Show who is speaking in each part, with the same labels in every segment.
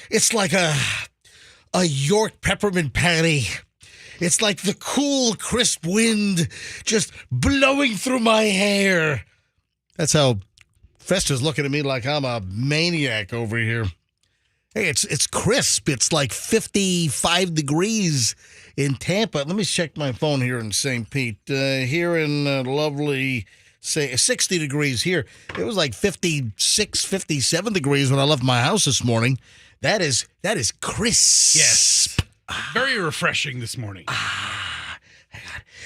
Speaker 1: It's like a York peppermint patty. It's like the cool, crisp wind just blowing through my hair. That's how Fester's looking at me like I'm a maniac over here. Hey, it's crisp. It's like 55 degrees in Tampa. Let me check my phone here in St. Pete. Here in lovely, say, 60 degrees here. It was like 56, 57 degrees when I left my house this morning. That is crisp.
Speaker 2: Yes. Very refreshing this morning.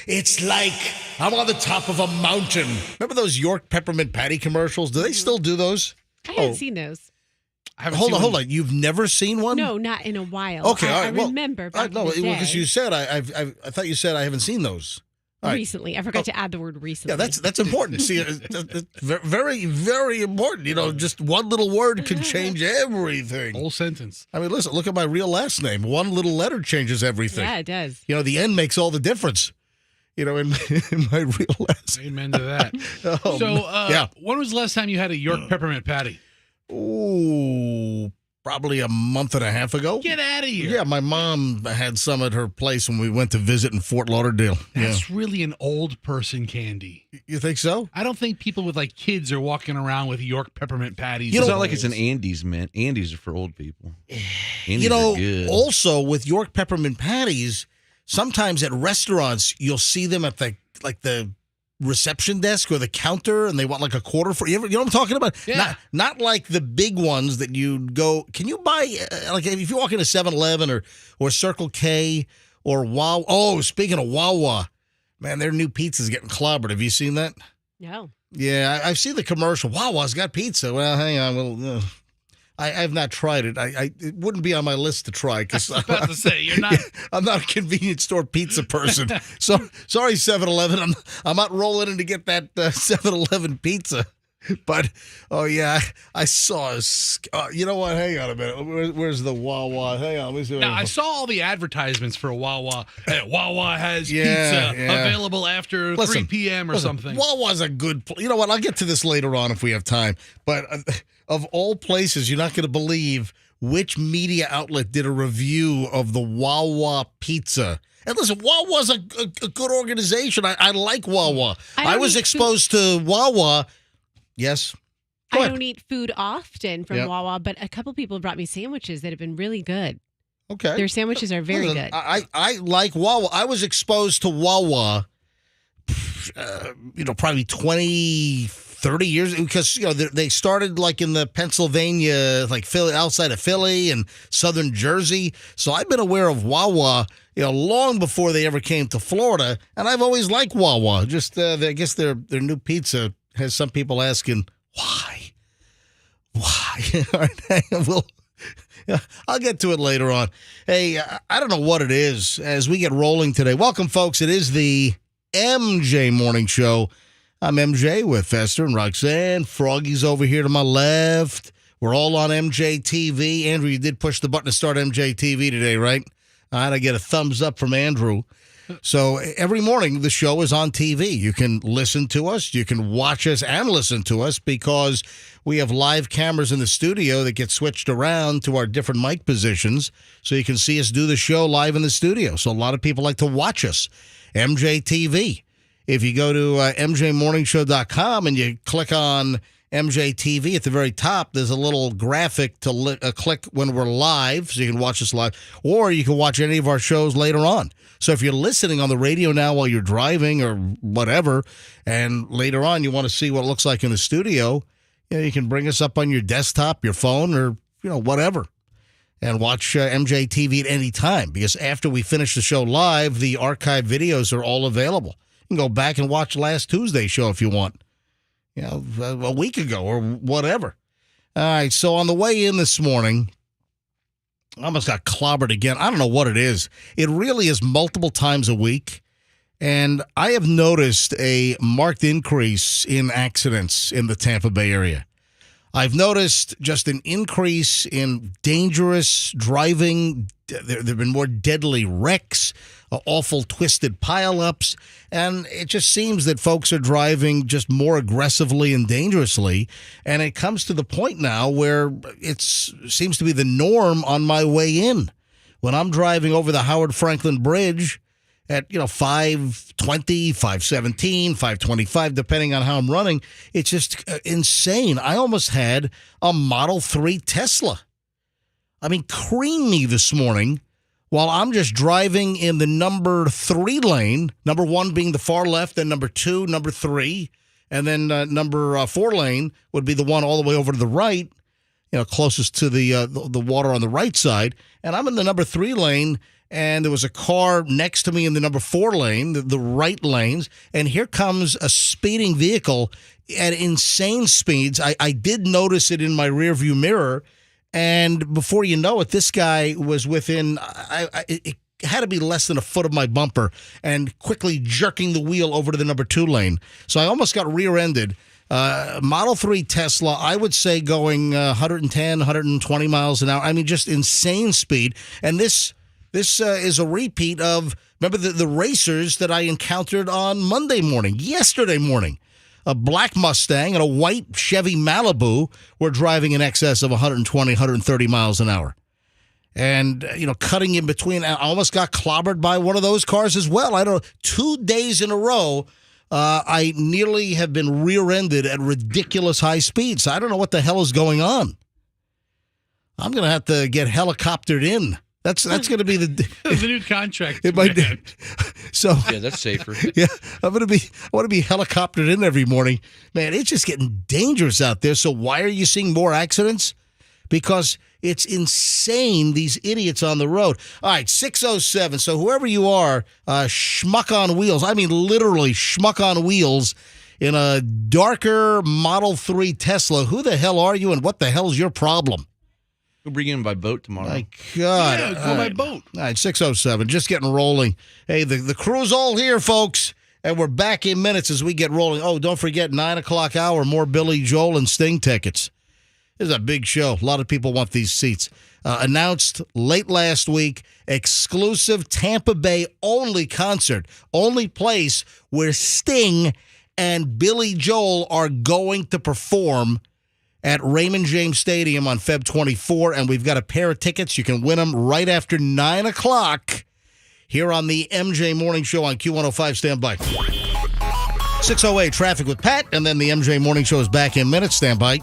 Speaker 1: It's like I'm on the top of a mountain. Remember those York peppermint patty commercials? Do they still do those?
Speaker 3: I haven't seen those.
Speaker 1: Hold on. You've never seen one?
Speaker 3: No, not in a while.
Speaker 1: Okay, all right.
Speaker 3: I remember back in the day.
Speaker 1: Because you said I thought you said I haven't seen those. All right.
Speaker 3: Recently. I forgot to add the word recently.
Speaker 1: Yeah, that's important. See, it's very, very important. You know, just one little word can change everything.
Speaker 2: Whole sentence.
Speaker 1: I mean, listen, look at my real last name. One little letter changes everything.
Speaker 3: Yeah, it does.
Speaker 1: You know, the N makes all the difference. You know, in my real last name.
Speaker 2: Amen to that. When was the last time you had a York peppermint patty?
Speaker 1: Ooh, probably a month and a half ago.
Speaker 2: Get out of here.
Speaker 1: Yeah, my mom had some at her place when we went to visit in Fort Lauderdale.
Speaker 2: That's really an old person candy.
Speaker 1: You think so?
Speaker 2: I don't think people with like kids are walking around with York peppermint patties.
Speaker 4: It's not like it's an Andes mint. Andes are for old people. Andes are good.
Speaker 1: Also with York peppermint patties, sometimes at restaurants you'll see them at the reception desk or the counter, and they want like a quarter for you know what I'm talking about?
Speaker 2: Yeah.
Speaker 1: Not like the big ones that you go. Can you buy like if you walk into 7-Eleven or Circle K or Wawa? Oh, speaking of Wawa, man, their new pizza's getting clobbered. Have you seen that?
Speaker 3: No.
Speaker 1: Yeah, I've seen the commercial. Wawa's got pizza. Well, hang on. I've not tried it. It wouldn't be on my list to try because
Speaker 2: I was about to say you're not.
Speaker 1: I'm not a convenience store pizza person. So sorry, 7-Eleven. I'm not rolling in to get that 7-Eleven pizza. But I saw. You know what? Hang on a minute. Where's the Wawa? Hang on. Let me see.
Speaker 2: Now, I saw all the advertisements for Wawa. Wawa has pizza available after 3 p.m. or something.
Speaker 1: Wawa's a good. You know what? I'll get to this later on if we have time. But of all places, you're not going to believe which media outlet did a review of the Wawa pizza. And listen, Wawa's a good organization. I like Wawa. I was exposed to Wawa. Yes.
Speaker 3: I don't eat food often from Wawa, but a couple people brought me sandwiches that have been really good.
Speaker 1: Okay.
Speaker 3: Their sandwiches are very good.
Speaker 1: I like Wawa. I was exposed to Wawa, probably 20, 30 years because, they started like in the Pennsylvania, like Philly, outside of Philly and southern Jersey. So I've been aware of Wawa, long before they ever came to Florida. And I've always liked Wawa. Just, I guess their new pizza has some people asking, why? All right, I'll get to it later on. Hey, I don't know what it is as we get rolling today. Welcome, folks. It is the MJ Morning Show. I'm MJ with Fester and Roxanne. Froggy's over here to my left. We're all on MJ TV. Andrew, you did push the button to start MJ TV today, right? All right, I get a thumbs up from Andrew. So every morning the show is on TV. You can listen to us. You can watch us and listen to us because we have live cameras in the studio that get switched around to our different mic positions so you can see us do the show live in the studio. So a lot of people like to watch us. MJ TV. If you go to mjmorningshow.com and you click on MJ TV at the very top, there's a little graphic to click when we're live, so you can watch us live, or you can watch any of our shows later on. So if you're listening on the radio now while you're driving or whatever, and later on you want to see what it looks like in the studio, you can bring us up on your desktop, your phone, or whatever, and watch MJ TV at any time. Because after we finish the show live, the archive videos are all available. You can go back and watch last Tuesday's show if you want. A week ago or whatever. All right, so on the way in this morning, I almost got clobbered again. I don't know what it is. It really is multiple times a week, and I have noticed a marked increase in accidents in the Tampa Bay area. I've noticed just an increase in dangerous driving, there have been more deadly wrecks, awful twisted pileups, and it just seems that folks are driving just more aggressively and dangerously. And it comes to the point now where it seems to be the norm on my way in. When I'm driving over the Howard Franklin Bridge at 5:20, 5:17, 5:25, depending on how I'm running, it's just insane. I almost had a Model 3 Tesla. I mean, cream me this morning while I'm just driving in the number 3 lane, number 1 being the far left, then number 2, number 3, and then number 4 lane would be the one all the way over to the right, closest to the water on the right side. And I'm in the number 3 lane, and there was a car next to me in the number 4 lane, the right lanes, and here comes a speeding vehicle at insane speeds. I did notice it in my rearview mirror, and before you know it, this guy was within, it had to be less than a foot of my bumper, and quickly jerking the wheel over to the number 2 lane. So I almost got rear-ended. Model 3 Tesla, I would say going 110, 120 miles an hour. I mean, just insane speed. And this is a repeat of, remember the racers that I encountered on yesterday morning. A black Mustang and a white Chevy Malibu were driving in excess of 120, 130 miles an hour. And, cutting in between, I almost got clobbered by one of those cars as well. I don't know, 2 days in a row, I nearly have been rear-ended at ridiculous high speeds. I don't know what the hell is going on. I'm going to have to get helicoptered in. That's going to be the
Speaker 2: new contract.
Speaker 1: It might be. So
Speaker 4: yeah, that's safer.
Speaker 1: Yeah, I want to be helicoptered in every morning. Man, it's just getting dangerous out there. So why are you seeing more accidents? Because it's insane, these idiots on the road. All right, 6:07. So whoever you are, schmuck on wheels. I mean, literally schmuck on wheels in a darker Model 3 Tesla. Who the hell are you, and what the hell is your problem?
Speaker 4: We'll bring you in by boat tomorrow.
Speaker 1: My God.
Speaker 2: Yeah, go by boat.
Speaker 1: All right, 6:07. Just getting rolling. Hey, the crew's all here, folks. And we're back in minutes as we get rolling. Oh, don't forget, 9 o'clock hour, more Billy Joel and Sting tickets. This is a big show. A lot of people want these seats. Announced late last week, exclusive Tampa Bay only concert. Only place where Sting and Billy Joel are going to perform at Raymond James Stadium on Feb 24. And we've got a pair of tickets. You can win them right after 9 o'clock here on the MJ Morning Show on Q105. Stand by. 6:08, traffic with Pat, and then the MJ Morning Show is back in minutes. Stand by.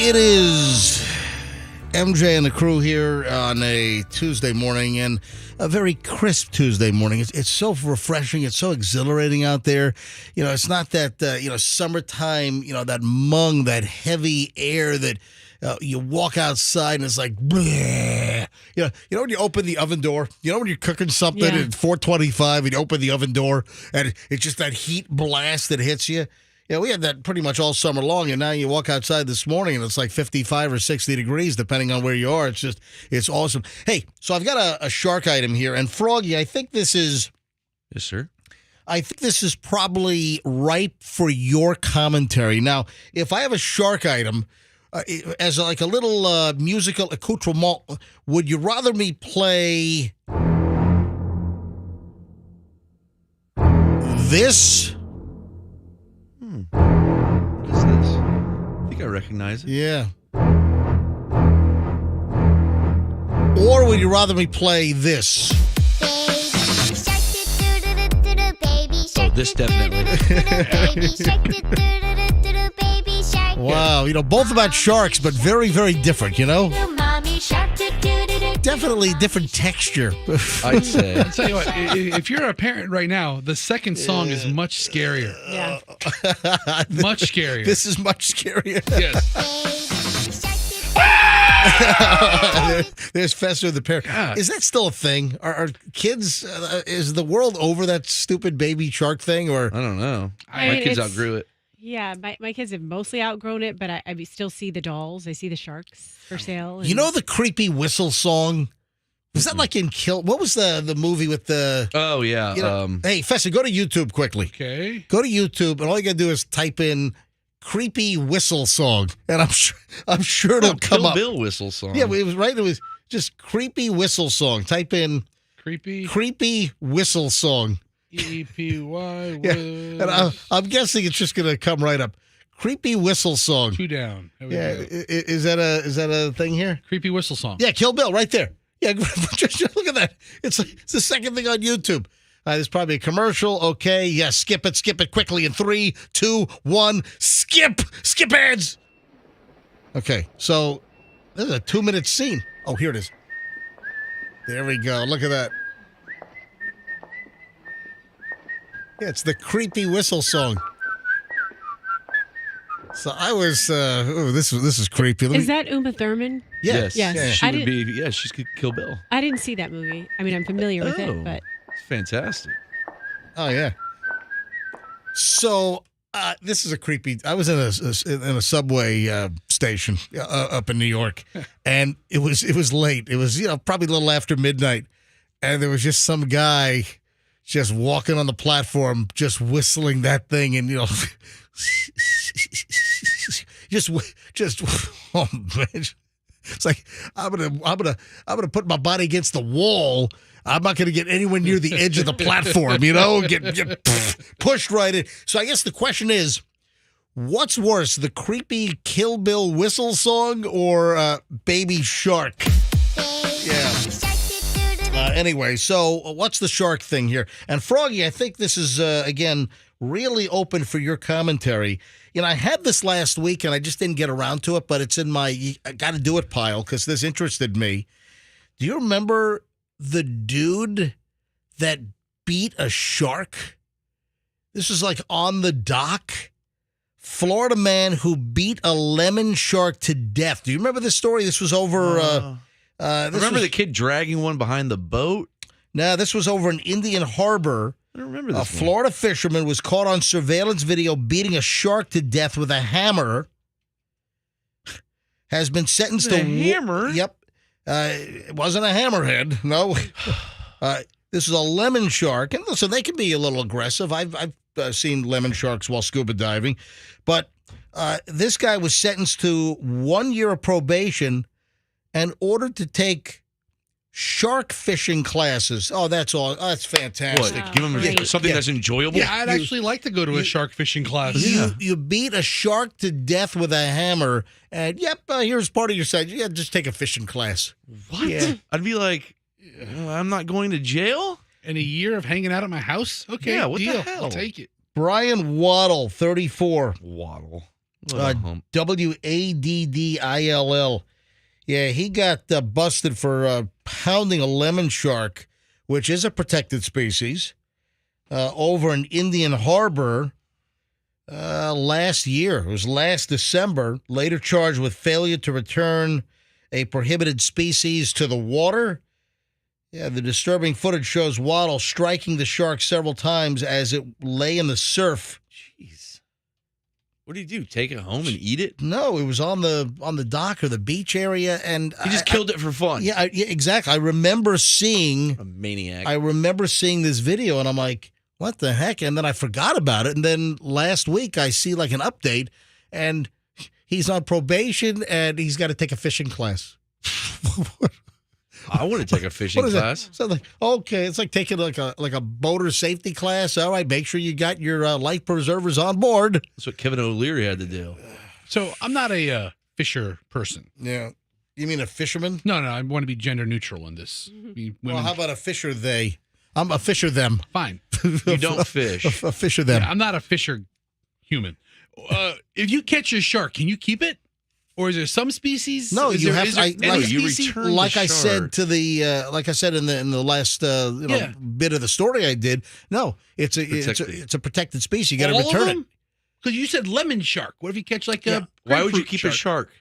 Speaker 1: It is MJ and the crew here on a Tuesday morning, and a very crisp Tuesday morning. It's so refreshing. It's so exhilarating out there. You know, it's not that, summertime, that mung, that heavy air that you walk outside and it's like, bleh. You know when you open the oven door? You know when you're cooking something at 425 and you open the oven door and it's just that heat blast that hits you? Yeah, we had that pretty much all summer long, and now you walk outside this morning and it's like 55 or 60 degrees, depending on where you are. It's awesome. Hey, so I've got a shark item here, and Froggy, I think this is...
Speaker 4: Yes, sir.
Speaker 1: I think this is probably ripe for your commentary. Now, if I have a shark item, as like a little musical accoutrement, would you rather me play this?
Speaker 4: What is this? I think I recognize it.
Speaker 1: Yeah. Or would you rather me play this?
Speaker 4: Oh, this definitely.
Speaker 1: Wow, both about sharks, but very, very different, Definitely different texture.
Speaker 4: I'd say.
Speaker 2: I'll tell you what, if you're a parent right now, the second song is much scarier.
Speaker 3: Yeah.
Speaker 2: Much scarier.
Speaker 1: This is much scarier.
Speaker 2: Yes.
Speaker 1: There's Fester the parrot.
Speaker 2: God.
Speaker 1: Is that still a thing? Are kids, is the world over that stupid baby shark thing? Or
Speaker 4: I don't know.
Speaker 3: I
Speaker 4: My
Speaker 3: mean,
Speaker 4: kids
Speaker 3: it's-
Speaker 4: outgrew it.
Speaker 3: Yeah, my kids have mostly outgrown it, but I still see the dolls. I see the sharks for sale. And
Speaker 1: the creepy whistle song? Was that like in Kill? What was the movie with the...
Speaker 4: Oh, yeah.
Speaker 1: Hey, Fester, go to YouTube quickly.
Speaker 2: Okay.
Speaker 1: Go to YouTube, and all you got to do is type in creepy whistle song, and I'm sure it'll come
Speaker 4: Kill
Speaker 1: up.
Speaker 4: Bill whistle song.
Speaker 1: Yeah, it was right. It was just creepy whistle song. Type in creepy whistle song.
Speaker 2: EPY.
Speaker 1: Yeah, and I'm guessing it's just going to come right up. Creepy whistle song.
Speaker 2: 2 down. There we
Speaker 1: Yeah,
Speaker 2: go.
Speaker 1: is that a thing here?
Speaker 2: Creepy whistle song.
Speaker 1: Yeah, Kill Bill right there. Yeah, just look at that. It's the second thing on YouTube. There's probably a commercial. Okay, yeah, skip it quickly in 3, 2, 1. Skip ads. Okay, so this is a 2-minute scene. Oh, here it is. There we go. Look at that. Yeah, it's the creepy whistle song. So I was, this is creepy.
Speaker 3: Is that Uma Thurman?
Speaker 1: Yes.
Speaker 3: Yes.
Speaker 1: Yeah.
Speaker 4: She
Speaker 3: I
Speaker 4: would
Speaker 3: didn't-
Speaker 4: be, she's Kill Bill.
Speaker 3: I didn't see that movie. I mean, I'm familiar with it, but
Speaker 4: It's fantastic.
Speaker 1: Oh yeah. So this is a creepy. I was in a subway station up in New York, and it was late. It was probably a little after midnight, and there was just some guy just walking on the platform, just whistling that thing, and just oh man. It's like I'm gonna put my body against the wall. I'm not gonna get anywhere near the edge of the platform, get pushed right in. So I guess the question is, what's worse, the creepy Kill Bill whistle song or Baby Shark? Yeah. Anyway, so what's the shark thing here? And Froggy, I think this is again really open for your commentary. I had this last week and I just didn't get around to it, but it's in my I got to do it pile because this interested me. Do you remember the dude that beat a shark? This was like on the dock. Florida man who beat a lemon shark to death. Do you remember this story? This was over.
Speaker 4: Remember the kid dragging one behind the boat?
Speaker 1: No, this was over in Indian Harbor.
Speaker 4: I don't remember this.
Speaker 1: A Florida fisherman was caught on surveillance video beating a shark to death with a hammer. Has been sentenced to
Speaker 4: hammer?
Speaker 1: Yep. It wasn't a hammerhead. No. This is a lemon shark, and so they can be a little aggressive. I've seen lemon sharks while scuba diving, but this guy was sentenced to 1 year of probation and ordered to take shark fishing classes. Oh, that's all. Oh, that's fantastic.
Speaker 4: What? Give him
Speaker 3: Great.
Speaker 4: something that's enjoyable.
Speaker 2: Yeah, I'd actually like to go to a shark fishing class.
Speaker 1: You beat a shark to death with a hammer, and here's part of your side. Yeah, just take a fishing class.
Speaker 4: What?
Speaker 1: Yeah.
Speaker 4: I'd be like, I'm not going to jail?
Speaker 2: And a year of hanging out at my house? Okay,
Speaker 4: Yeah, what the
Speaker 2: deal.
Speaker 4: hell?
Speaker 2: I'll take it.
Speaker 1: Brian Waddle, 34.
Speaker 4: Waddle.
Speaker 1: Waddill. Yeah, he got busted for pounding a lemon shark, which is a protected species, over in Indian Harbor last year. It was last December. Later charged with failure to return a prohibited species to the water. Yeah, the disturbing footage shows Waddle striking the shark several times as it lay in the surf.
Speaker 4: Jeez. What did he do? Take it home and eat it?
Speaker 1: No, it was on the dock or the beach area, and
Speaker 4: he just killed it for fun.
Speaker 1: Yeah, exactly. I remember seeing
Speaker 4: a maniac.
Speaker 1: I remember seeing this video, and I'm like, "What the heck?" And then I forgot about it. And then last week, I see like an update, and he's on probation, and he's got to take a fishing class.
Speaker 4: I want to take a fishing class.
Speaker 1: So like, okay, it's like taking like a boater safety class. All right, make sure you got your life preservers on board.
Speaker 4: That's what Kevin O'Leary had to do.
Speaker 2: So I'm not a fisher person.
Speaker 1: Yeah, you mean a fisherman?
Speaker 2: No, I want to be gender neutral in this.
Speaker 1: Well, how about a fisher they? I'm a fisher them.
Speaker 2: Fine.
Speaker 4: You don't fish.
Speaker 1: A fisher them.
Speaker 2: Yeah, I'm not a fisher human. If you catch a shark, can you keep it? Or is there some species?
Speaker 1: No,
Speaker 2: you
Speaker 1: have.
Speaker 4: You return
Speaker 1: like
Speaker 4: the
Speaker 1: I said
Speaker 4: shark.
Speaker 1: to the, like I said in the last bit of the story I did. No, it's a protected species. You got to return it.
Speaker 2: Because you said lemon shark. What if you catch like a?
Speaker 4: Why would you keep a shark?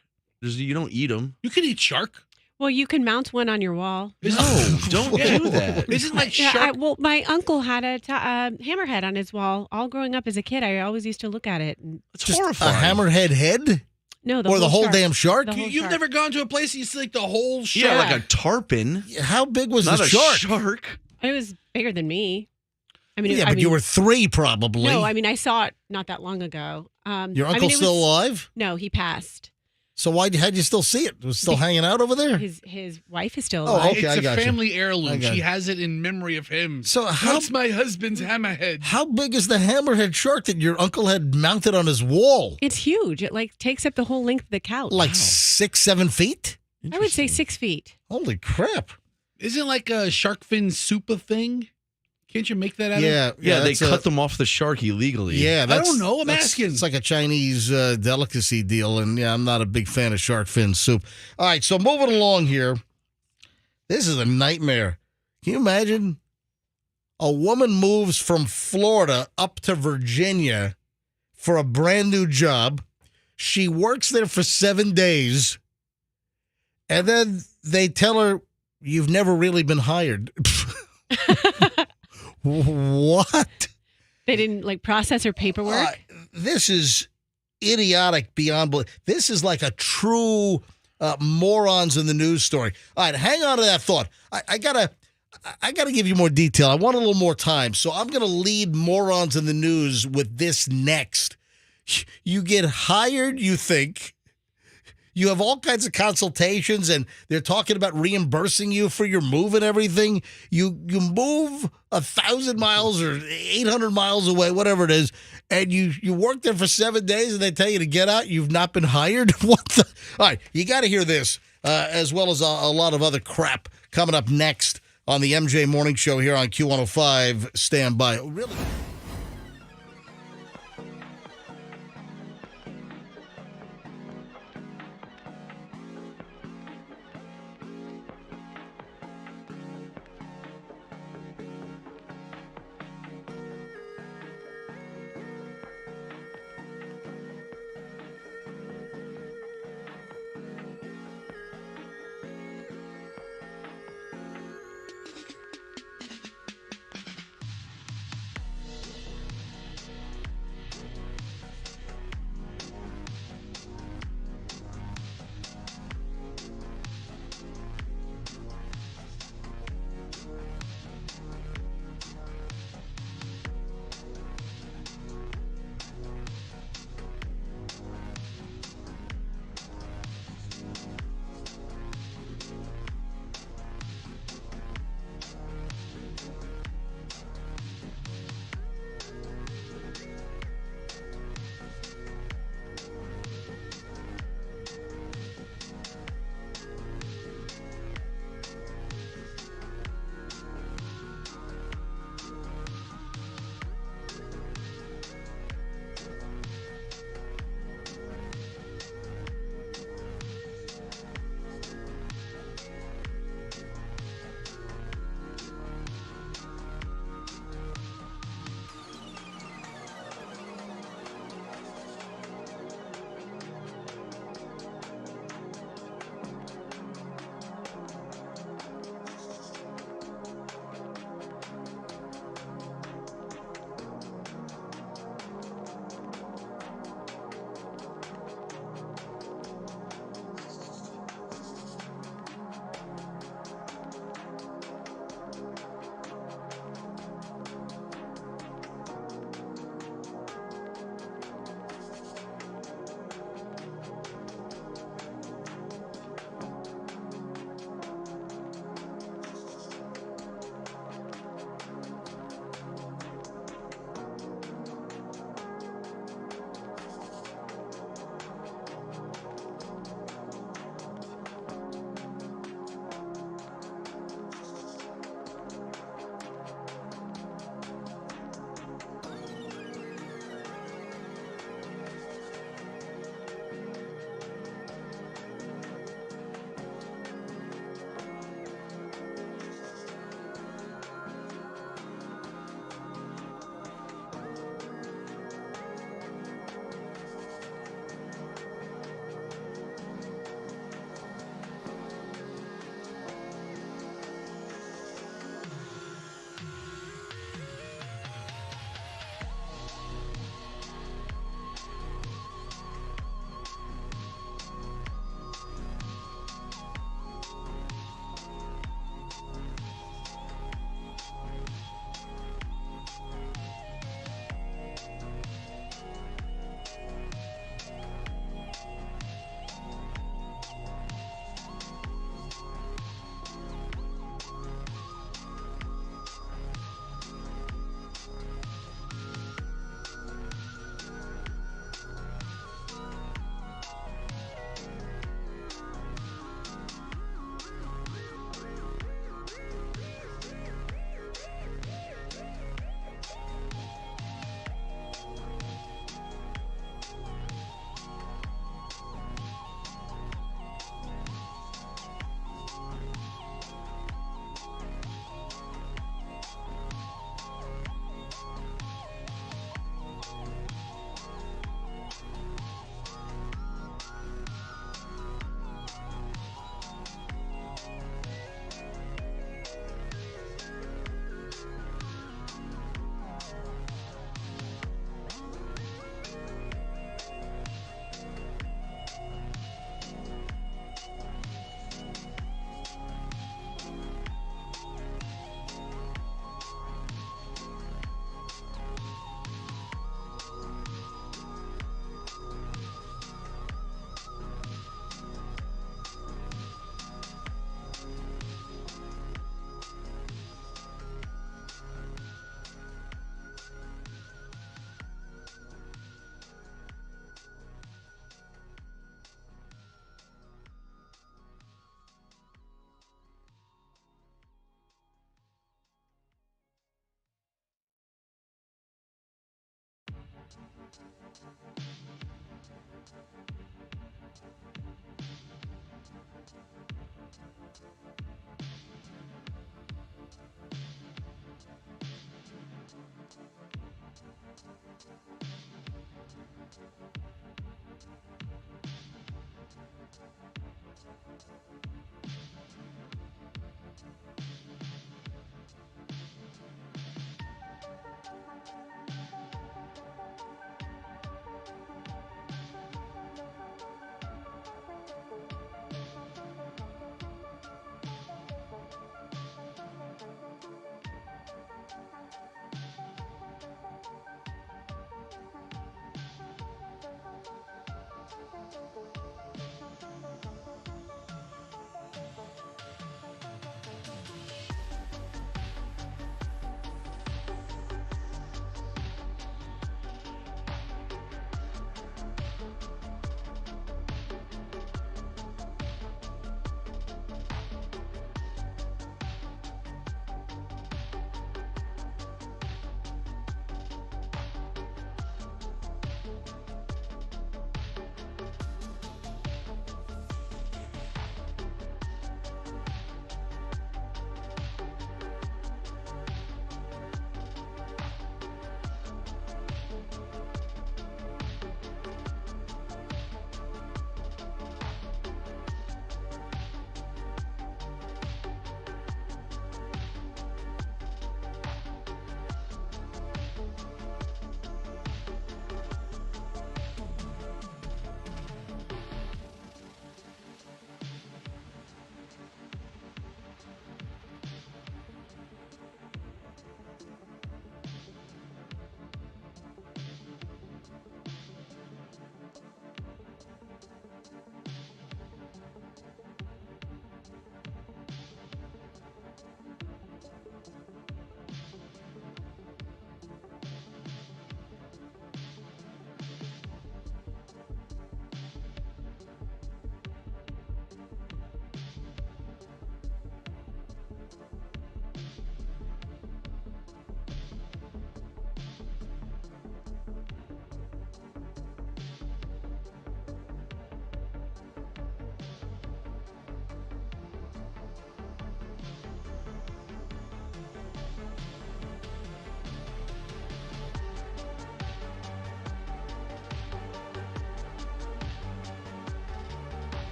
Speaker 4: You don't eat them.
Speaker 2: You can eat shark.
Speaker 3: Well, you can mount one on your wall.
Speaker 4: No, don't do that.
Speaker 2: Isn't like shark?
Speaker 3: My uncle had a hammerhead on his wall. All growing up as a kid, I always used to look at it.
Speaker 4: It's
Speaker 1: just
Speaker 4: horrifying.
Speaker 1: A hammerhead head?
Speaker 3: No,
Speaker 1: the whole damn shark.
Speaker 2: You've never gone to a place and you see like the whole shark.
Speaker 4: Yeah, like a tarpon.
Speaker 1: How big was
Speaker 4: Not
Speaker 1: the
Speaker 4: a
Speaker 1: shark?
Speaker 3: It was bigger than me. I mean,
Speaker 1: you were 3 probably.
Speaker 3: No, I mean I saw it not that long ago.
Speaker 1: Your uncle still alive?
Speaker 3: No, he passed.
Speaker 1: So how'd you still see it? It was still hanging out over there?
Speaker 3: His wife is still alive.
Speaker 1: Oh, okay,
Speaker 2: it's a family heirloom. She has it in memory of him.
Speaker 1: So
Speaker 2: that's my husband's hammerhead.
Speaker 1: How big is the hammerhead shark that your uncle had mounted on his wall?
Speaker 3: It's huge. It like takes up the whole length of the couch.
Speaker 1: Like 6-7 feet?
Speaker 3: I would say 6 feet.
Speaker 1: Holy crap.
Speaker 2: Isn't like a shark fin soup a thing? Can't you make that out of?
Speaker 4: Yeah, they cut them off the shark illegally.
Speaker 1: Yeah,
Speaker 2: I don't know. I'm asking.
Speaker 1: It's like a Chinese delicacy deal, and I'm not a big fan of shark fin soup. All right, so moving along here. This is a nightmare. Can you imagine? A woman moves from Florida up to Virginia for a brand new job. She works there for 7 days, and then they tell her, "You've never really been hired." What?
Speaker 3: They didn't like process her paperwork?
Speaker 1: This is idiotic beyond belief. This is like a true morons in the news story. All right, hang on to that thought. I gotta give you more detail. I want a little more time, so I'm gonna lead morons in the news with this next. You get hired, you think. You have all kinds of consultations, and they're talking about reimbursing you for your move and everything. You move 1,000 miles or 800 miles away, whatever it is, and you work there for 7 days, and they tell you to get out. You've not been hired. What the? All right, you got to hear this, as well as a lot of other crap coming up next on the MJ Morning Show here on Q105. Stand by. Really?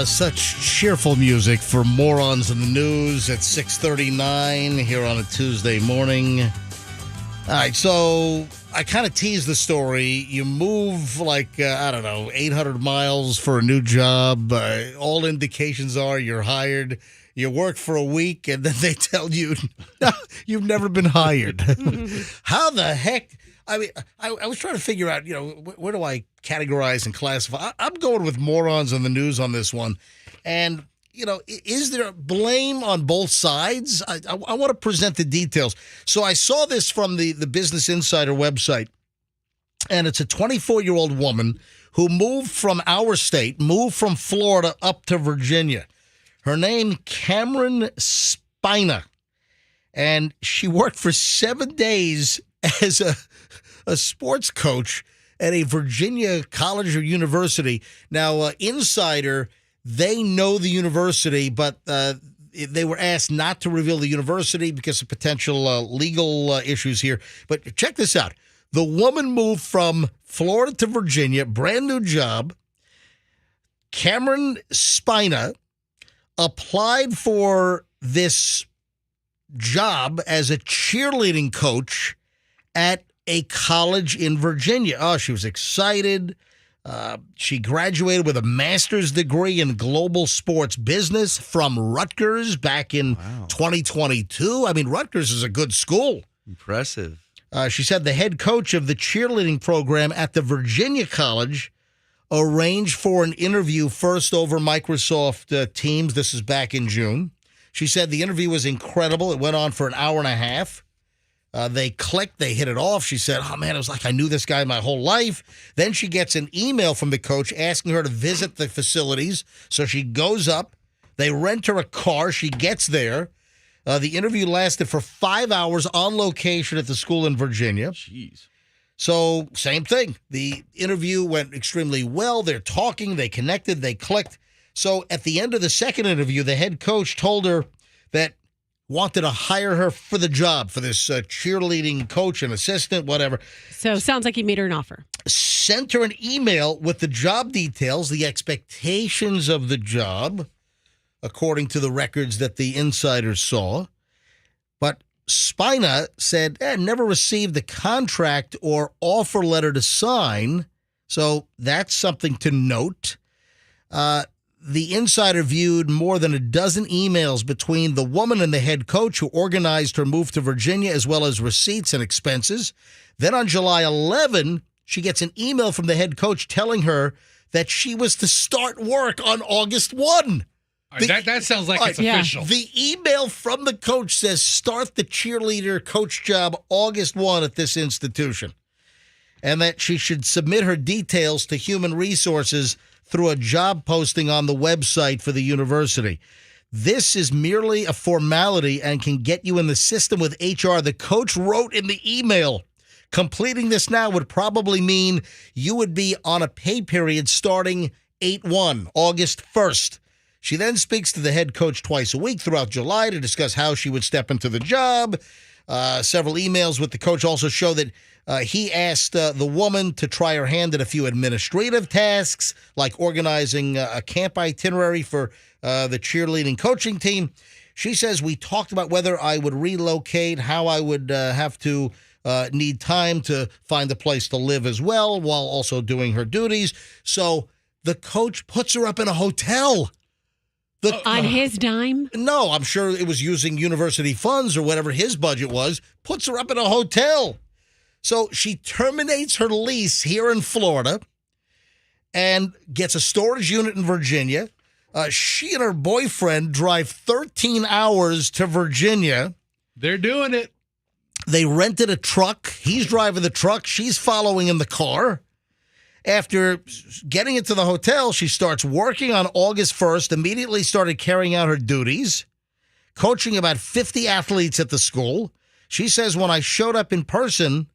Speaker 1: Such cheerful music for morons in the news at 6:39 here on a Tuesday morning. All right, so I kind of teased the story. You move like, 800 miles for a new job. All indications are you're hired. You work for a week, and then they tell you you've never been hired. How the heck? I mean, I was trying to figure out, where do I categorize and classify? I'm going with morons in the news on this one. And, is there blame on both sides? I want to present the details. So I saw this from the Business Insider website, and it's a 24-year-old woman who moved from our state, moved from Florida up to Virginia. Her name, Cameron Spina, and she worked for 7 days as a sports coach at a Virginia college or university. Now, Insider, they know the university, but they were asked not to reveal the university because of potential legal issues here. But check this out. The woman moved from Florida to Virginia, brand new job. Cameron Spina applied for this job as a cheerleading coach at a college in Virginia. Oh, she was excited. She graduated with a master's degree in global sports business from Rutgers back in 2022. I mean, Rutgers is a good school.
Speaker 4: Impressive.
Speaker 1: She said the head coach of the cheerleading program at the Virginia College arranged for an interview first over Microsoft Teams. This is back in June. She said the interview was incredible. It went on for an hour and a half. They clicked. They hit it off. She said, oh, man, it was like I knew this guy my whole life. Then she gets an email from the coach asking her to visit the facilities. So she goes up. They rent her a car. She gets there. The interview lasted for 5 hours on location at the school in Virginia.
Speaker 4: Jeez.
Speaker 1: So same thing. The interview went extremely well. They're talking. They connected. They clicked. So at the end of the second interview, the head coach told her that wanted to hire her for the job, for this cheerleading coach and assistant, whatever.
Speaker 3: So sounds like he made her an offer.
Speaker 1: Sent her an email with the job details, the expectations of the job, according to the records that the insiders saw. But Spina said, never received the contract or offer letter to sign. So that's something to note. The insider viewed more than a dozen emails between the woman and the head coach who organized her move to Virginia, as well as receipts and expenses. Then on July 11, she gets an email from the head coach telling her that she was to start work on August 1.
Speaker 2: That sounds like it's official.
Speaker 1: The email from the coach says start the cheerleader coach job August 1 at this institution, and that she should submit her details to human resources through a job posting on the website for the university. This is merely a formality and can get you in the system with HR. The coach wrote in the email, completing this now would probably mean you would be on a pay period starting 8/1, August 1st. She then speaks to the head coach twice a week throughout July to discuss how she would step into the job. Several emails with the coach also show that he asked the woman to try her hand at a few administrative tasks, like organizing a camp itinerary for the cheerleading coaching team. She says, we talked about whether I would relocate, how I would have to need time to find a place to live as well, while also doing her duties. So the coach puts her up in a hotel.
Speaker 3: On his dime?
Speaker 1: No, I'm sure it was using university funds or whatever his budget was. Puts her up in a hotel. So she terminates her lease here in Florida and gets a storage unit in Virginia. She and her boyfriend drive 13 hours to Virginia.
Speaker 2: They're doing it.
Speaker 1: They rented a truck. He's driving the truck. She's following in the car. After getting into the hotel, she starts working on August 1st, immediately started carrying out her duties, coaching about 50 athletes at the school. She says, when I showed up in person,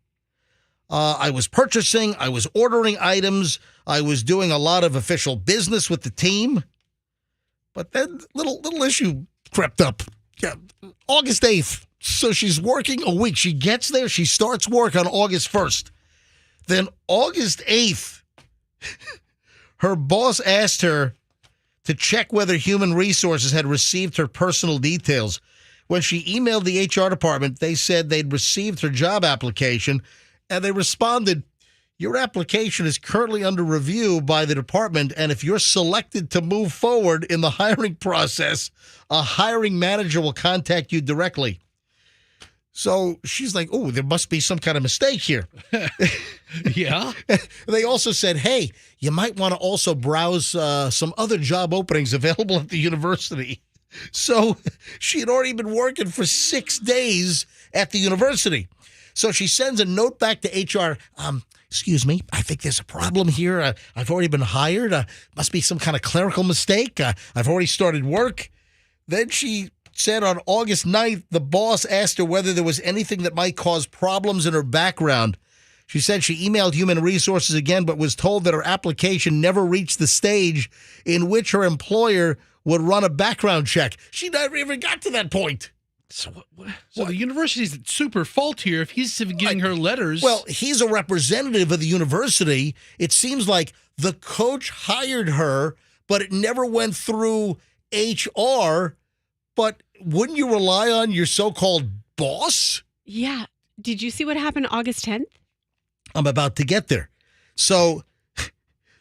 Speaker 1: I was purchasing, I was ordering items, I was doing a lot of official business with the team. But then little issue crept up. Yeah, August 8th. So she's working a week. She gets there. She starts work on August 1st. Then August 8th, her boss asked her to check whether human resources had received her personal details. When she emailed the HR department, they said they'd received her job application, and they responded, your application is currently under review by the department, and if you're selected to move forward in the hiring process, a hiring manager will contact you directly. So she's like, oh, there must be some kind of mistake here.
Speaker 2: Yeah.
Speaker 1: They also said, hey, you might want to also browse some other job openings available at the university. So she had already been working for 6 days at the university. So she sends a note back to HR. Excuse me, I think there's a problem here. I've already been hired. Must be some kind of clerical mistake. I've already started work. Then she said on August 9th, the boss asked her whether there was anything that might cause problems in her background. She said she emailed Human Resources again, but was told that her application never reached the stage in which her employer would run a background check. She never even got to that point.
Speaker 2: So the university's super fault here if he's giving her letters.
Speaker 1: Well, he's a representative of the university. It seems like the coach hired her, but it never went through HR. But wouldn't you rely on your so-called boss?
Speaker 3: Yeah. Did you see what happened August 10th?
Speaker 1: I'm about to get there. So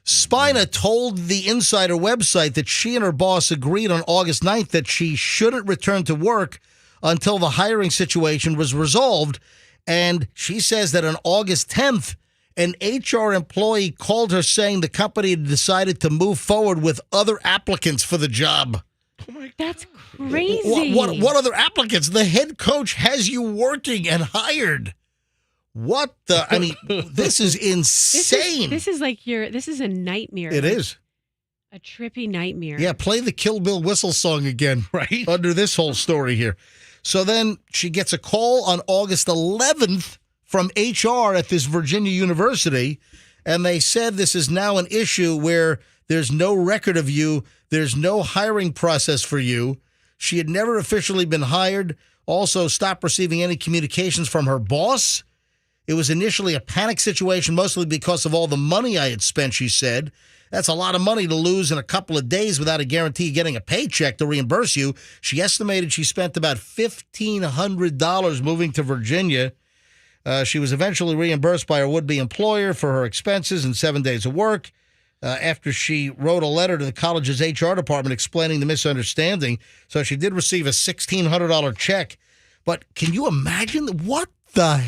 Speaker 1: Spina told the Insider website that she and her boss agreed on August 9th that she shouldn't return to work until the hiring situation was resolved. And she says that on August 10th, an HR employee called her saying the company had decided to move forward with other applicants for the job.
Speaker 2: Oh my God.
Speaker 3: That's crazy.
Speaker 1: What other applicants? The head coach has you working and hired. What the? I mean, this is insane.
Speaker 3: This is a nightmare.
Speaker 1: It is.
Speaker 3: A trippy nightmare.
Speaker 1: Yeah, play the Kill Bill whistle song again.
Speaker 2: Right.
Speaker 1: Under this whole story here. So then she gets a call on August 11th from HR at this Virginia university, and they said this is now an issue where there's no record of you. There's no hiring process for you. She had never officially been hired. Also stopped receiving any communications from her boss. It was initially a panic situation, mostly because of all the money I had spent, she said. That's a lot of money to lose in a couple of days without a guarantee of getting a paycheck to reimburse you. She estimated she spent about $1,500 moving to Virginia. She was eventually reimbursed by her would-be employer for her expenses and 7 days of work. After she wrote a letter to the college's HR department explaining the misunderstanding. So she did receive a $1,600 check. But can you imagine what the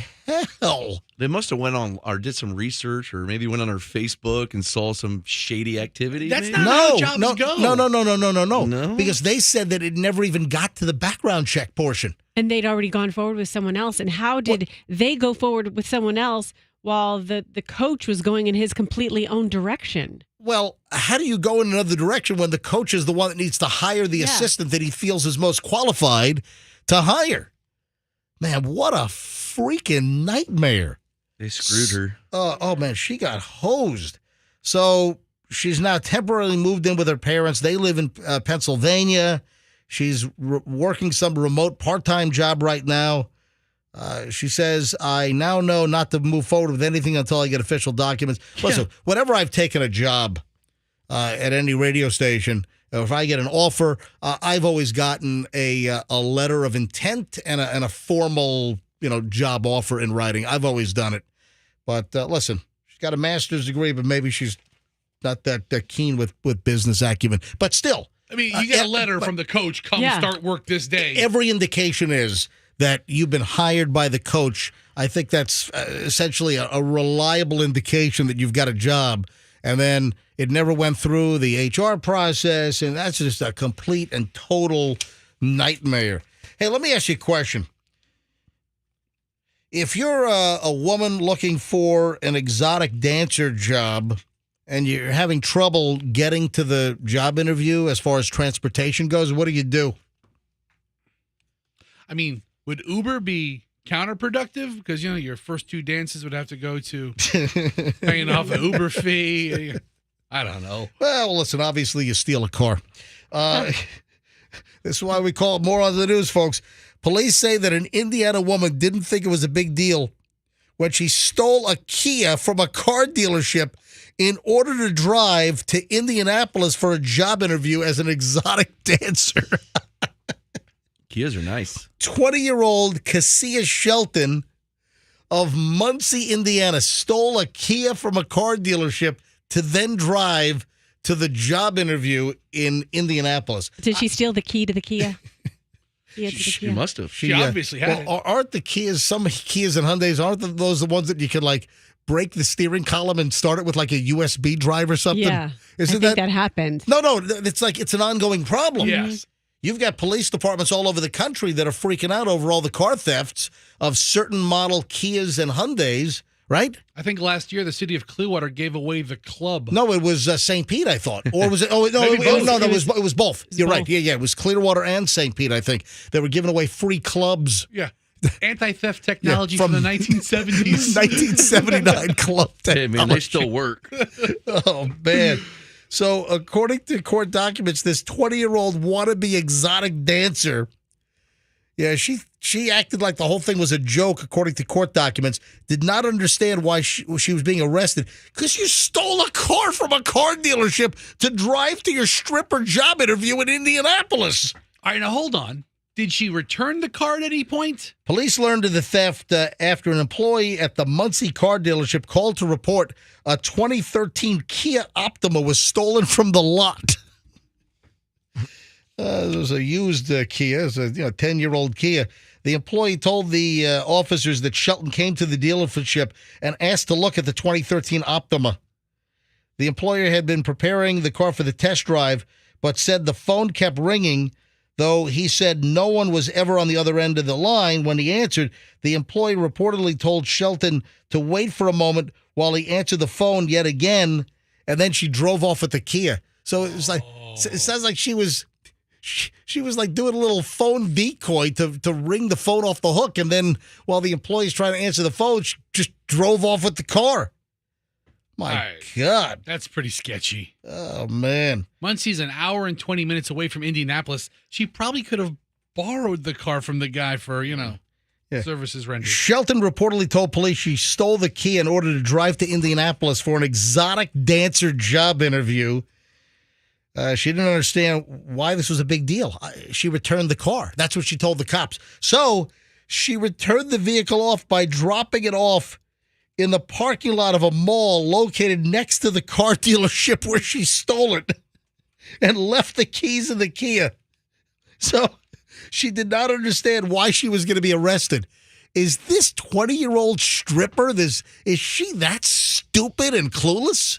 Speaker 1: hell?
Speaker 4: They must have went on or did some research or maybe went on her Facebook and saw some shady activity.
Speaker 2: That's
Speaker 4: maybe?
Speaker 2: not how jobs go.
Speaker 1: No. Because they said that it never even got to the background check portion.
Speaker 3: And they'd already gone forward with someone else. And how did they go forward with someone else while the coach was going in his completely own direction?
Speaker 1: Well, how do you go in another direction when the coach is the one that needs to hire the assistant that he feels is most qualified to hire? Man, what a freaking nightmare.
Speaker 4: They screwed her.
Speaker 1: Oh, man, she got hosed. So she's now temporarily moved in with her parents. They live in Pennsylvania. She's working some remote part-time job right now. She says, I now know not to move forward with anything until I get official documents. Listen, whenever I've taken a job at any radio station, if I get an offer, I've always gotten a letter of intent and a formal, job offer in writing. I've always done it. But listen, she's got a master's degree, but maybe she's not that keen with business acumen. But still.
Speaker 2: I mean, you get a letter from the coach, come start work this day.
Speaker 1: Every indication is that you've been hired by the coach. I think that's essentially a reliable indication that you've got a job. And then it never went through the HR process, and that's just a complete and total nightmare. Hey, let me ask you a question. If you're a woman looking for an exotic dancer job and you're having trouble getting to the job interview as far as transportation goes, what do you do?
Speaker 2: I mean, would Uber be counterproductive? Because, your first two dances would have to go to paying off an Uber fee. I don't know.
Speaker 1: Well, listen, obviously you steal a car. This is why we call it Morons of the News, folks. Police say that an Indiana woman didn't think it was a big deal when she stole a Kia from a car dealership in order to drive to Indianapolis for a job interview as an exotic dancer.
Speaker 4: Kias are nice.
Speaker 1: 20-year-old Cassia Shelton of Muncie, Indiana, stole a Kia from a car dealership to then drive to the job interview in Indianapolis.
Speaker 3: Did she steal the key to the Kia?
Speaker 4: She must have.
Speaker 2: She obviously had it.
Speaker 1: Aren't the Kias, some Kias and Hyundais, aren't those the ones that you can break the steering column and start it with a USB drive or something?
Speaker 3: Yeah, I think that happened.
Speaker 1: No, it's an ongoing problem.
Speaker 2: Yes.
Speaker 1: You've got police departments all over the country that are freaking out over all the car thefts of certain model Kias and Hyundais, right?
Speaker 2: I think last year the city of Clearwater gave away the club.
Speaker 1: No, it was St. Pete, I thought. Or was it? Oh, no, it was both. You're right. Yeah, it was Clearwater and St. Pete, I think. They were giving away free clubs.
Speaker 2: Yeah. Anti-theft technology
Speaker 1: Yeah,
Speaker 2: from the
Speaker 1: from
Speaker 2: 1970s.
Speaker 1: 1979 club
Speaker 4: Hey, man, they
Speaker 1: technology.
Speaker 4: still work.
Speaker 1: Oh, man. So, according to court documents, this 20-year-old wannabe exotic dancer, yeah, she acted like the whole thing was a joke, according to court documents, did not understand why she was being arrested. Because you stole a car from a car dealership to drive to your stripper job interview in Indianapolis.
Speaker 2: All right, now hold on. Did she return the car at any point?
Speaker 1: Police learned of the theft after an employee at the Muncie car dealership called to report a 2013 Kia Optima was stolen from the lot. It was a used Kia. It was a 10-year-old Kia. The employee told the officers that Shelton came to the dealership and asked to look at the 2013 Optima. The employer had been preparing the car for the test drive, but said the phone kept ringing. Though he said no one was ever on the other end of the line when he answered, the employee reportedly told Shelton to wait for a moment while he answered the phone yet again, and then she drove off with the Kia. So it was like it sounds like she was like doing a little phone decoy to ring the phone off the hook, and then while the employee's trying to answer the phone, she just drove off with the car. My God.
Speaker 2: That's pretty sketchy.
Speaker 1: Oh, man.
Speaker 2: Muncie's an hour and 20 minutes away from Indianapolis. She probably could have borrowed the car from the guy for, services rendered.
Speaker 1: Shelton reportedly told police she stole the key in order to drive to Indianapolis for an exotic dancer job interview. She didn't understand why this was a big deal. She returned the car. That's what she told the cops. So she returned the vehicle off by dropping it off in the parking lot of a mall located next to the car dealership where she stole it and left the keys in the Kia. So she did not understand why she was going to be arrested. Is this 20-year-old stripper, is she that stupid and clueless?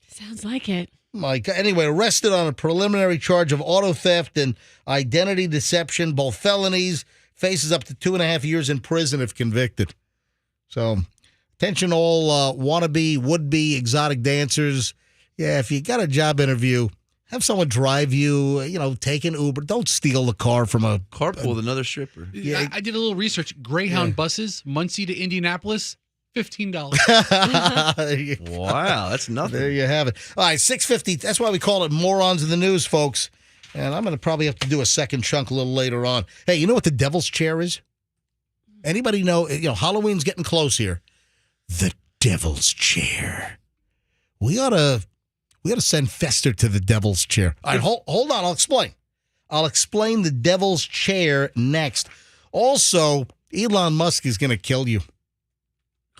Speaker 3: Sounds like it.
Speaker 1: My God. Anyway, arrested on a preliminary charge of auto theft and identity deception, both felonies, faces up to 2.5 years in prison if convicted. So, attention all wannabe, would-be exotic dancers. Yeah, if you got a job interview, have someone drive you, take an Uber. Don't steal the car from a
Speaker 4: Carpool with another stripper.
Speaker 1: Yeah.
Speaker 2: I did a little research. Greyhound buses, Muncie to Indianapolis, $15.
Speaker 4: Wow, that's nothing.
Speaker 1: There you have it. All right, 6:50. That's why we call it Morons in the News, folks. And I'm going to probably have to do a second chunk a little later on. Hey, you know what the devil's chair is? Anybody know? Halloween's getting close here. The devil's chair. We ought to send Fester to the devil's chair. All right, hold on. I'll explain the devil's chair next. Also, Elon Musk is going to kill you.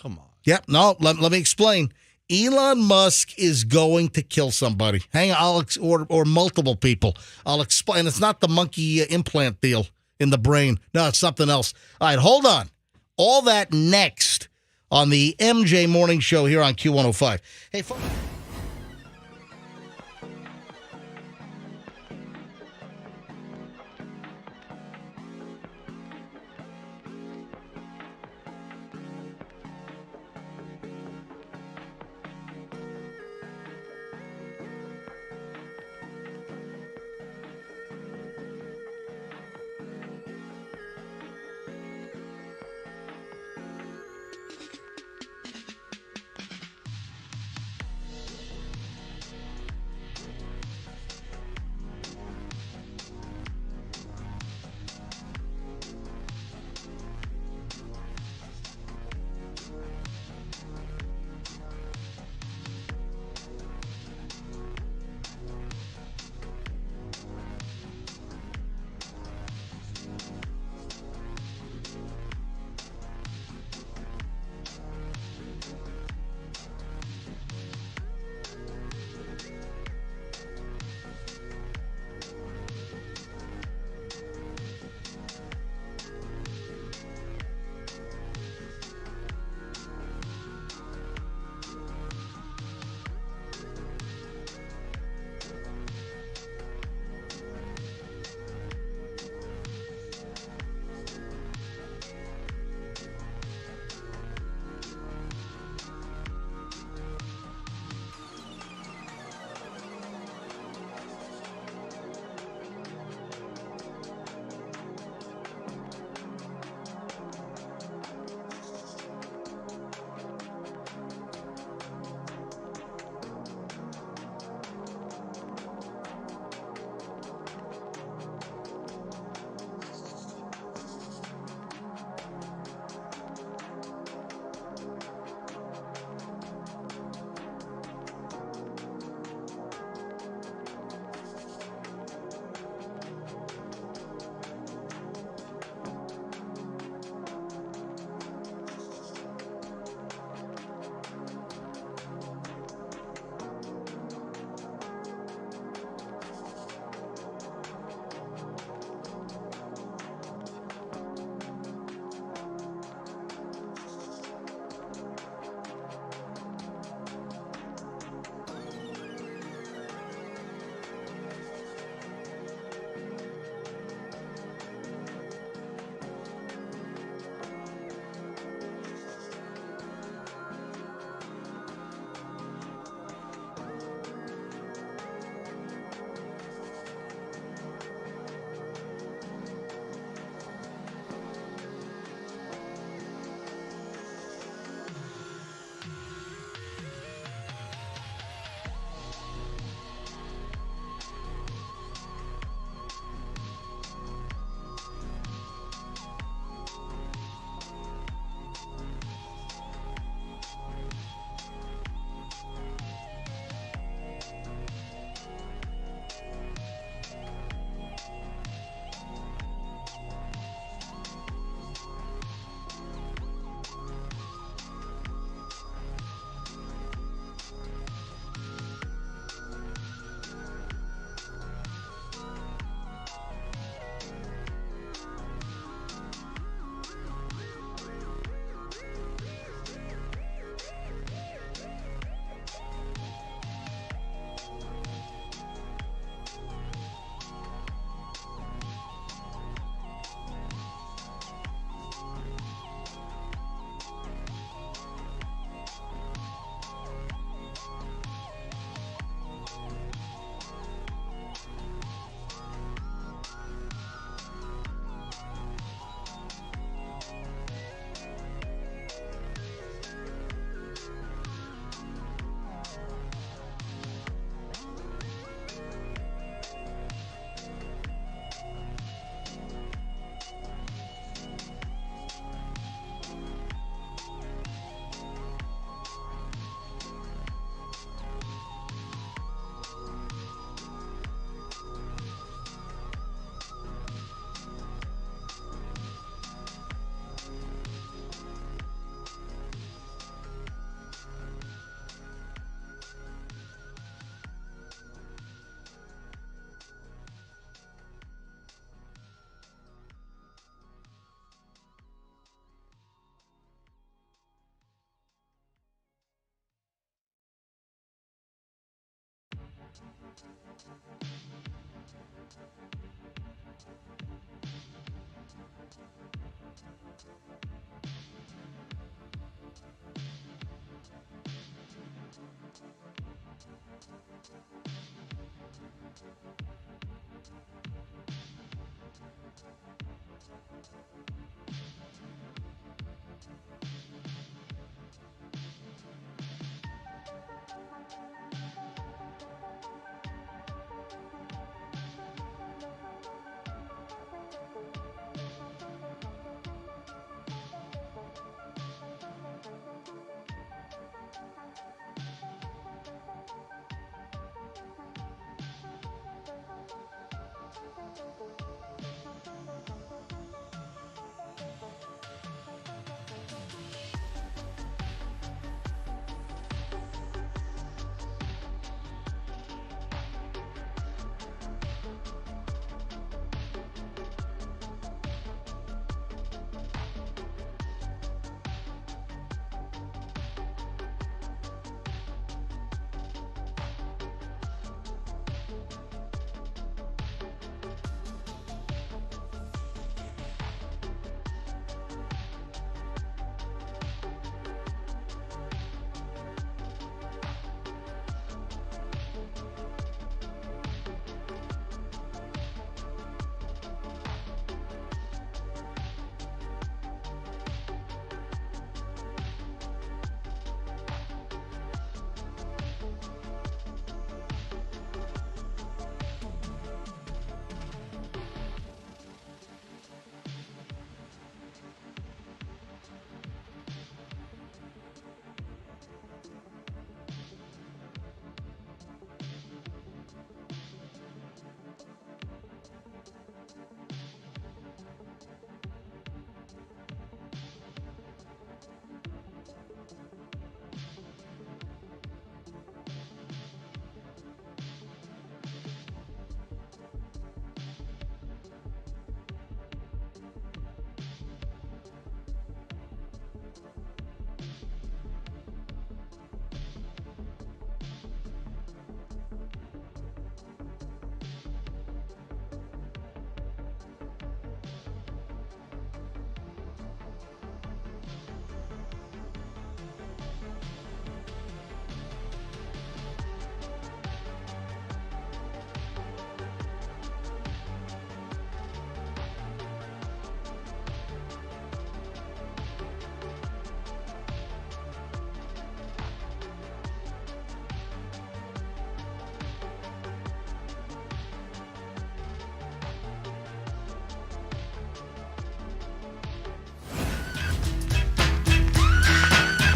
Speaker 4: Come on.
Speaker 1: Yep. No, let me explain. Elon Musk is going to kill somebody. Hang on, or multiple people. I'll explain. It's not the monkey implant deal in the brain. No, it's something else. All right, hold on. All that next on the MJ Morning Show here on Q105. Hey, folks.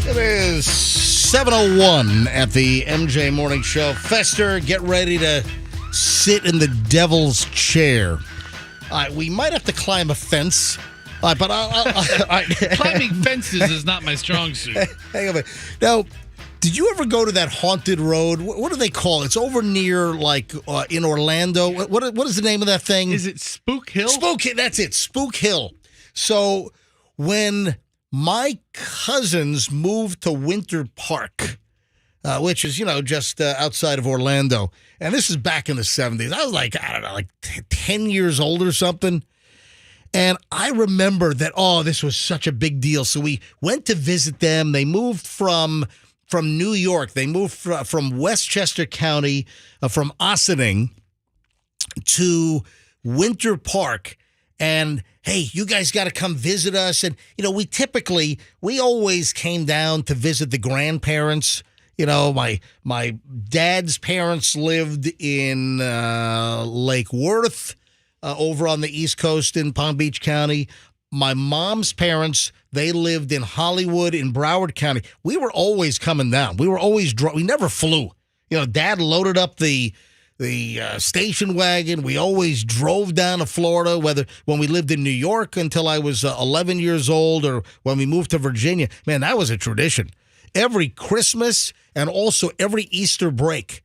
Speaker 1: It is 7:01 at the MJ Morning Show. Fester, get ready to sit in the devil's chair. All right, we might have to climb a fence. All right, but
Speaker 2: Climbing fences is not my strong suit.
Speaker 1: Hang on a minute. Now, did you ever go to that haunted road? What do they call it? It's over near, like, in Orlando. What is the name of that thing?
Speaker 2: Is it Spook Hill?
Speaker 1: Spook Hill. That's it. Spook Hill. So when my cousins moved to Winter Park, which is, just outside of Orlando, and this is back in the 70s. I was like, I don't know, like 10 years old or something. And I remember that, this was such a big deal. So we went to visit them. They moved from New York. They moved from Westchester County, from Ossining to Winter Park. And, hey, you guys got to come visit us. And, we always came down to visit the grandparents. My dad's parents lived in Lake Worth, over on the East Coast in Palm Beach County. My mom's parents, they lived in Hollywood in Broward County. We were always coming down. We were always we never flew. Dad loaded up the station wagon. We always drove down to Florida, whether when we lived in New York until I was 11 years old or when we moved to Virginia. Man, that was a tradition. Every Christmas and also every Easter break,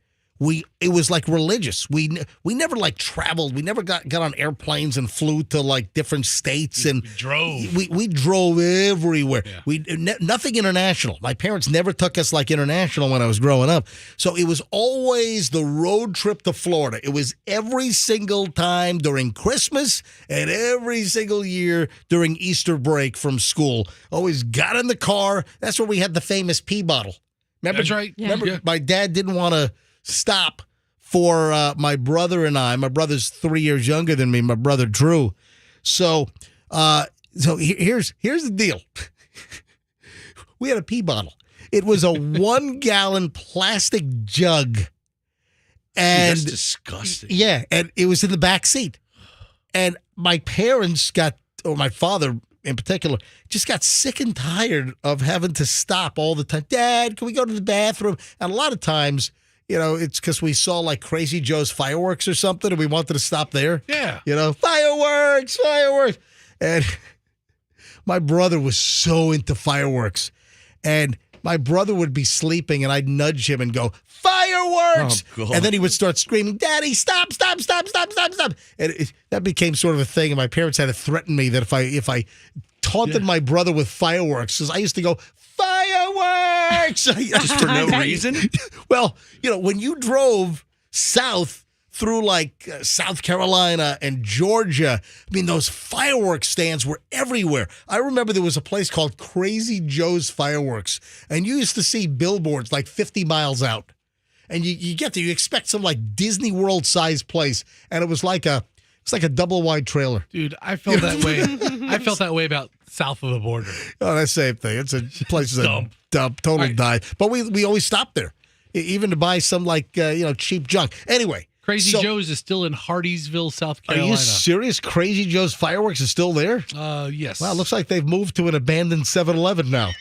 Speaker 1: it was like religious. We never like traveled. We never got on airplanes and flew to like different states and
Speaker 2: drove.
Speaker 1: We drove everywhere.
Speaker 2: Yeah.
Speaker 1: Nothing international. My parents never took us like international when I was growing up. So it was always the road trip to Florida. It was every single time during Christmas and every single year during Easter break from school. Always got in the car. That's where we had the famous pee bottle. Remember?
Speaker 2: That's right.
Speaker 3: Yeah.
Speaker 1: Remember,
Speaker 2: Yeah.
Speaker 1: my dad didn't want to stop for my brother and I. My brother's 3 years younger than me, my brother Drew. So here's the deal. We had a pee bottle. It was a 1 gallon plastic jug. And
Speaker 4: That's disgusting.
Speaker 1: yeah, and it was in the back seat. And my parents or my father in particular, just got sick and tired of having to stop all the time. Dad, can we go to the bathroom? And a lot of times, it's because we saw like Crazy Joe's fireworks or something and we wanted to stop there.
Speaker 2: Yeah.
Speaker 1: Fireworks. And my brother was so into fireworks. And my brother would be sleeping and I'd nudge him and go, fireworks!
Speaker 4: Oh, God.
Speaker 1: And then he would start screaming, Daddy, stop. And that became sort of a thing. And my parents had to threaten me that if I taunted my brother with fireworks, because I used to go, fireworks!
Speaker 4: Just for no reason?
Speaker 1: Well, when you drove south through like South Carolina and Georgia, I mean, those fireworks stands were everywhere. I remember there was a place called Crazy Joe's Fireworks, and you used to see billboards like 50 miles out. And you get there, you expect some like Disney World sized place, and it was like a double wide trailer.
Speaker 2: Dude, I felt that way. I felt that way about south of the border.
Speaker 1: Oh, that's the same thing. It's a place that's a dump, total
Speaker 2: Right.
Speaker 1: dive. But we always stopped there, even to buy some like cheap junk. Anyway.
Speaker 2: Crazy Joe's is still in Hardeeville, South
Speaker 1: Are
Speaker 2: Carolina.
Speaker 1: you serious? Crazy Joe's Fireworks is still there?
Speaker 2: Yes.
Speaker 1: Wow, it looks like they've moved to an abandoned 7-Eleven now.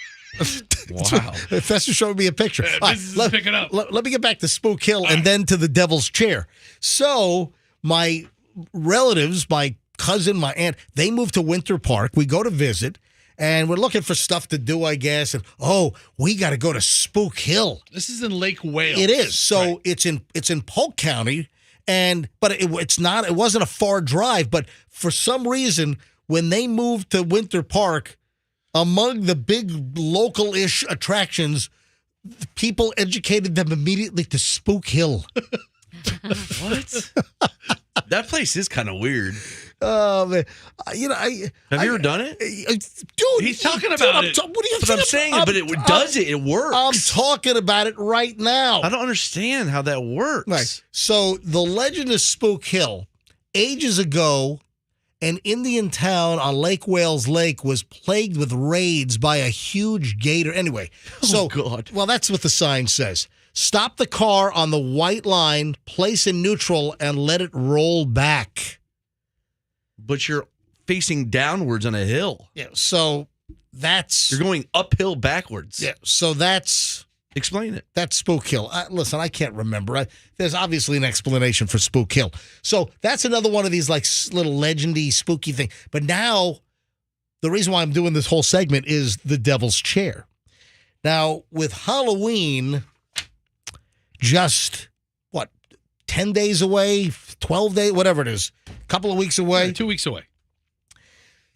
Speaker 4: Wow.
Speaker 1: Fester showed me a picture. All right,
Speaker 2: business is picking up.
Speaker 1: Let me get back to Spook Hill and then to the Devil's Chair. So my relatives, my cousin, my aunt, they moved to Winter Park. We go to visit, and we're looking for stuff to do, I guess. And we got to go to Spook Hill.
Speaker 2: This is in Lake Wales.
Speaker 1: It is. So
Speaker 2: Right.
Speaker 1: it's in Polk County, but it's not. It wasn't a far drive. But for some reason, when they moved to Winter Park, among the big local-ish attractions, people educated them immediately to Spook Hill.
Speaker 4: What? That place is kind of weird.
Speaker 1: Oh man,
Speaker 4: Have you ever done it?
Speaker 1: dude?
Speaker 2: He's talking about it.
Speaker 1: What are you?
Speaker 4: But I'm saying, it does it. It works.
Speaker 1: I'm talking about it right now.
Speaker 4: I don't understand how that works.
Speaker 1: Right. So the legend of Spook Hill, ages ago, an Indian town on Lake Wales Lake was plagued with raids by a huge gator. Anyway, so
Speaker 4: God.
Speaker 1: Well, that's what the sign says. Stop the car on the white line, place in neutral, and let it roll back.
Speaker 4: But you're facing downwards on a hill.
Speaker 1: Yeah. So that's
Speaker 4: You're going uphill backwards.
Speaker 1: yeah. So that's Spook Hill. Listen, I can't remember. There's obviously an explanation for Spook Hill. So that's another one of these like little legendy, spooky thing. But now, the reason why I'm doing this whole segment is the Devil's Chair. Now, with Halloween, just 10 days away, 12 days, whatever it is, a couple of weeks away.
Speaker 2: 2 weeks away.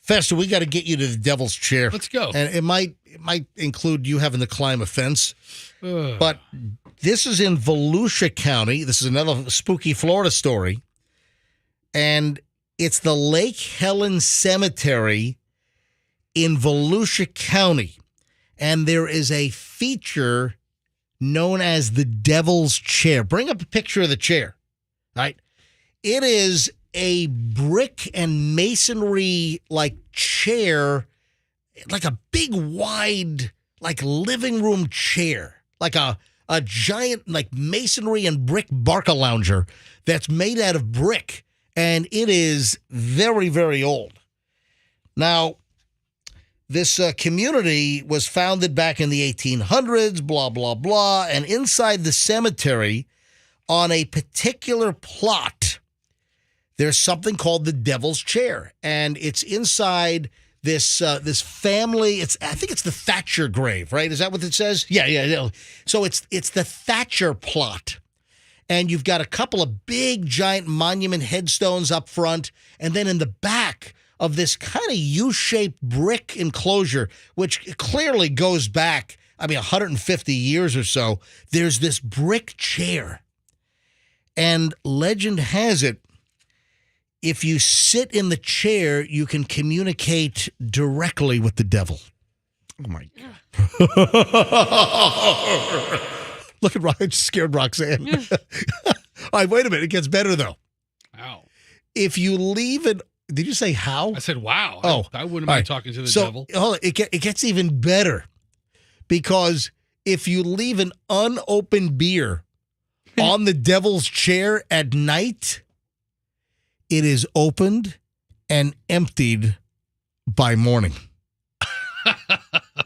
Speaker 1: Fester, we got to get you to the Devil's Chair.
Speaker 2: Let's go.
Speaker 1: And it might include you having to climb a fence.
Speaker 2: Ugh.
Speaker 1: But this is in Volusia County. This is another spooky Florida story. And it's the Lake Helen Cemetery in Volusia County. And there is a feature known as the Devil's Chair. Bring up a picture of the chair. All right. It is a brick and masonry like chair, like a big wide like living room chair, like a giant like masonry and brick barca lounger that's made out of brick, and it is very, very old. Now, this community was founded back in the 1800s, blah, blah, blah, and inside the cemetery on a particular plot, there's something called the Devil's Chair, and it's inside this family. I think it's the Thatcher grave, right? Is that what it says? Yeah. So it's the Thatcher plot, and you've got a couple of big, giant monument headstones up front, and then in the back of this kind of U-shaped brick enclosure, which clearly goes back, 150 years or so, there's this brick chair. And legend has it, if you sit in the chair, you can communicate directly with the devil.
Speaker 4: Oh, my God.
Speaker 1: Look at Ryan, scared Roxanne. All right, wait a minute. It gets better, though.
Speaker 2: Wow.
Speaker 1: If you leave it, did you say how?
Speaker 2: I said, wow.
Speaker 1: Oh.
Speaker 2: I wouldn't
Speaker 1: All
Speaker 2: mind
Speaker 1: right.
Speaker 2: talking to the
Speaker 1: So,
Speaker 2: devil.
Speaker 1: hold on. It gets even better, because if you leave an unopened beer on the devil's chair at night, it is opened and emptied by morning.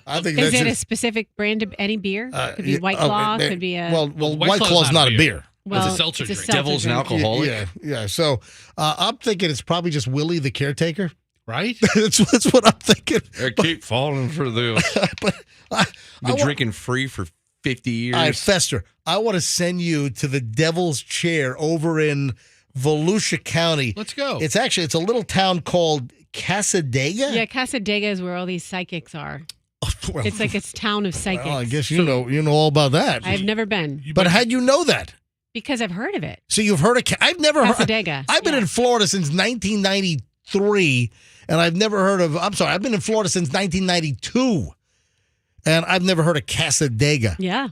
Speaker 1: I think
Speaker 3: Is
Speaker 1: that's
Speaker 3: it a specific brand of any beer? Could be White Claw. Could be a.
Speaker 1: well, White Claw's not a beer.
Speaker 3: well,
Speaker 2: it's a seltzer drink.
Speaker 4: Devil's an
Speaker 3: drink.
Speaker 4: alcoholic.
Speaker 1: Yeah. So I'm thinking it's probably just Willie the caretaker.
Speaker 2: Right?
Speaker 1: That's what I'm thinking.
Speaker 4: I keep falling for this.
Speaker 1: But I
Speaker 4: Been
Speaker 1: want-
Speaker 4: drinking free for 50 years.
Speaker 1: All right, Fester, I want to send you to the Devil's Chair over in Volusia County.
Speaker 2: Let's go.
Speaker 1: It's a little town called Casadega.
Speaker 3: Yeah, Casadega is where all these psychics are.
Speaker 1: Well,
Speaker 3: It's like its town of psychics.
Speaker 1: well, I guess you know all about that.
Speaker 3: I've never been
Speaker 1: But how'd you know that?
Speaker 3: because I've heard of it.
Speaker 1: So you've heard of I've never heard.
Speaker 3: Casadega.
Speaker 1: I've been in Florida since 1993, and I've never heard of. I'm sorry, I've been in Florida since 1992, and I've never heard of Casadega.
Speaker 3: Yeah.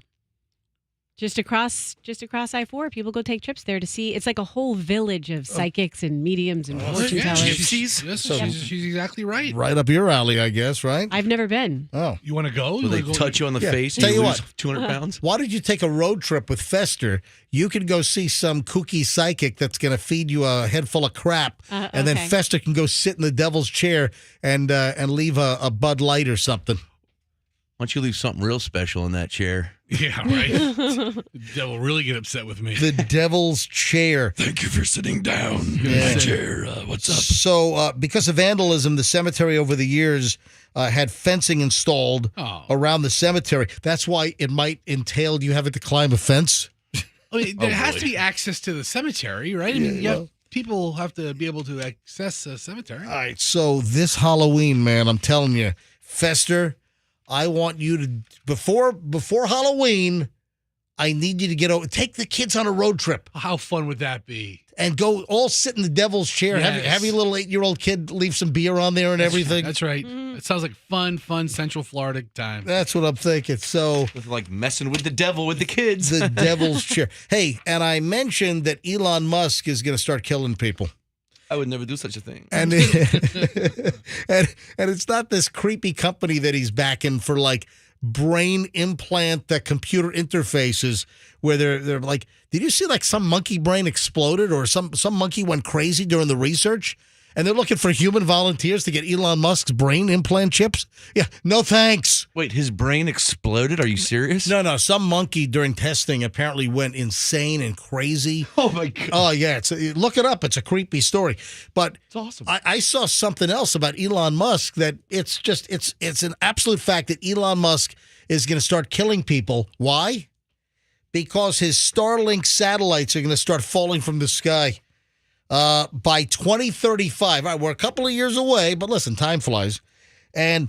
Speaker 3: Just across I-4, people go take trips there to see. It's like a whole village of psychics and mediums and fortune
Speaker 2: yeah,
Speaker 3: tellers.
Speaker 2: gypsies. Yes,
Speaker 1: So-
Speaker 2: she's exactly right.
Speaker 1: Right up your alley, I guess. Right?
Speaker 3: I've never been.
Speaker 1: Oh.
Speaker 2: You want to go?
Speaker 4: Will they touch you on the
Speaker 1: Yeah.
Speaker 4: face and
Speaker 1: Tell
Speaker 4: you
Speaker 1: you
Speaker 4: lose
Speaker 1: what.
Speaker 4: 200 pounds?
Speaker 1: Why don't you take a road trip with Fester? You can go see some kooky psychic that's going to feed you a head full of crap, and then
Speaker 3: Okay.
Speaker 1: Fester can go sit in the devil's chair and leave a Bud Light or something.
Speaker 4: Why don't you leave something real special in that chair?
Speaker 2: Yeah, right. The devil really get upset with me.
Speaker 1: The devil's chair.
Speaker 4: Thank you for sitting down
Speaker 1: in my
Speaker 4: chair. What's up?
Speaker 1: So, because of vandalism, the cemetery over the years had fencing installed
Speaker 2: Oh.
Speaker 1: around the cemetery. That's why it might entail you having to climb a fence.
Speaker 2: I mean, there has
Speaker 4: boy.
Speaker 2: to be access to the cemetery, right? I mean, people have to be able to access a cemetery.
Speaker 1: All right, so this Halloween, man, I'm telling you, Fester, I want you to before Halloween, I need you to take the kids on a road trip
Speaker 2: How fun would that be?
Speaker 1: and go all sit in the devil's chair.
Speaker 2: Yes.
Speaker 1: Have your little 8-year-old kid leave some beer on there and everything.
Speaker 2: That's right. It sounds like fun Central Florida time.
Speaker 1: That's what I'm thinking. So
Speaker 4: With like messing with the devil with the kids.
Speaker 1: the devil's chair. Hey, and I mentioned that Elon Musk is going to start killing people.
Speaker 4: I would never do such a thing.
Speaker 1: And and it's not this creepy company that he's backing for like brain implant computer interfaces where they're like, did you see like some monkey brain exploded or some monkey went crazy during the research? And they're looking for human volunteers to get Elon Musk's brain implant chips? Yeah, no thanks.
Speaker 4: Wait, his brain exploded? Are you serious?
Speaker 1: No, some monkey during testing apparently went insane and crazy.
Speaker 4: Oh, my God.
Speaker 1: Oh, yeah. Look it up. It's a creepy story. But
Speaker 4: It's awesome.
Speaker 1: I saw something else about Elon Musk that it's an absolute fact that Elon Musk is going to start killing people. Why? Because his Starlink satellites are going to start falling from the sky. By 2035. All right, we're a couple of years away, but listen, time flies. And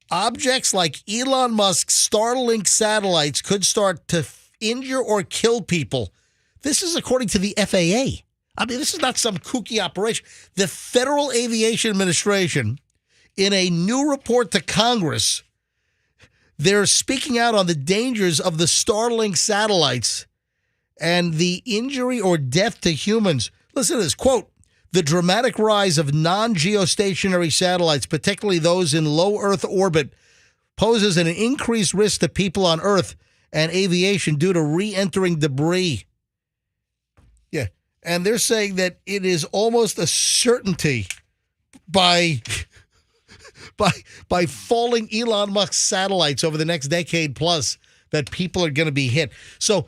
Speaker 1: objects like Elon Musk's Starlink satellites could start to injure or kill people. This is according to the FAA. I mean, this is not some kooky operation. The Federal Aviation Administration, in a new report to Congress, they're speaking out on the dangers of the Starlink satellites and the injury or death to humans. Listen to this, quote, the dramatic rise of non-geostationary satellites, particularly those in low Earth orbit, poses an increased risk to people on Earth and aviation due to re-entering debris. Yeah, and they're saying that it is almost a certainty by falling Elon Musk satellites over the next decade plus that people are going to be hit. So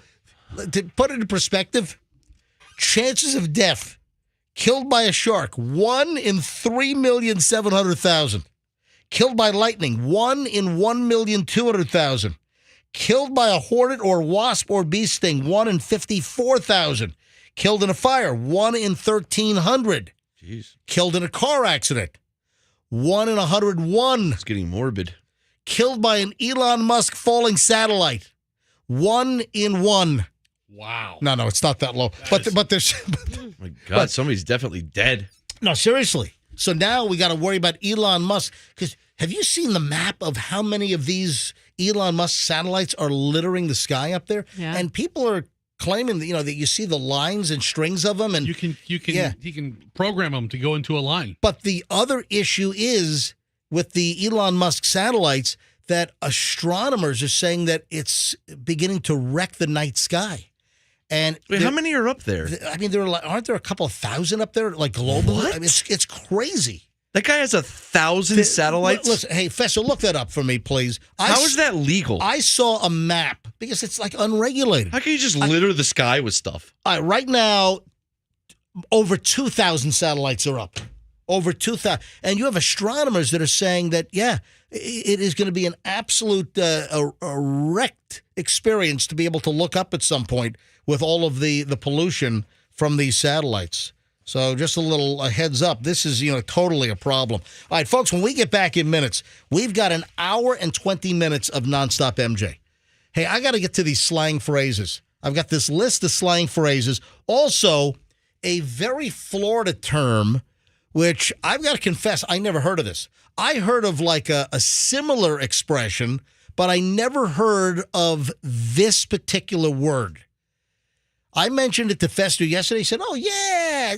Speaker 1: to put it in perspective, chances of death, killed by a shark, 1 in 3,700,000. Killed by lightning, 1 in 1,200,000. Killed by a hornet or wasp or bee sting, 1 in 54,000. Killed in a fire, 1 in 1,300.
Speaker 4: Jeez.
Speaker 1: Killed in a car accident, 1 in 101.
Speaker 4: It's getting morbid.
Speaker 1: Killed by an Elon Musk falling satellite, 1 in 1.
Speaker 2: Wow.
Speaker 1: No, it's not that low. But there's
Speaker 4: Oh my God, somebody's definitely dead.
Speaker 1: no, seriously. So now we got to worry about Elon Musk, because have you seen the map of how many of these Elon Musk satellites are littering the sky up there?
Speaker 3: Yeah.
Speaker 1: And people are claiming that, that you see the lines and strings of them, and
Speaker 2: You can
Speaker 1: Yeah.
Speaker 2: you can program them to go into a line.
Speaker 1: but the other issue is with the Elon Musk satellites that astronomers are saying that it's beginning to wreck the night sky. And
Speaker 4: Wait, how many are up there?
Speaker 1: I mean, aren't there a couple of thousand up there, like globally?
Speaker 4: What?
Speaker 1: I mean, it's crazy.
Speaker 4: That guy has 1,000 satellites?
Speaker 1: Listen, hey, Fester, look that up for me, please.
Speaker 4: How is that legal?
Speaker 1: I saw a map because it's like unregulated.
Speaker 4: How can you just litter the sky with stuff?
Speaker 1: All right, right now, over 2,000 satellites are up. Over 2,000. And you have astronomers that are saying that, yeah, it is going to be an absolute a wrecked experience to be able to look up at some point with all of the pollution from these satellites. So just a little heads up. This is, totally a problem. All right, folks, when we get back in minutes, we've got an hour and 20 minutes of nonstop MJ. Hey, I got to get to these slang phrases. I've got this list of slang phrases. Also, a very Florida term, which I've got to confess, I never heard of this. I heard of like a similar expression, but I never heard of this particular word. I mentioned it to Fester yesterday. He said, oh, yeah.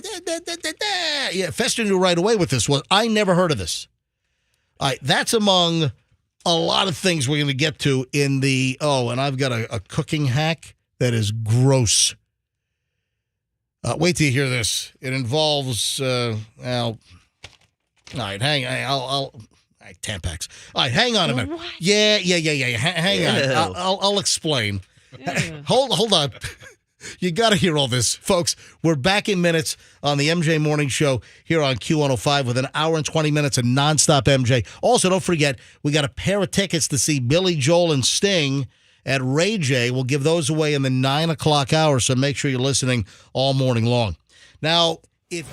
Speaker 1: Yeah, Fester knew right away with this one. I never heard of this. All right, that's among a lot of things we're going to get to in the, and I've got a cooking hack that is gross. Wait till you hear this. It involves, all right, all right, Tampax. All right, hang on a minute.
Speaker 3: What?
Speaker 1: Yeah. Hang on. I'll explain.
Speaker 3: Ew.
Speaker 1: Hold on. You got to hear all this, folks. We're back in minutes on the MJ Morning Show here on Q105 with an hour and 20 minutes of nonstop MJ. Also, don't forget, we got a pair of tickets to see Billy Joel and Sting at Ray J. We'll give those away in the 9 o'clock hour, so make sure you're listening all morning long. Now, if...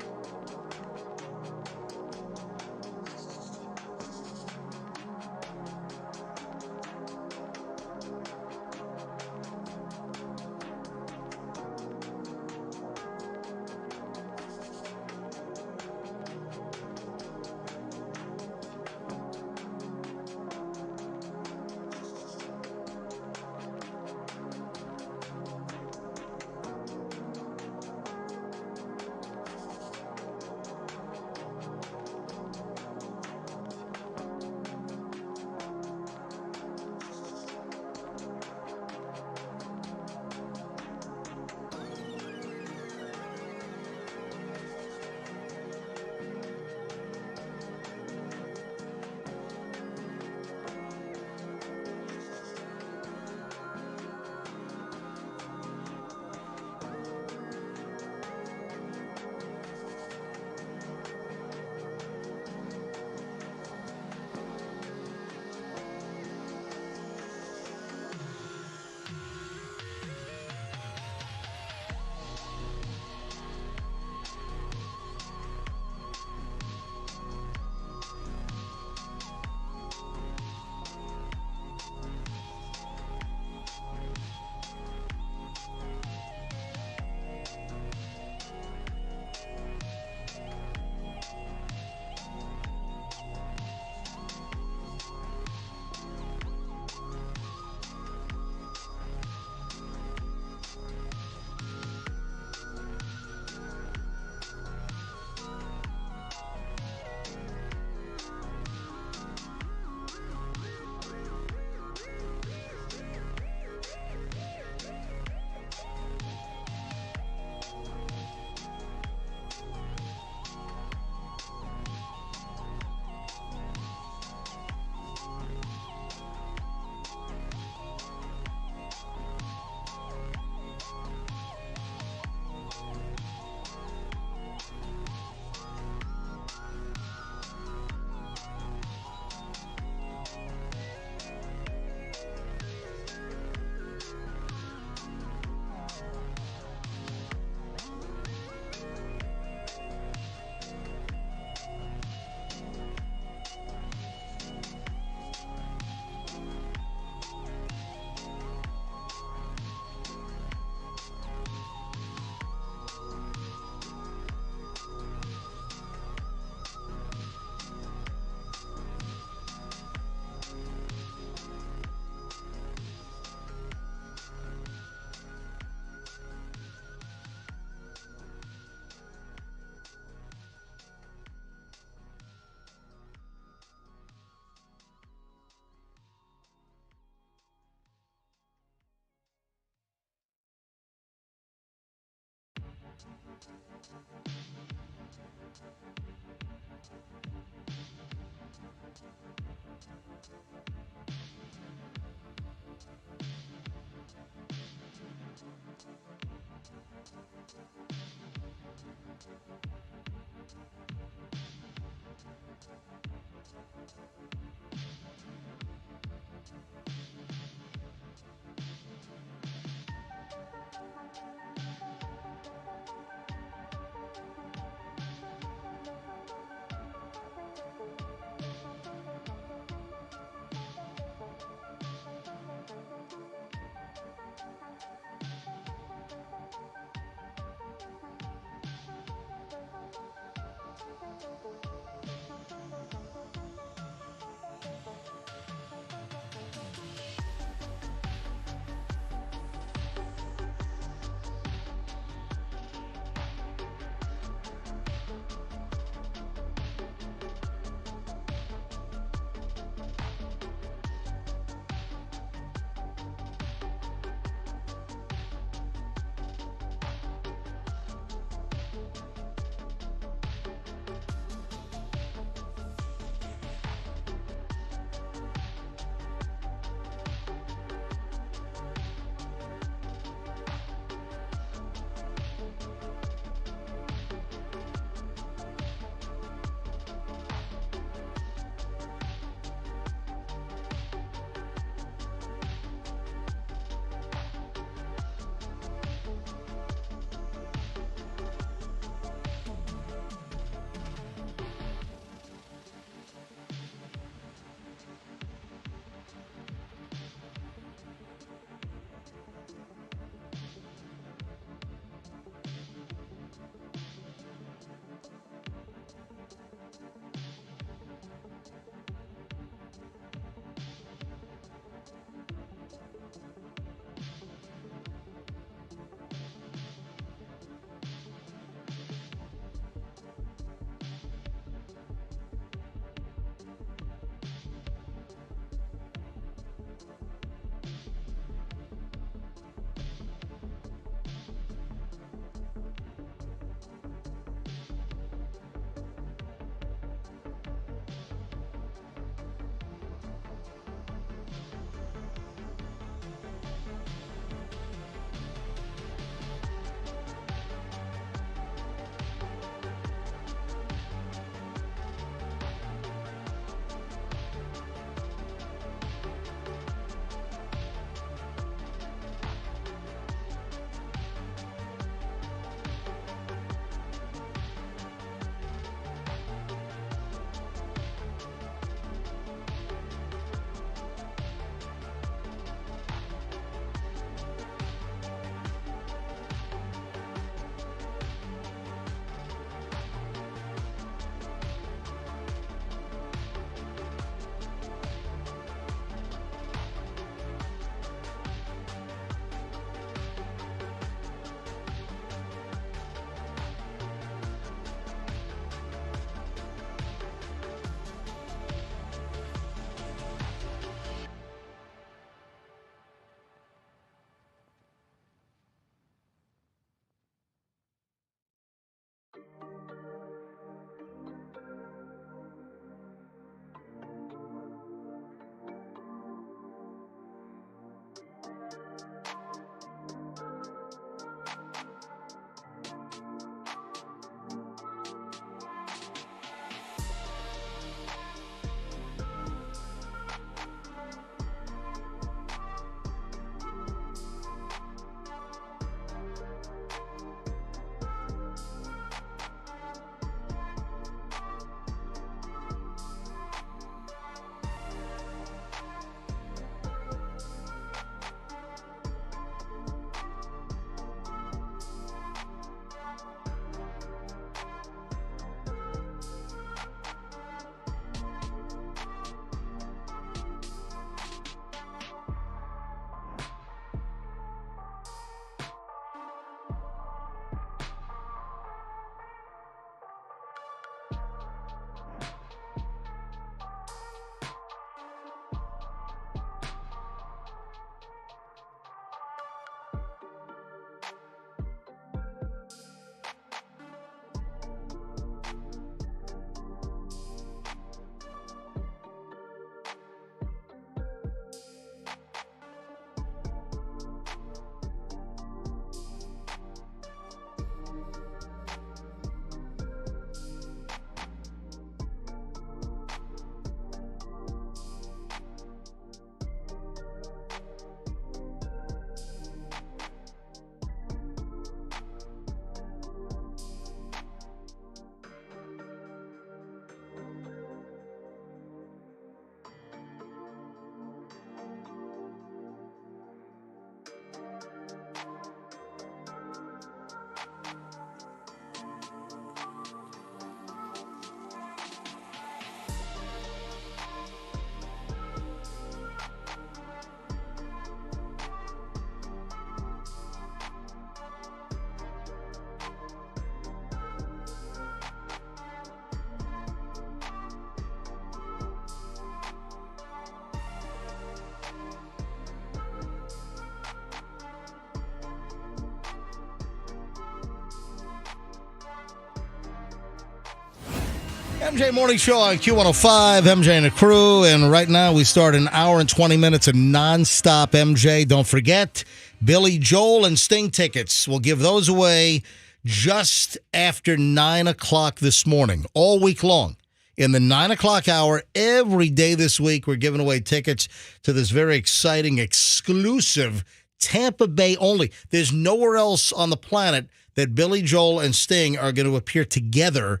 Speaker 1: MJ Morning Show on Q105, MJ and the crew. And right now we start an hour and 20 minutes of nonstop MJ. Don't forget, Billy Joel and Sting tickets. We'll give those away just after 9 o'clock this morning, all week long. In the 9 o'clock hour, every day this week, we're giving away tickets to this very exciting, exclusive Tampa Bay only. There's nowhere else on the planet that Billy Joel and Sting are going to appear together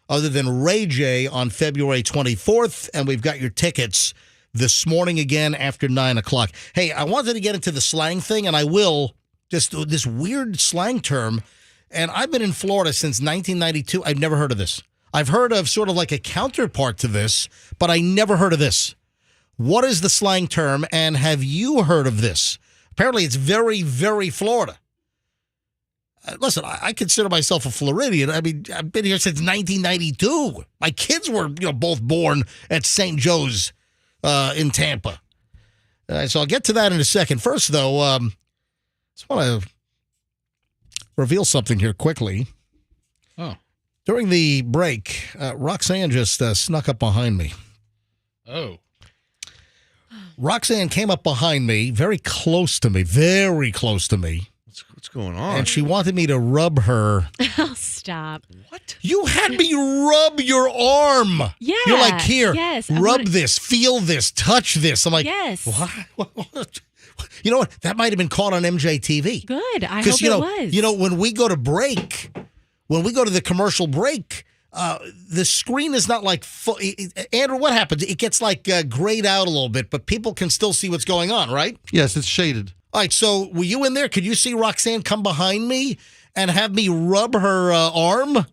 Speaker 1: other than Ray J on February 24th, and we've got your tickets this morning again after 9 o'clock. Hey, I wanted to get into the slang thing, and I will, just this weird slang term, and I've been in Florida since 1992. I've never heard of this. I've heard of sort of like a counterpart to this, but I never heard of this. What is the slang term, and have you heard of this? Apparently, it's very, very Florida. Listen, I consider myself a Floridian. I mean, I've been here since 1992. My kids were, both born at St. Joe's in Tampa. So I'll get to that in a second. First, though, I just want to reveal something here quickly.
Speaker 2: Oh.
Speaker 1: During the break, Roxanne just snuck up behind me.
Speaker 2: Oh.
Speaker 1: Roxanne came up behind me, very close to me.
Speaker 4: What's going on?
Speaker 1: And she wanted me to rub her.
Speaker 3: Oh, stop.
Speaker 4: What?
Speaker 1: You had me rub your arm.
Speaker 3: Yeah.
Speaker 1: You're like, here,
Speaker 3: yes,
Speaker 1: rub this, feel this, touch this. I'm like,
Speaker 3: yes.
Speaker 1: What? You know what? That might have been caught on MJTV.
Speaker 3: Good. I hope it was.
Speaker 1: When we go to break, when we go to the commercial break, the screen is not like full. Andrew, what happens? It gets like grayed out a little bit, but people can still see what's going on, right?
Speaker 5: Yes, it's shaded.
Speaker 1: All right, so were you in there? Could you see Roxanne come behind me and have me rub her arm? All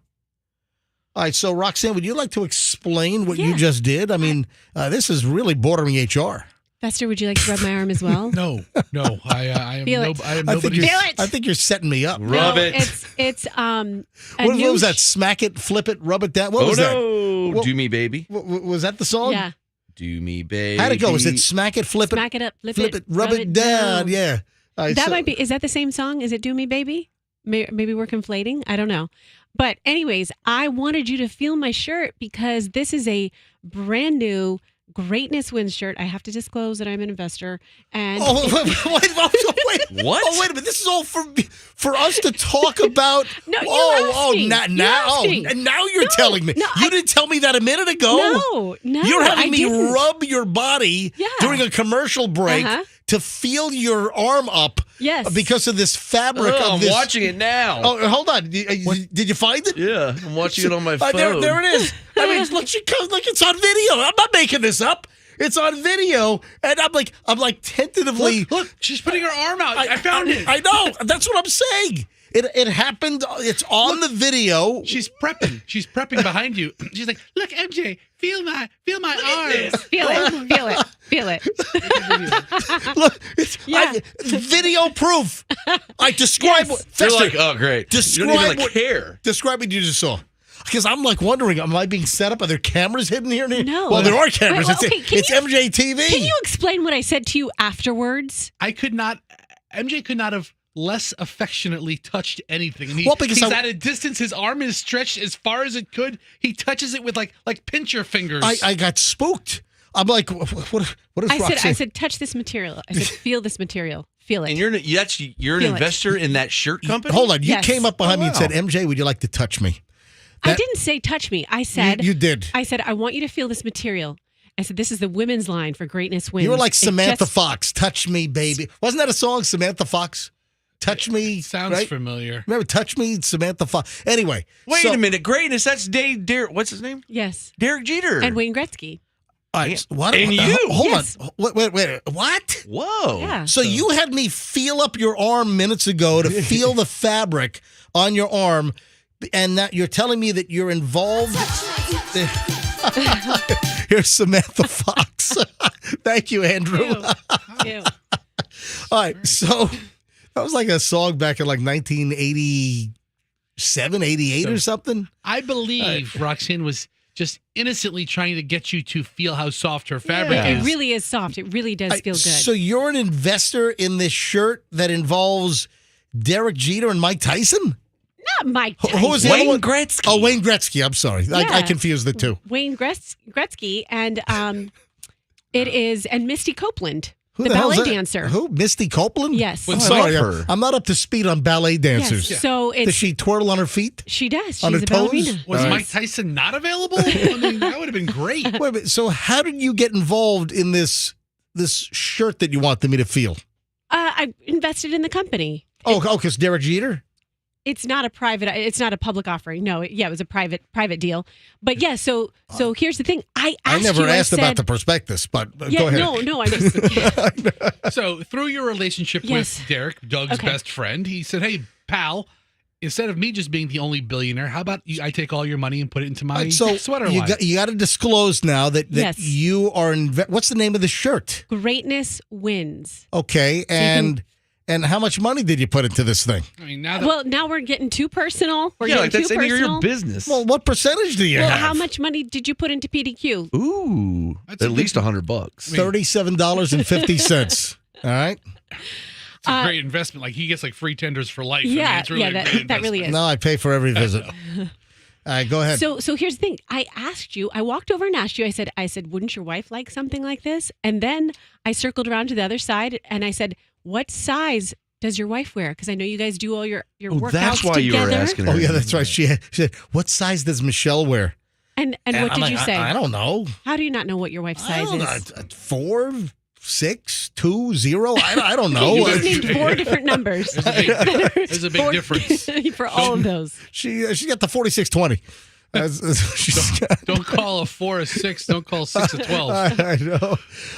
Speaker 1: right, so Roxanne, would you like to explain what you just did? I mean, this is really bordering HR.
Speaker 3: Fester, would you like to rub my arm as well?
Speaker 2: No. I am
Speaker 3: Feel it.
Speaker 2: I am
Speaker 1: I think,
Speaker 2: nobody.
Speaker 1: I think you're setting me up.
Speaker 4: Rub it.
Speaker 3: It's
Speaker 1: What was that? Smack it, flip it, rub it down. What was that?
Speaker 4: No. Do me, baby.
Speaker 1: Was that the song?
Speaker 3: Yeah.
Speaker 4: Do me, baby.
Speaker 1: How'd it go? Was it smack it, flip
Speaker 3: Smack it up, flip
Speaker 1: it, rub it down? Yeah. All right,
Speaker 3: That might be. Is that the same song? Is it "Do Me, Baby"? Maybe we're conflating. I don't know. But anyways, I wanted you to feel my shirt because this is a brand new Greatness Wins shirt. I have to disclose that I'm an investor. And
Speaker 1: wait.
Speaker 4: What?
Speaker 1: Oh, wait a minute. This is all for us to talk about.
Speaker 3: No, you asked me.
Speaker 1: Now you're telling me.
Speaker 3: No,
Speaker 1: you didn't tell me that a minute ago.
Speaker 3: No.
Speaker 1: You're having
Speaker 3: I
Speaker 1: me
Speaker 3: didn't.
Speaker 1: rub your body during a commercial break to feel your arm up.
Speaker 3: Yes.
Speaker 1: Because of this fabric of
Speaker 4: I'm
Speaker 1: this.
Speaker 4: watching it now.
Speaker 1: Oh, hold on. Did you find it?
Speaker 4: Yeah, I'm watching it on my phone.
Speaker 1: There it is. I mean, look, it's on video. I'm not making this up. It's on video, and I'm like tentatively.
Speaker 2: Look, she's putting her arm out. I found it.
Speaker 1: I know. That's what I'm saying. It happened. It's on the video.
Speaker 2: She's prepping. She's prepping behind you. She's like, "Look, MJ, feel my arm.
Speaker 3: Feel it.
Speaker 1: Look, it's video proof. I describe what.
Speaker 4: You're
Speaker 1: Fester,
Speaker 4: like, oh, great.
Speaker 1: Describe
Speaker 4: you don't even
Speaker 1: what-
Speaker 4: care.
Speaker 1: Describe what you just saw. Because I'm like wondering, am I being set up? Are there cameras hidden here?
Speaker 3: No.
Speaker 1: Well, there are cameras.
Speaker 3: Wait, okay,
Speaker 1: it's MJTV.
Speaker 3: Can you explain what I said to you afterwards?
Speaker 2: MJ could not have less affectionately touched anything. And
Speaker 1: Well, because
Speaker 2: he's at a distance. His arm is stretched as far as it could. He touches it with like pincher fingers.
Speaker 1: I got spooked. I'm like, what is Roxanne?
Speaker 3: I said, touch this material. I said, feel this material. Feel it.
Speaker 4: And you're an
Speaker 3: Feel it.
Speaker 4: investor in that shirt company?
Speaker 1: Hold on. You
Speaker 3: Yes.
Speaker 1: came up behind me and
Speaker 4: wow.
Speaker 1: said, MJ, would you like to touch me?
Speaker 3: I didn't say touch me. I said
Speaker 1: You did.
Speaker 3: I said I want you to feel this material. I said this is the women's line for Greatness Wins.
Speaker 1: You were like
Speaker 3: It
Speaker 1: Samantha
Speaker 3: just-
Speaker 1: Fox. Touch me, baby. Wasn't that a song, Samantha Fox? Touch me.
Speaker 2: Sounds
Speaker 1: right?
Speaker 2: familiar.
Speaker 1: Remember, touch me, Samantha Fox. Anyway.
Speaker 4: Wait
Speaker 1: so-
Speaker 4: a minute. Greatness. That's Derek. What's his name?
Speaker 3: Yes.
Speaker 4: Derek Jeter.
Speaker 3: And Wayne Gretzky.
Speaker 1: All right. What,
Speaker 4: And you.
Speaker 1: Hold
Speaker 3: Yes.
Speaker 1: on. Wait. What?
Speaker 4: Whoa.
Speaker 3: Yeah.
Speaker 1: So you had me feel up your arm minutes ago to feel the fabric on your arm, and that you're telling me that you're involved. Here's Samantha Fox. Thank you, Andrew.
Speaker 3: Ew.
Speaker 1: All right, so that was like a song back in like 1987, 88 or something.
Speaker 2: I believe Roxanne was just innocently trying to get you to feel how soft her fabric
Speaker 4: Yeah.
Speaker 2: is.
Speaker 3: It really is soft. It really does feel good.
Speaker 1: So you're an investor in this shirt that involves Derek Jeter and Mike Tyson?
Speaker 3: Not Mike Tyson.
Speaker 1: Who was the other
Speaker 4: Wayne
Speaker 1: one?
Speaker 4: Gretzky.
Speaker 1: Oh, Wayne Gretzky. I'm sorry. I
Speaker 3: Yeah.
Speaker 1: confused the two.
Speaker 3: Wayne Gretzky, and it is, and Misty Copeland,
Speaker 1: Who
Speaker 3: the
Speaker 1: hell's
Speaker 3: ballet
Speaker 1: that?
Speaker 3: dancer.
Speaker 1: Who? Misty Copeland?
Speaker 3: Yes.
Speaker 1: I'm
Speaker 2: What's
Speaker 1: sorry.
Speaker 4: up her?
Speaker 1: I'm not up to speed on ballet dancers.
Speaker 3: Yes. So
Speaker 1: Does
Speaker 3: it's
Speaker 1: she twirl on her feet?
Speaker 3: she does. She's
Speaker 1: On her
Speaker 3: a
Speaker 1: toes?
Speaker 3: ballerina.
Speaker 2: Was
Speaker 1: All right.
Speaker 2: Mike Tyson not available? I mean, that would have been great.
Speaker 1: Wait a minute. So how did you get involved in this shirt that you wanted me to feel?
Speaker 3: I invested in the company.
Speaker 1: Oh, because Derek Jeter?
Speaker 3: It's not a private. It's not a public offering. No, it was a private deal. But yeah, so here's the thing. I
Speaker 1: never asked
Speaker 3: said,
Speaker 1: about the prospectus, but
Speaker 3: Yeah,
Speaker 1: go ahead.
Speaker 3: no. I'm just.
Speaker 2: So through your relationship
Speaker 3: Yes.
Speaker 2: with Derek, Doug's
Speaker 3: Okay.
Speaker 2: best friend, he said, "Hey, pal, instead of me just being the only billionaire, how about I take all your money and put it into my sweater
Speaker 1: you
Speaker 2: line?"
Speaker 1: got to disclose now that
Speaker 3: Yes.
Speaker 1: you are what's the name of the shirt?
Speaker 3: Greatness wins.
Speaker 1: Okay, and how much money did you put into this thing?
Speaker 2: I mean, now that
Speaker 3: Well, now we're getting too personal. We're
Speaker 4: Yeah,
Speaker 3: getting
Speaker 4: like that's
Speaker 3: too
Speaker 4: any of
Speaker 3: personal.
Speaker 4: your business.
Speaker 1: Well, what percentage do you
Speaker 3: Well,
Speaker 1: have?
Speaker 3: how much money did you put into PDQ?
Speaker 4: Ooh,
Speaker 2: That's a
Speaker 4: at
Speaker 2: big-
Speaker 4: least $100.
Speaker 1: $37.50. All right.
Speaker 2: it's a great investment. Like he gets like free tenders for life. I mean,
Speaker 3: Yeah,
Speaker 2: it's really
Speaker 3: yeah,
Speaker 2: a
Speaker 3: that-
Speaker 2: great
Speaker 3: that really
Speaker 2: investment.
Speaker 3: is.
Speaker 1: No, I pay for every visit. All right, go ahead.
Speaker 3: So here's the thing. I asked you. I walked over and asked you. I said, wouldn't your wife like something like this? And then I circled around to the other side and I said, what size does your wife wear? Because I know you guys do all your workouts
Speaker 4: That's why you
Speaker 3: together.
Speaker 4: were asking her.
Speaker 1: Oh yeah, that's right. She said, "What size does Michelle wear?"
Speaker 3: And what
Speaker 1: I'm
Speaker 3: did
Speaker 1: like,
Speaker 3: you say?
Speaker 1: I don't know.
Speaker 3: How do you not know what your wife's
Speaker 1: I
Speaker 3: size
Speaker 1: don't
Speaker 3: is?
Speaker 1: know. 4, 6, 2, 0. I don't know.
Speaker 3: You just named 4 different numbers.
Speaker 2: There's a big
Speaker 3: Four-
Speaker 2: difference.
Speaker 3: for all of those.
Speaker 1: She got the 4620. She's got,
Speaker 2: Don't call a 4 a 6. Don't call 6 a 12.
Speaker 1: I know.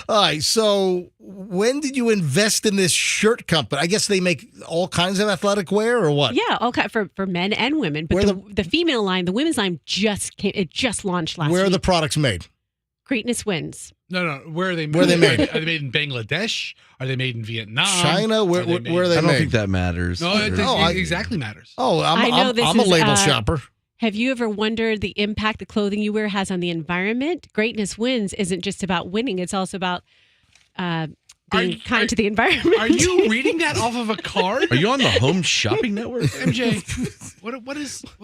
Speaker 1: All right. So when did you invest in this shirt company? I guess they make all kinds of athletic wear or what?
Speaker 3: Yeah, okay, for men and women. But
Speaker 1: Where
Speaker 3: the female line, the women's line just came. It just launched last
Speaker 1: Where are
Speaker 3: week.
Speaker 1: the products made?
Speaker 3: Greatness wins.
Speaker 2: No. Where are they made?
Speaker 1: Where are they made?
Speaker 2: Are they made in Bangladesh? Are they made in Vietnam?
Speaker 1: China? Where are they
Speaker 4: I don't
Speaker 1: made?
Speaker 4: think that matters.
Speaker 2: No, it
Speaker 1: Oh, I-
Speaker 2: exactly matters.
Speaker 1: Oh,
Speaker 3: I know this
Speaker 1: I'm a
Speaker 3: is,
Speaker 1: label shopper.
Speaker 3: Have you ever wondered the impact the clothing you wear has on the environment? Greatness wins isn't just about winning; it's also about being kind to the environment.
Speaker 2: Are you reading that off of a card?
Speaker 4: Are you on the Home Shopping Network?
Speaker 2: MJ, what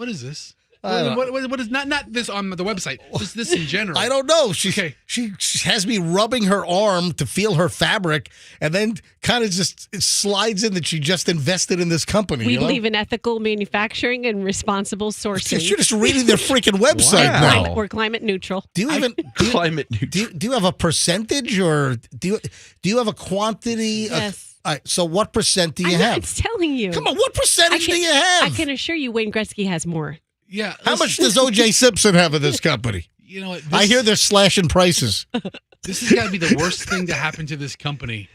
Speaker 2: is this?
Speaker 1: I don't
Speaker 2: What is not this on the website? Just this in general.
Speaker 1: I don't know.
Speaker 2: Okay.
Speaker 1: She has me rubbing her arm to feel her fabric, and then kind of just it slides in that she just invested in this company.
Speaker 3: We
Speaker 1: you know?
Speaker 3: believe in ethical manufacturing and responsible sourcing.
Speaker 1: You're just reading their freaking website
Speaker 4: Wow.
Speaker 1: now.
Speaker 3: We're climate neutral.
Speaker 1: Do you even
Speaker 4: Climate neutral.
Speaker 1: do you have a percentage or do you have a quantity?
Speaker 3: Yes.
Speaker 1: All right, so what percent do you
Speaker 3: I'm
Speaker 1: have?
Speaker 3: not telling you.
Speaker 1: Come on, what percentage do you have?
Speaker 3: I can assure you, Wayne Gretzky has more.
Speaker 2: Yeah.
Speaker 1: How much does O.J. Simpson have in this company?
Speaker 2: You know what?
Speaker 1: I hear they're slashing prices.
Speaker 2: This has got to be the worst thing to happen to this company.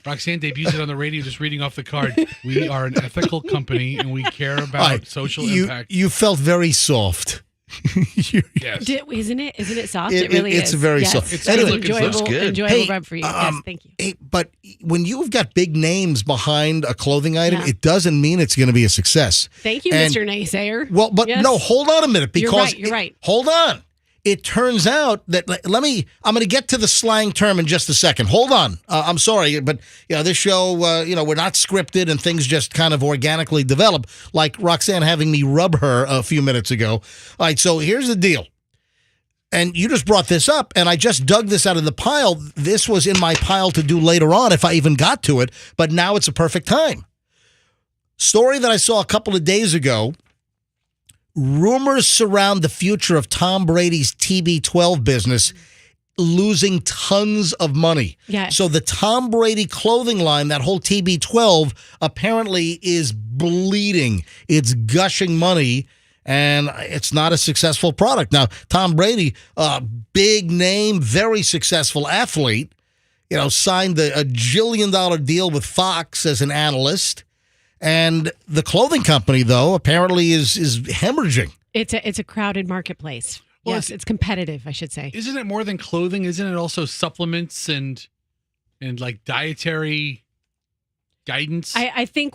Speaker 2: Roxanne debuts it on the radio just reading off the card. We are an ethical company and we care about
Speaker 1: All right,
Speaker 2: social
Speaker 1: you,
Speaker 2: impact.
Speaker 1: You felt very soft.
Speaker 2: Yes.
Speaker 3: Isn't it soft?
Speaker 1: It-
Speaker 3: It really
Speaker 1: it's
Speaker 3: is.
Speaker 1: very
Speaker 3: Yes.
Speaker 1: soft.
Speaker 2: It's
Speaker 1: Anyway,
Speaker 2: good looking.
Speaker 3: enjoyable,
Speaker 4: Looks good.
Speaker 3: enjoyable
Speaker 1: Hey,
Speaker 3: rub for you. Yes, thank you.
Speaker 1: Hey, but when you've got big names behind a clothing item,
Speaker 3: Yeah.
Speaker 1: it doesn't mean it's going to be a success.
Speaker 3: Thank you,
Speaker 1: And-
Speaker 3: Mr. Naysayer.
Speaker 1: Well, but
Speaker 3: Yes.
Speaker 1: no, hold on a minute because
Speaker 3: You're right.
Speaker 1: Hold on. It turns out that I'm going to get to the slang term in just a second. Hold on. I'm sorry, but this show, we're not scripted and things just kind of organically develop, like Roxanne having me rub her a few minutes ago. All right, so here's the deal. And you just brought this up, and I just dug this out of the pile. This was in my pile to do later on if I even got to it, but now it's a perfect time. Story that I saw a couple of days ago. Rumors surround the future of Tom Brady's TB12 business losing tons of money.
Speaker 3: Yes.
Speaker 1: So the Tom Brady clothing line, that whole TB12, apparently is bleeding. It's gushing money, and it's not a successful product. Now, Tom Brady, big name, very successful athlete, signed a $1 jillion deal with Fox as an analyst. And the clothing company, though, apparently is hemorrhaging.
Speaker 3: It's a crowded marketplace.
Speaker 2: Well,
Speaker 3: Yes, it's competitive, I should say.
Speaker 2: Isn't it more than clothing? Isn't it also supplements and like dietary guidance?
Speaker 3: I think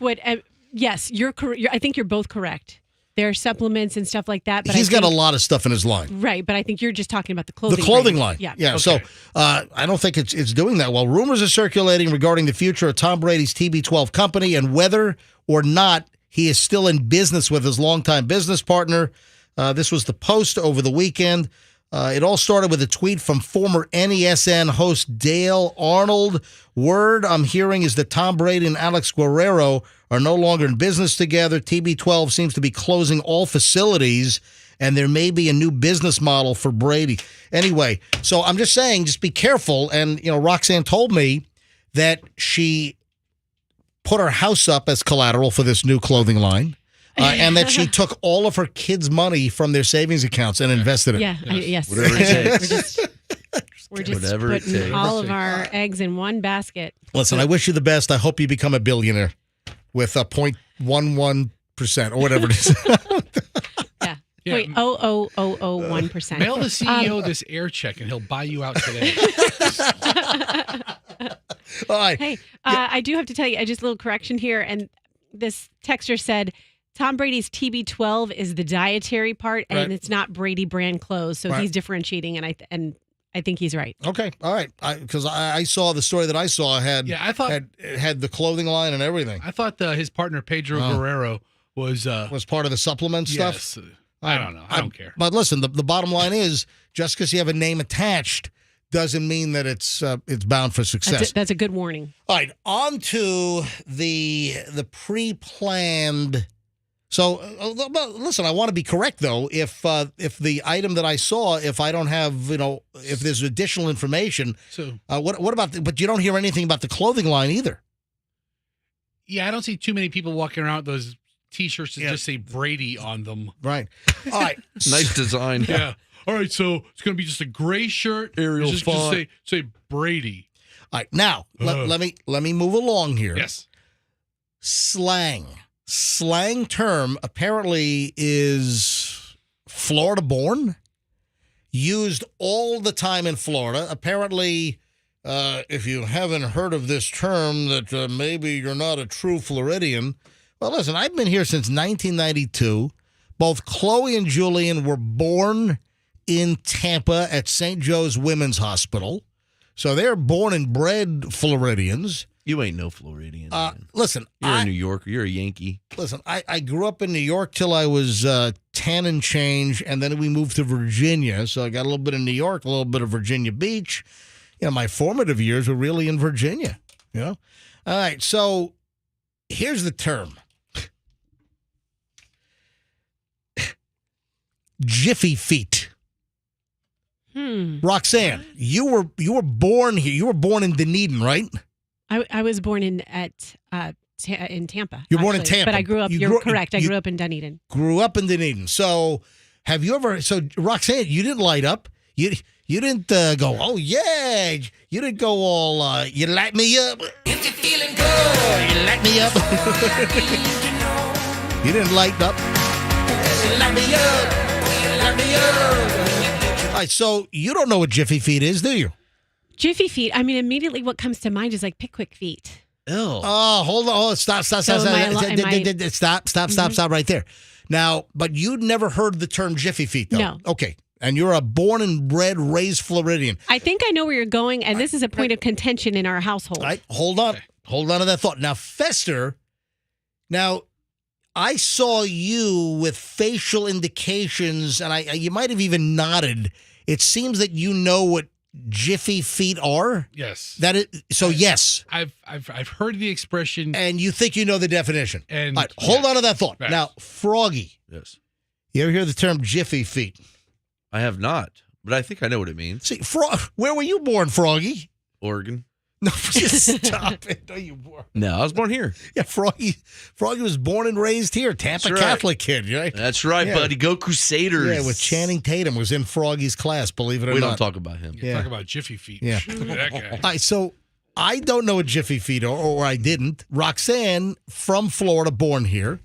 Speaker 3: yes, you're correct. I think you're both correct. There are supplements and stuff like that. But
Speaker 1: He's got a lot of stuff in his line.
Speaker 3: Right, but I think you're just talking about the clothing.
Speaker 1: The clothing
Speaker 3: brand.
Speaker 1: line.
Speaker 3: Yeah.
Speaker 1: So
Speaker 2: Okay.
Speaker 1: I don't think it's doing that well. Rumors are circulating regarding the future of Tom Brady's TB12 company and whether or not he is still in business with his longtime business partner. This was the post over the weekend. It all started with a tweet from former NESN host Dale Arnold. Word I'm hearing is that Tom Brady and Alex Guerrero are no longer in business together. TB12 seems to be closing all facilities, and there may be a new business model for Brady. Anyway, so I'm just saying, just be careful. And, Roxanne told me that she put her house up as collateral for this new clothing line. And that she took all of her kids' money from their savings accounts and invested it.
Speaker 3: Yeah, yes.
Speaker 4: Whatever it takes.
Speaker 3: We're just
Speaker 4: Whatever it
Speaker 3: putting
Speaker 4: takes.
Speaker 3: all of our eggs in one basket.
Speaker 1: Listen, I wish you the best. I hope you become a billionaire with a 0.11% or whatever it is.
Speaker 3: Yeah.
Speaker 2: Yeah.
Speaker 3: Wait, 0.0001%.
Speaker 2: Mail the CEO this air check and he'll buy you out today.
Speaker 1: All right.
Speaker 3: Hey, I do have to tell you, just a little correction here. And this texter said Tom Brady's TB12 is the dietary part, and
Speaker 1: Right.
Speaker 3: it's not Brady brand clothes. So
Speaker 1: Right.
Speaker 3: he's differentiating, and I think he's right.
Speaker 1: Okay. All right. Because I saw the story that I saw had
Speaker 2: Yeah, I thought
Speaker 1: had the clothing line and everything.
Speaker 2: his partner Pedro Guerrero was
Speaker 1: Was part of the supplement stuff.
Speaker 2: yes. I don't know. I don't care.
Speaker 1: But listen, the bottom line is just because you have a name attached doesn't mean that it's bound for success.
Speaker 3: That's a good warning.
Speaker 1: All right, on to the pre-planned. So, listen, I want to be correct though. If the item that I saw, if I don't have, if there's additional information,
Speaker 2: So
Speaker 1: what about? But you don't hear anything about the clothing line either.
Speaker 2: yeah, I don't see too many people walking around with those T-shirts that
Speaker 1: Yeah.
Speaker 2: just say Brady on them.
Speaker 1: Right. All right.
Speaker 4: Nice design.
Speaker 2: Yeah. All right, so it's going to be just a gray shirt.
Speaker 4: Arial
Speaker 2: just
Speaker 4: font.
Speaker 2: say Brady.
Speaker 1: All right. Now let me move along here.
Speaker 2: Yes.
Speaker 1: Slang term apparently is Florida born, used all the time in Florida. Apparently, if you haven't heard of this term, that maybe you're not a true Floridian. Well, listen, I've been here since 1992. Both Chloe and Julian were born in Tampa at St. Joe's Women's Hospital. So they're born and bred Floridians.
Speaker 4: You ain't no Floridian. Man.
Speaker 1: Listen,
Speaker 4: You're a New Yorker. You're a Yankee.
Speaker 1: Listen, I grew up in New York till I was 10 and change, and then we moved to Virginia. So I got a little bit of New York, a little bit of Virginia Beach. My formative years were really in Virginia. All right, so here's the term. Jiffy feet. Roxanne, you were born here. You were born in Dunedin, right?
Speaker 3: I was born in Tampa.
Speaker 1: You're born in
Speaker 3: actually,
Speaker 1: Tampa.
Speaker 3: but I grew up. You're correct. I grew up in Dunedin.
Speaker 1: Grew up in Dunedin. So, have you ever? So, Roxanne, you didn't light up. You didn't go. Oh yeah. You didn't go all. You light me up. If you're feeling good, you light me up. You didn't light up. You light me up. You light me up. All right. So you don't know what Jiffy feet is, do you?
Speaker 3: Jiffy feet. I mean, immediately what comes to mind is like Pickwick feet.
Speaker 4: Ew.
Speaker 1: Oh, hold on. Stop right there. Now, but you'd never heard the term Jiffy feet, though.
Speaker 3: No.
Speaker 1: Okay. And you're a born and bred, raised Floridian.
Speaker 3: I think I know where you're going, and this is a point of contention in our household.
Speaker 1: All right. Hold on. Hold on to that thought. Now, Fester, I saw you with facial indications, and you might have even nodded. It seems that you know what Jiffy feet are.
Speaker 2: Yes.
Speaker 1: Yes.
Speaker 2: I've heard the expression.
Speaker 1: And you think you know the definition.
Speaker 2: And
Speaker 1: all right, hold on to that thought.
Speaker 2: Yes.
Speaker 1: Now, Froggy.
Speaker 4: Yes.
Speaker 1: You ever hear the term Jiffy feet?
Speaker 4: I have not, but I think I know what it means.
Speaker 1: See, where were you born, Froggy?
Speaker 4: Oregon.
Speaker 1: No, just stop it. No, you born.
Speaker 4: No, I was born here.
Speaker 1: Yeah, Froggy was born and raised here. Tampa
Speaker 4: That's right.
Speaker 1: Catholic kid, right?
Speaker 4: That's right,
Speaker 1: Yeah.
Speaker 4: buddy. Go Crusaders.
Speaker 1: Yeah, with Channing Tatum was in Froggy's class, believe it or
Speaker 4: We
Speaker 1: not.
Speaker 4: don't talk about him.
Speaker 1: Yeah.
Speaker 2: Talk about Jiffy feet.
Speaker 1: Yeah.
Speaker 2: That guy.
Speaker 1: All right, so I don't know what Jiffy feet are, or I didn't. Roxanne, from Florida, born here.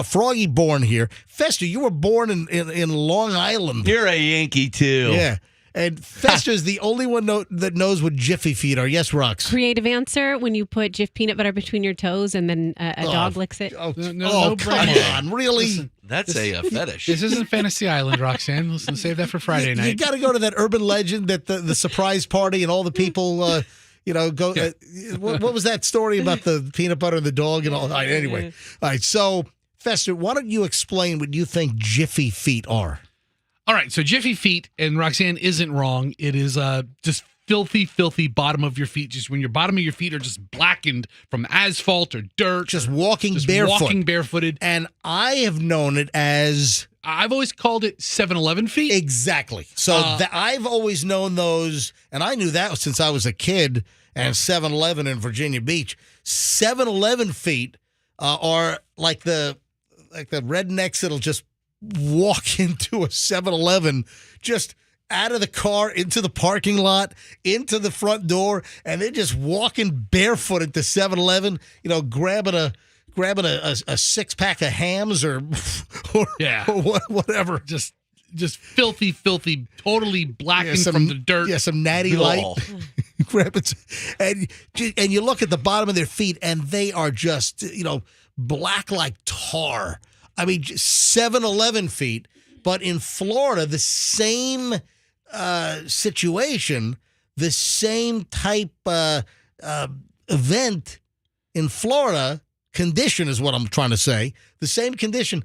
Speaker 1: Froggy, born here. Fester, you were born in Long Island.
Speaker 4: You're a Yankee, too.
Speaker 1: Yeah. And Fester's the only one that knows what Jiffy feet are. Yes, Rox?
Speaker 3: Creative answer: when you put Jif peanut butter between your toes and then a dog licks it.
Speaker 1: Oh,
Speaker 2: No
Speaker 1: come
Speaker 2: brainer.
Speaker 1: on. Really?
Speaker 2: Listen,
Speaker 4: That's a fetish.
Speaker 2: this isn't Fantasy Island, Roxanne. Listen, save that for Friday
Speaker 1: You
Speaker 2: night.
Speaker 1: got to go to that urban legend that the surprise party and all the people, Go. What was that story about the peanut butter and the dog and all? All right, anyway, all right. So, Fester, why don't you explain what you think Jiffy feet are?
Speaker 2: All right, so Jiffy feet, and Roxanne isn't wrong. It is just filthy bottom of your feet. Just when your bottom of your feet are just blackened from asphalt or dirt.
Speaker 1: Just walking barefoot.
Speaker 2: Walking barefooted.
Speaker 1: And I have known it as...
Speaker 2: I've always called it 7-Eleven feet.
Speaker 1: Exactly. So I've always known those, and I knew that since I was a kid, and 7-Eleven in Virginia Beach. 7-Eleven feet are like the rednecks that'll just walk into a 7-Eleven, just out of the car, into the parking lot, into the front door, and they're just walking barefoot at the 7-Eleven, grabbing a six-pack of hams or whatever.
Speaker 2: Just filthy, totally blackened from the dirt.
Speaker 1: Yeah, some natty light. Grab it. And you look at the bottom of their feet, and they are just, black like tar. I mean, 7-Eleven feet. But in Florida, the same situation, the same type event in Florida, condition is what I'm trying to say, the same condition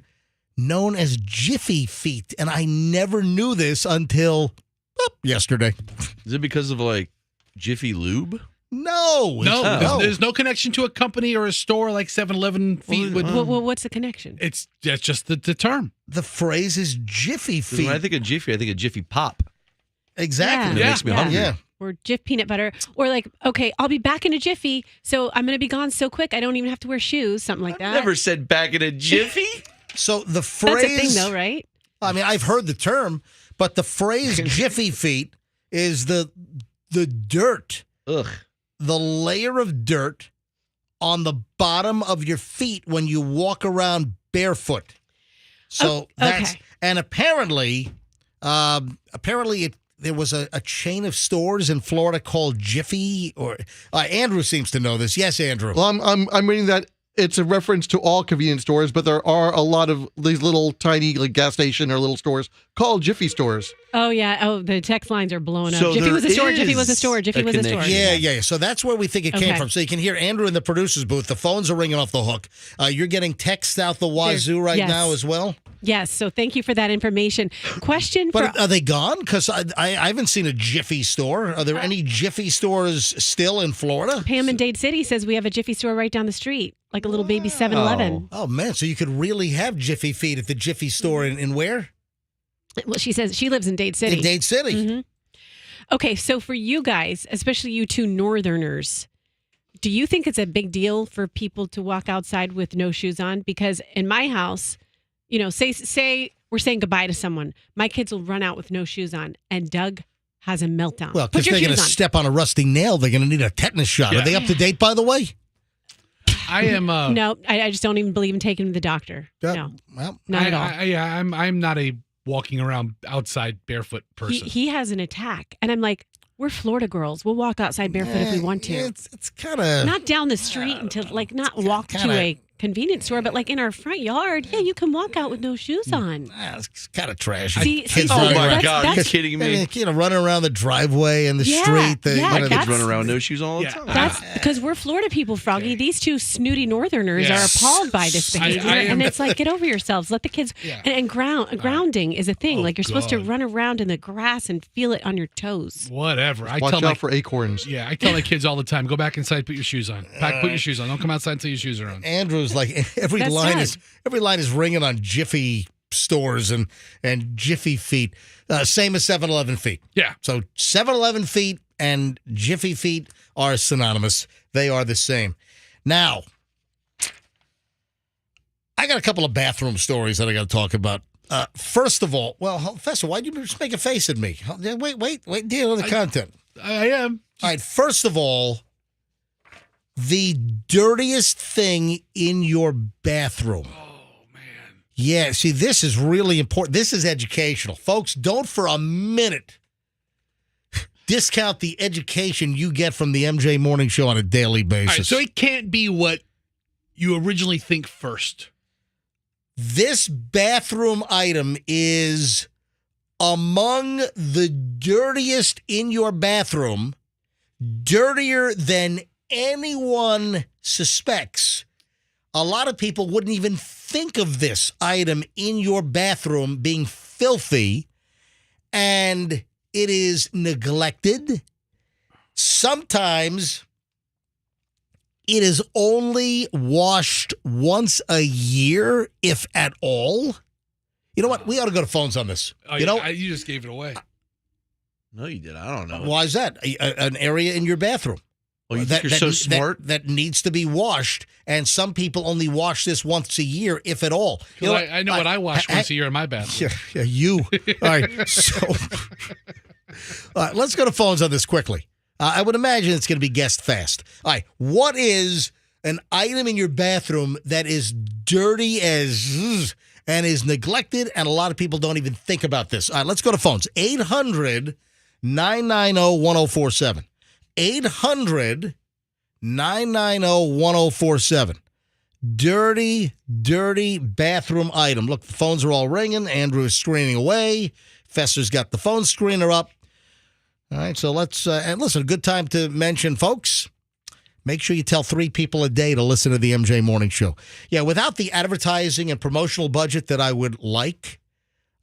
Speaker 1: known as Jiffy feet. And I never knew this until yesterday.
Speaker 4: Is it because of like Jiffy Lube?
Speaker 1: No.
Speaker 2: There's no connection to a company or a store like 7-Eleven feet.
Speaker 3: What's the connection?
Speaker 2: That's just the term.
Speaker 1: The phrase is Jiffy feet.
Speaker 4: When I think of Jiffy, I think of Jiffy Pop.
Speaker 1: Exactly.
Speaker 4: It makes me hungry.
Speaker 1: Yeah.
Speaker 3: Or Jif peanut butter. Or like, okay, I'll be back in a Jiffy, so I'm going to be gone so quick I don't even have to wear shoes, something like that.
Speaker 4: Never said back in a Jiffy.
Speaker 1: So the phrase...
Speaker 3: That's a thing though, right?
Speaker 1: I mean, I've heard the term, but the phrase Jiffy feet is the dirt.
Speaker 4: Ugh.
Speaker 1: The layer of dirt on the bottom of your feet when you walk around barefoot. So that's...
Speaker 3: Okay.
Speaker 1: And apparently there was a chain of stores in Florida called Jiffy, or Andrew seems to know this. Yes, Andrew.
Speaker 5: Well, I'm reading that it's a reference to all convenience stores, but there are a lot of these little tiny like gas station or little stores called Jiffy stores.
Speaker 3: Oh, yeah. Oh, the text lines are blowing up.
Speaker 4: So
Speaker 3: Jiffy was a store.
Speaker 4: there
Speaker 3: Jiffy was a
Speaker 4: is
Speaker 3: store. Jiffy
Speaker 4: a
Speaker 3: was a store.
Speaker 4: connection.
Speaker 1: Yeah. So that's where we think it came
Speaker 3: Okay.
Speaker 1: from. So you can hear Andrew in the producer's booth. The phones are ringing off the hook. You're getting texts out the wazoo right
Speaker 3: yes.
Speaker 1: now as well.
Speaker 3: Yes. So thank you for that information. Question
Speaker 1: But
Speaker 3: for...
Speaker 1: are they gone? Because I haven't seen a Jiffy store. Are there any Jiffy stores still in Florida?
Speaker 3: Pam in Dade City says we have a Jiffy store right down the street, like a little baby 7-Eleven.
Speaker 1: Oh, man. So you could really have Jiffy feet at the Jiffy store in where?
Speaker 3: Well, she says she lives in Dade City.
Speaker 1: In Dade City.
Speaker 3: Mhm. Okay, so for you guys, especially you two Northerners, do you think it's a big deal for people to walk outside with no shoes on? Because in my house, say we're saying goodbye to someone, my kids will run out with no shoes on, and Doug has a meltdown.
Speaker 1: Well,
Speaker 3: Put
Speaker 1: because
Speaker 3: your
Speaker 1: they're going to
Speaker 3: shoes on.
Speaker 1: step on a rusty nail, they're going to need a tetanus shot.
Speaker 2: Yeah.
Speaker 1: Are they up to date, by the way?
Speaker 2: I am.
Speaker 3: No, I just don't even believe in taking them to the doctor. No,
Speaker 1: Well,
Speaker 3: not at all.
Speaker 2: I'm not a walking around outside barefoot person.
Speaker 3: He has an attack, and I'm like, we're Florida girls. We'll walk outside barefoot if we want to.
Speaker 1: It's kind of...
Speaker 3: Not down the street until not walk to
Speaker 1: kinda-
Speaker 3: a convenience store, but like in our front yard. Yeah, you can walk out with no shoes on.
Speaker 1: It's kind of trashy.
Speaker 3: See,
Speaker 1: Kids
Speaker 4: Oh
Speaker 1: running
Speaker 4: my
Speaker 1: around.
Speaker 4: God, are you
Speaker 3: that's-
Speaker 4: kidding me?
Speaker 1: Running around the driveway and the
Speaker 3: Yeah,
Speaker 1: street.
Speaker 3: yeah,
Speaker 4: My
Speaker 3: that's-
Speaker 4: kids run around no shoes all the
Speaker 2: Yeah.
Speaker 4: time.
Speaker 3: That's because we're Florida people, Froggy. These two snooty Northerners
Speaker 2: Yeah.
Speaker 3: are appalled by this behavior,
Speaker 2: I am-
Speaker 3: and it's like, get over yourselves. Let the kids.
Speaker 2: Yeah.
Speaker 3: And grounding is a thing.
Speaker 2: Oh,
Speaker 3: Like you're supposed to
Speaker 2: God.
Speaker 3: run around in the grass and feel it on your toes.
Speaker 2: Whatever. I
Speaker 5: Watch
Speaker 2: tell
Speaker 5: out for acorns.
Speaker 2: I tell my kids all the time, go back inside, put your shoes on. Put your shoes on. Don't come outside until your shoes are on.
Speaker 1: Andrew's like every
Speaker 3: That's
Speaker 1: line is ringing on Jiffy stores and Jiffy feet. Same as 7-Eleven feet.
Speaker 2: Yeah.
Speaker 1: So 7-Eleven feet and Jiffy feet are synonymous. They are the same. Now, I got a couple of bathroom stories that I got to talk about. First of all, Fester, why'd you just make a face at me? Wait, deal with the content.
Speaker 2: I am.
Speaker 1: All right, first of all, the dirtiest thing in your bathroom.
Speaker 2: Oh, man.
Speaker 1: Yeah, see, this is really important. This is educational. Folks, don't for a minute discount the education you get from the MJ Morning Show on a daily
Speaker 2: All
Speaker 1: basis.
Speaker 2: right, so it can't be what you originally think first.
Speaker 1: This bathroom item is among the dirtiest in your bathroom dirtier than anyone suspects. A lot of people wouldn't even think of this item in your bathroom being filthy, and it is neglected. Sometimes it is only washed once a year, if at all. You know what? We ought to go to phones on this.
Speaker 2: Oh, you just gave it away.
Speaker 4: No, you did. I don't know.
Speaker 1: Why is that? An area in your bathroom.
Speaker 4: Well, you think you're so smart?
Speaker 1: That needs to be washed, and some people only wash this once a year, if at all. You know
Speaker 2: I know what I wash once a year in my bathroom.
Speaker 1: Yeah, you. All right, so let's go to phones on this quickly. I would imagine it's going to be guessed fast. All right, what is an item in your bathroom that is dirty as and is neglected, and a lot of people don't even think about this? All right, let's go to phones. 800-990-1047. 800-990-1047. Dirty bathroom item. Look, the phones are all ringing. Andrew is screening away. Fester's got the phone screener up. All right, so let's, and listen, a good time to mention, folks, make sure you tell 3 people a day to listen to the MJ Morning Show. Yeah, without the advertising and promotional budget that I would like,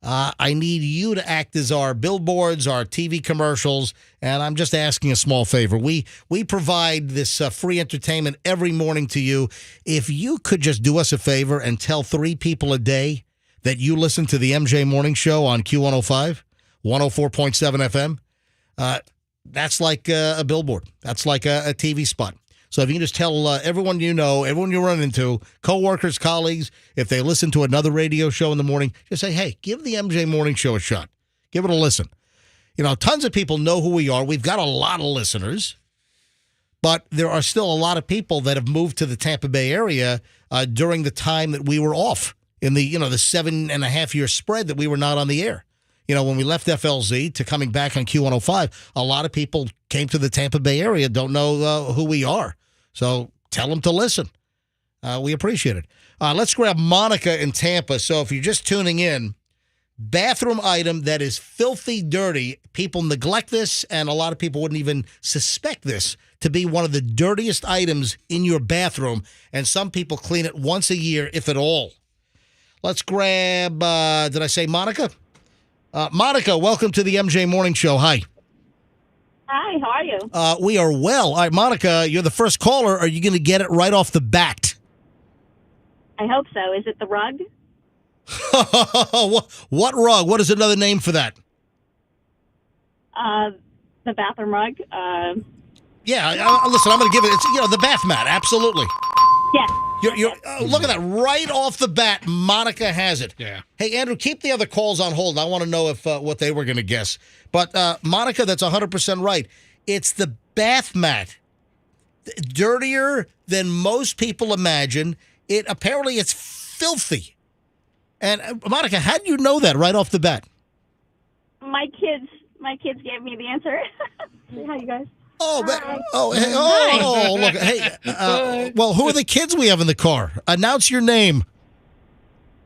Speaker 1: I need you to act as our billboards, our TV commercials, and I'm just asking a small favor. We provide this free entertainment every morning to you. If you could just do us a favor and tell 3 people a day that you listen to the MJ Morning Show on Q105, 104.7 FM, that's like a billboard. That's like a TV spot. So if you can just tell everyone you know, everyone you run into, coworkers, colleagues, if they listen to another radio show in the morning, just say, hey, give the MJ Morning Show a shot. Give it a listen. You know, tons of people know who we are. We've got a lot of listeners, but there are still a lot of people that have moved to the Tampa Bay area during the time that we were off in the 7.5-year spread that we were not on the air. You know, when we left FLZ to coming back on Q105, a lot of people came to the Tampa Bay area, don't know who we are. So tell them to listen. We appreciate it. Let's grab Monica in Tampa. So if you're just tuning in, bathroom item that is filthy dirty. People neglect this, and a lot of people wouldn't even suspect this to be one of the dirtiest items in your bathroom. And some people clean it once a year, if at all. Let's grab, did I say Monica? Monica, welcome to the MJ Morning Show. Hi.
Speaker 6: Hi, how are you?
Speaker 1: We are well. All right, Monica, you're the first caller. Are you going to get it right off the bat?
Speaker 6: I hope so. Is it the rug?
Speaker 1: What rug? What is another name for that?
Speaker 6: The bathroom rug.
Speaker 1: Yeah, listen, I'm going to give it. It's the bath mat. Absolutely.
Speaker 6: Yes.
Speaker 1: Look at that. Right off the bat, Monica has it.
Speaker 2: Yeah.
Speaker 1: Hey, Andrew, keep the other calls on hold. I want to know if what they were going to guess. But, Monica, that's 100% right. It's the bath mat. Dirtier than most people imagine. Apparently, it's filthy. And, Monica, how do you know that right off the bat?
Speaker 6: My kids gave me the answer. Hi, you guys.
Speaker 1: Look. Hey, well, who are the kids we have in the car? Announce your name.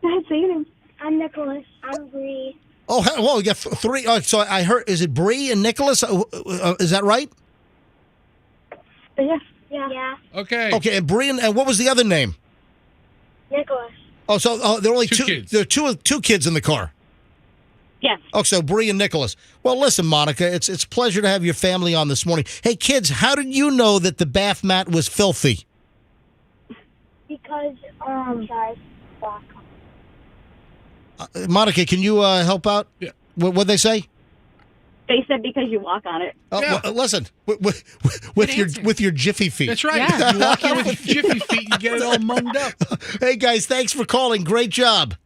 Speaker 6: Say your name.
Speaker 7: I'm Nicholas. I'm Bree.
Speaker 1: Oh, well, you got 3. So I heard, is it Bree and Nicholas? Is that right?
Speaker 6: Yeah.
Speaker 2: Okay.
Speaker 1: Okay, and Bree and what was the other name?
Speaker 7: Nicholas.
Speaker 1: Oh, so there are only
Speaker 2: Two kids.
Speaker 1: There are two kids in the car.
Speaker 6: Yes.
Speaker 1: Oh, so Bree and Nicholas. Well, listen, Monica, it's a pleasure to have your family on this morning. Hey, kids, how did you know that the bath mat was filthy?
Speaker 7: Because,
Speaker 1: Monica, can you help out?
Speaker 2: Yeah.
Speaker 1: What'd they say?
Speaker 6: They said because you walk on it.
Speaker 2: Yeah.
Speaker 1: Well, listen, with your Jiffy feet.
Speaker 2: That's right.
Speaker 3: Yeah.
Speaker 2: You walk in with your Jiffy feet, you get it all munged up.
Speaker 1: Hey, guys, thanks for calling. Great job.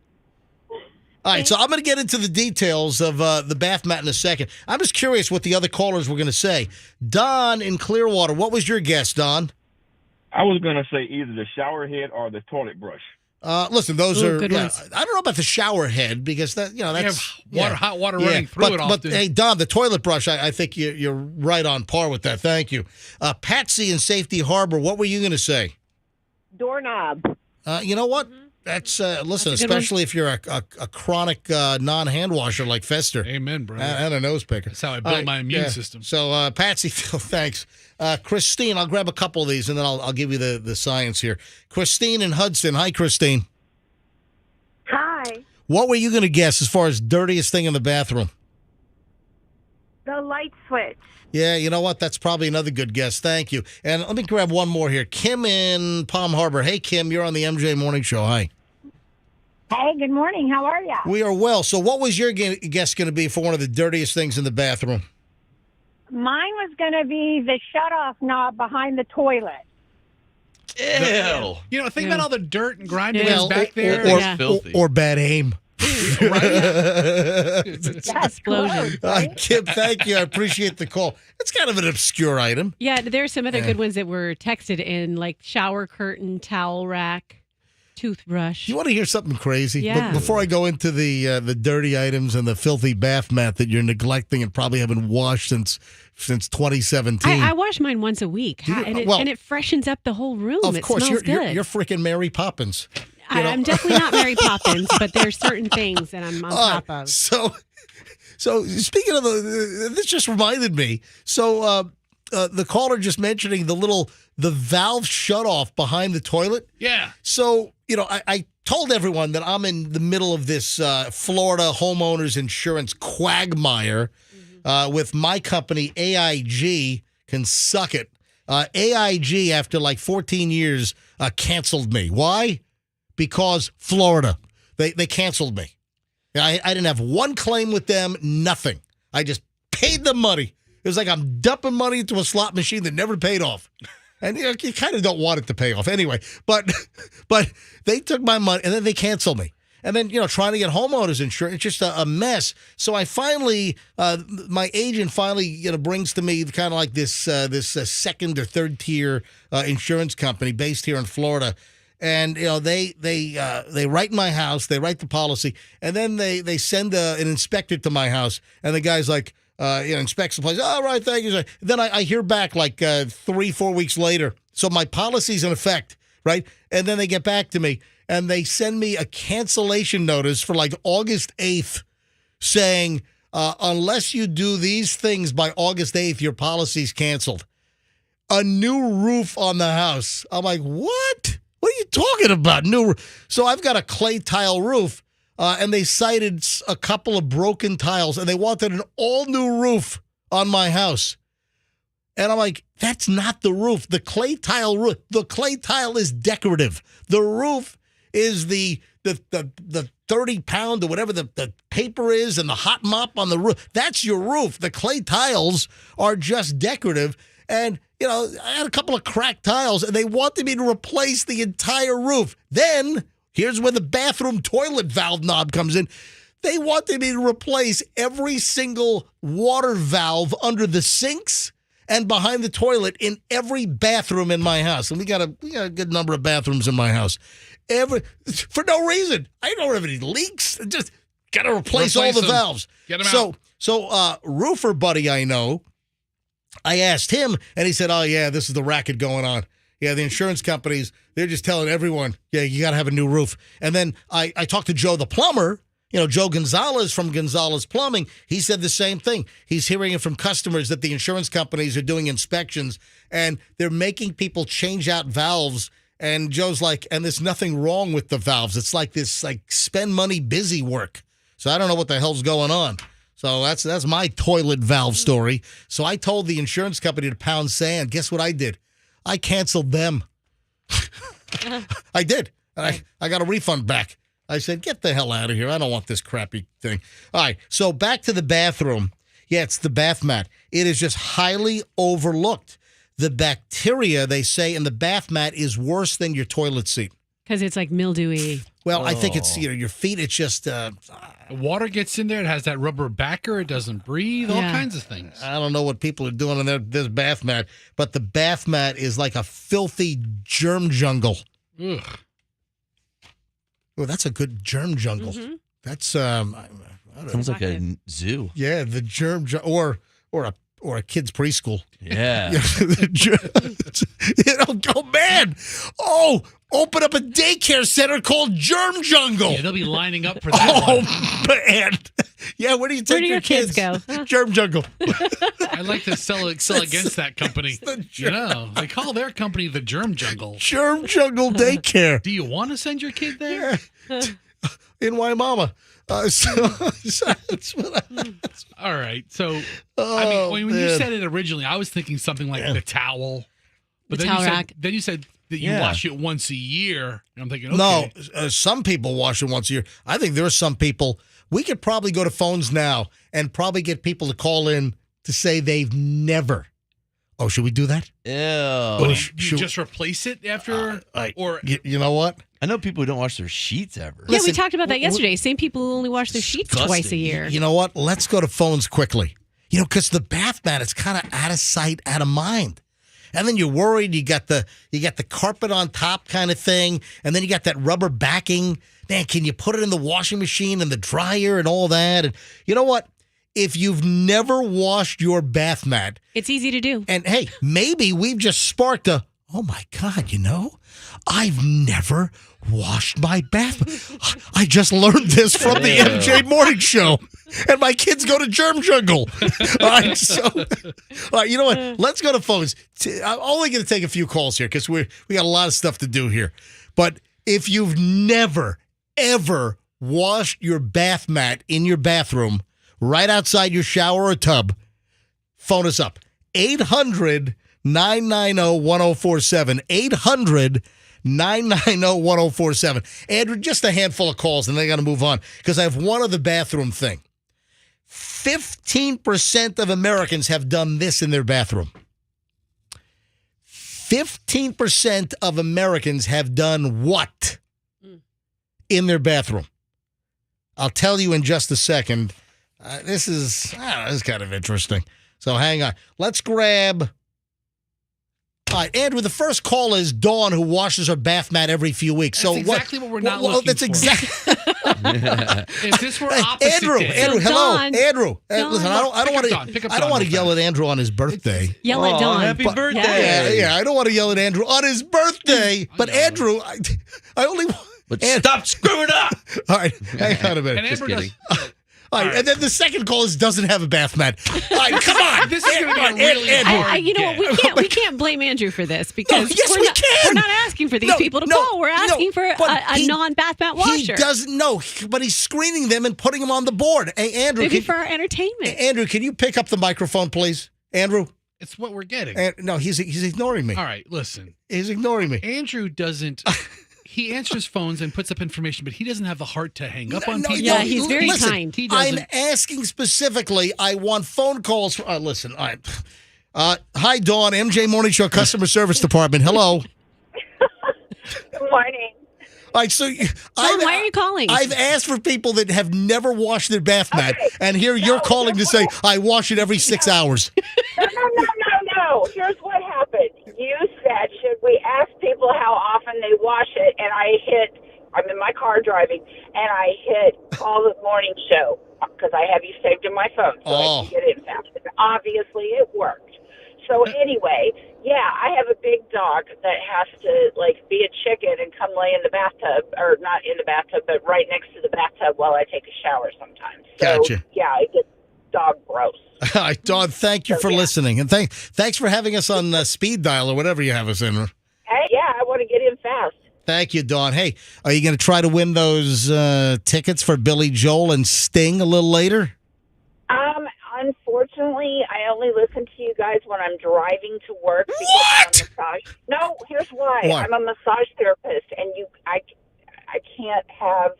Speaker 1: All right, so I'm going to get into the details of the bath mat in a second. I'm just curious what the other callers were going to say. Don in Clearwater, what was your guess, Don?
Speaker 8: I was going to say either the shower head or the toilet brush.
Speaker 1: Listen, those
Speaker 3: Ooh,
Speaker 1: are.
Speaker 3: good
Speaker 1: Yeah,
Speaker 3: ones.
Speaker 1: I don't know about the shower head because that's
Speaker 2: You have hot water
Speaker 1: yeah.
Speaker 2: running through it
Speaker 1: But
Speaker 2: often.
Speaker 1: hey, Don, the toilet brush, I think you're right on par with that. Thank you. Patsy in Safety Harbor, what were you going to say?
Speaker 9: Doorknob.
Speaker 1: You know what? That's listen,
Speaker 3: That's a good
Speaker 1: especially if you're a chronic non-hand washer like Fester
Speaker 2: Amen, bro.
Speaker 1: and a nose picker.
Speaker 2: That's how I
Speaker 1: All
Speaker 2: built
Speaker 1: right,
Speaker 2: my immune
Speaker 1: yeah.
Speaker 2: system.
Speaker 1: So, Patsy, thanks. Christine, I'll grab a couple of these and then I'll give you the science here. Christine in Hudson. Hi, Christine.
Speaker 7: Hi.
Speaker 1: What were you going to guess as far as dirtiest thing in the bathroom?
Speaker 7: The light switch.
Speaker 1: Yeah, you know what? That's probably another good guess. Thank you. And let me grab one more here. Kim in Palm Harbor. Hey, Kim, you're on the MJ Morning Show. Hi.
Speaker 6: Hey, good morning. How are ya?
Speaker 1: We are well. So what was your guess going to be for one of the dirtiest things in the bathroom?
Speaker 6: Mine was going to be the shut-off knob behind the toilet.
Speaker 4: Ew.
Speaker 2: You know, think
Speaker 3: Yeah.
Speaker 2: about all the dirt and grime
Speaker 3: Yeah.
Speaker 2: that's back there.
Speaker 1: Or,
Speaker 3: Yeah.
Speaker 4: Filthy.
Speaker 1: or bad aim.
Speaker 6: That's
Speaker 3: Explosion.
Speaker 6: gross, right?
Speaker 1: Kim, thank you. I appreciate the call. It's kind of an obscure item.
Speaker 3: Yeah, there's some other
Speaker 1: Yeah.
Speaker 3: good ones that were texted in, like shower curtain, towel rack, toothbrush.
Speaker 1: Do you want to hear something crazy?
Speaker 3: Yeah.
Speaker 1: Before I go into the dirty items and the filthy bath mat that you're neglecting and probably haven't washed since 2017.
Speaker 3: I wash mine once a week,
Speaker 1: You-
Speaker 3: and,
Speaker 1: well,
Speaker 3: and it freshens up the whole room.
Speaker 1: of
Speaker 3: It
Speaker 1: course,
Speaker 3: smells
Speaker 1: you're
Speaker 3: good.
Speaker 1: freaking Mary Poppins. you know.
Speaker 3: I'm definitely not Mary Poppins, but there's certain things that I'm on
Speaker 1: All
Speaker 3: top
Speaker 1: right,
Speaker 3: of.
Speaker 1: So speaking of this just reminded me. So the caller just mentioning the valve shut off behind the toilet.
Speaker 2: Yeah.
Speaker 1: So, I told everyone that I'm in the middle of this Florida homeowners insurance quagmire with my company, AIG, can suck it. AIG, after like 14 years, canceled me. Why? Because Florida. They canceled me. I didn't have one claim with them, nothing. I just paid them money. It was like I'm dumping money into a slot machine that never paid off. And you kind of don't want it to pay off anyway. But they took my money and then they canceled me. And then, trying to get homeowners insurance, it's just a mess. So I finally, my agent finally, brings to me kind of like this second or third tier insurance company based here in Florida. And, they write my house, they write the policy, and then they send an inspector to my house. And the guy's like, inspects the place. All right, thank you. Then I hear back like 3-4 weeks later. So my policy's in effect, right? And then they get back to me and they send me a cancellation notice for like August 8th saying, unless you do these things by August 8th, your policy's canceled. A new roof on the house. I'm like, what? What are you talking about? So I've got a clay tile roof. And they cited a couple of broken tiles, and they wanted an all-new roof on my house. And I'm like, that's not the roof. The clay tile roof. The clay tile is decorative. The roof is the 30-pound or whatever the paper is and the hot mop on the roof. That's your roof. The clay tiles are just decorative. And, I had a couple of cracked tiles, and they wanted me to replace the entire roof. Then... here's where the bathroom toilet valve knob comes in. They wanted me to replace every single water valve under the sinks and behind the toilet in every bathroom in my house. And we got a good number of bathrooms in my house. For no reason. I don't have any leaks. Just got to replace all the
Speaker 2: them.
Speaker 1: valves.
Speaker 2: Get them out.
Speaker 1: So roofer buddy I know, I asked him, and he said, oh, yeah, this is the racket going on. Yeah, the insurance companies, they're just telling everyone, yeah, you got to have a new roof. And then I talked to Joe the plumber, Joe Gonzalez from Gonzalez Plumbing. He said the same thing. He's hearing it from customers that the insurance companies are doing inspections and they're making people change out valves. And Joe's like, and there's nothing wrong with the valves. It's like this spend money busy work. So I don't know what the hell's going on. So that's my toilet valve story. So I told the insurance company to pound sand. Guess what I did? I canceled them. I did. I got a refund back. I said, get the hell out of here. I don't want this crappy thing. All right. So back to the bathroom. Yeah, it's the bath mat. It is just highly overlooked. The bacteria, they say, in the bath mat is worse than your toilet seat.
Speaker 3: Because it's like mildewy.
Speaker 1: Well, I think it's, your feet, it's just...
Speaker 2: The water gets in there. It has that rubber backer. It doesn't breathe. All
Speaker 3: Yeah.
Speaker 2: kinds of things.
Speaker 1: I don't know what people are doing in this bath mat, but the bath mat is like a filthy germ jungle.
Speaker 2: Ugh.
Speaker 1: Oh, that's a good germ jungle. That's I don't know.
Speaker 4: Sounds like a zoo.
Speaker 1: Yeah, the germ or or a kid's preschool.
Speaker 4: Yeah.
Speaker 1: Oh, man. Oh, open up a daycare center called Germ Jungle.
Speaker 2: Yeah, they'll be lining up for that one.
Speaker 1: Oh, man. Yeah, where do you take
Speaker 3: Where do your kids go?
Speaker 1: Germ Jungle.
Speaker 2: I'd like to sell against that company. You know, they call their company the Germ Jungle.
Speaker 1: Germ Jungle Daycare.
Speaker 2: Do you want to send your kid there?
Speaker 1: Yeah. In Waimama. So that's what
Speaker 2: All right. So,
Speaker 1: Oh,
Speaker 2: when you
Speaker 1: man.
Speaker 2: said it originally, I was thinking something like the towel. But
Speaker 3: The
Speaker 2: then
Speaker 3: towel
Speaker 2: you
Speaker 3: rack.
Speaker 2: said, that you
Speaker 4: Yeah.
Speaker 2: wash it once a year. And I'm thinking, okay.
Speaker 1: No, some people wash it once a year. I think there are some people. We could probably go to phones now and probably get people to call in to say they've never. Oh, should we do that?
Speaker 4: Ew.
Speaker 2: But you
Speaker 1: should-
Speaker 2: just replace it after? Or
Speaker 1: You know what?
Speaker 4: I know people who don't wash their sheets ever.
Speaker 3: Yeah, we
Speaker 1: Listen,
Speaker 3: talked about that yesterday. Same people who only wash their sheets twice a year.
Speaker 1: You know what? Let's go to phones quickly. Because the bath mat is kind of out of sight, out of mind. And then you're worried. You got the carpet on top kind of thing, and then you got that rubber backing. Man, can you put it in the washing machine and the dryer and all that? And you know what? If you've never washed your bath mat,
Speaker 3: It's easy to do.
Speaker 1: and hey, maybe we've just sparked a, oh my God, I've never washed my bath. I just learned this from the MJ Morning Show. And my kids go to Germ Jungle. All right, you know what? Let's go to phones. I'm only going to take a few calls here because we got a lot of stuff to do here. But if you've never, ever washed your bath mat in your bathroom, right outside your shower or tub, phone us up. 800-990-1047. 800-990-1047. Andrew, just a handful of calls, and then I got to move on because I have one other bathroom thing. 15% of Americans have done this in their bathroom. 15% of Americans have done what in their bathroom? I'll tell you in just a second. This is kind of interesting. So hang on. Let's grab. All right, Andrew, the first call is Dawn, who washes her bath mat every few weeks.
Speaker 2: That's
Speaker 1: So
Speaker 2: exactly what we're not looking
Speaker 1: that's
Speaker 2: for.
Speaker 1: exactly.
Speaker 2: If this were opposite
Speaker 1: Andrew,
Speaker 2: day.
Speaker 1: Andrew,
Speaker 3: So
Speaker 1: hello,
Speaker 3: Dawn-
Speaker 1: Andrew.
Speaker 3: Dawn-
Speaker 1: Listen, I don't
Speaker 2: Pick up
Speaker 1: want
Speaker 2: Dawn.
Speaker 1: to.
Speaker 2: Pick up
Speaker 1: I don't
Speaker 2: Dawn
Speaker 1: want to
Speaker 2: real
Speaker 1: yell
Speaker 2: fast.
Speaker 1: at Andrew on his birthday.
Speaker 3: Yell at Dawn.
Speaker 4: Happy
Speaker 1: But-
Speaker 4: birthday.
Speaker 1: Yeah, I don't want to yell at Andrew on his birthday. But
Speaker 2: know.
Speaker 1: Andrew, I only.
Speaker 4: But stop screwing up.
Speaker 1: All right, hang on a minute.
Speaker 2: And
Speaker 4: Just
Speaker 2: Amber
Speaker 4: kidding.
Speaker 2: does.
Speaker 1: All right, and then the second call is doesn't have a bath mat. All right, come on.
Speaker 2: This is going to be a
Speaker 1: Come on,
Speaker 2: really
Speaker 1: Andrew.
Speaker 2: hard
Speaker 3: You know what?
Speaker 2: get.
Speaker 3: We can't blame Andrew for this because
Speaker 1: yes,
Speaker 3: we're
Speaker 1: we
Speaker 3: not,
Speaker 1: can.
Speaker 3: We're not asking for these
Speaker 1: No,
Speaker 3: people to
Speaker 1: no,
Speaker 3: call. We're asking
Speaker 1: no,
Speaker 3: for
Speaker 1: but
Speaker 3: a
Speaker 1: he-
Speaker 3: non-bath mat washer.
Speaker 1: He doesn't know, but he's screening them and putting them on the board. Hey, Andrew,
Speaker 3: Maybe
Speaker 1: can,
Speaker 3: for our entertainment.
Speaker 1: Andrew, can you pick up the microphone, please? Andrew?
Speaker 2: It's what we're getting.
Speaker 1: No, he's ignoring me.
Speaker 2: All right, listen.
Speaker 1: He's ignoring me.
Speaker 2: Andrew doesn't. He answers phones and puts up information, but he doesn't have the heart to hang up on
Speaker 1: No,
Speaker 2: people.
Speaker 3: Yeah, he's very
Speaker 1: listen,
Speaker 3: kind.
Speaker 2: He
Speaker 1: I'm
Speaker 2: doesn't.
Speaker 1: asking specifically. I want phone calls. Listen, all right. Hi, Dawn, MJ Morning Show Customer Service Department. Hello.
Speaker 7: Good morning.
Speaker 1: All right, so
Speaker 3: Dawn, why are you calling?
Speaker 1: I've asked for people that have never washed their bath mat, and here you're calling to say I wash it every 6 hours.
Speaker 7: No. Here's what happened. You said, should we ask people how often they wash it? And I'm in my car driving, and I hit call the morning show because I have you saved in my phone so I can get in fast. And obviously, it worked. So anyway, yeah, I have a big dog that has to be a chicken and come lay in the bathtub, or not in the bathtub, but right next to the bathtub while I take a shower sometimes. So,
Speaker 1: Gotcha.
Speaker 7: yeah, it gets dog gross.
Speaker 1: All right, Dawn, thank you for listening, and thanks for having us on speed dial or whatever you have us in.
Speaker 7: Hey, yeah, I want to get in fast.
Speaker 1: Thank you, Dawn. Hey, are you going to try to win those tickets for Billy Joel and Sting a little later?
Speaker 7: Unfortunately, I only listen to you guys when I'm driving to work.
Speaker 1: What?
Speaker 7: No, here's why.
Speaker 1: What?
Speaker 7: I'm a massage therapist, and I can't have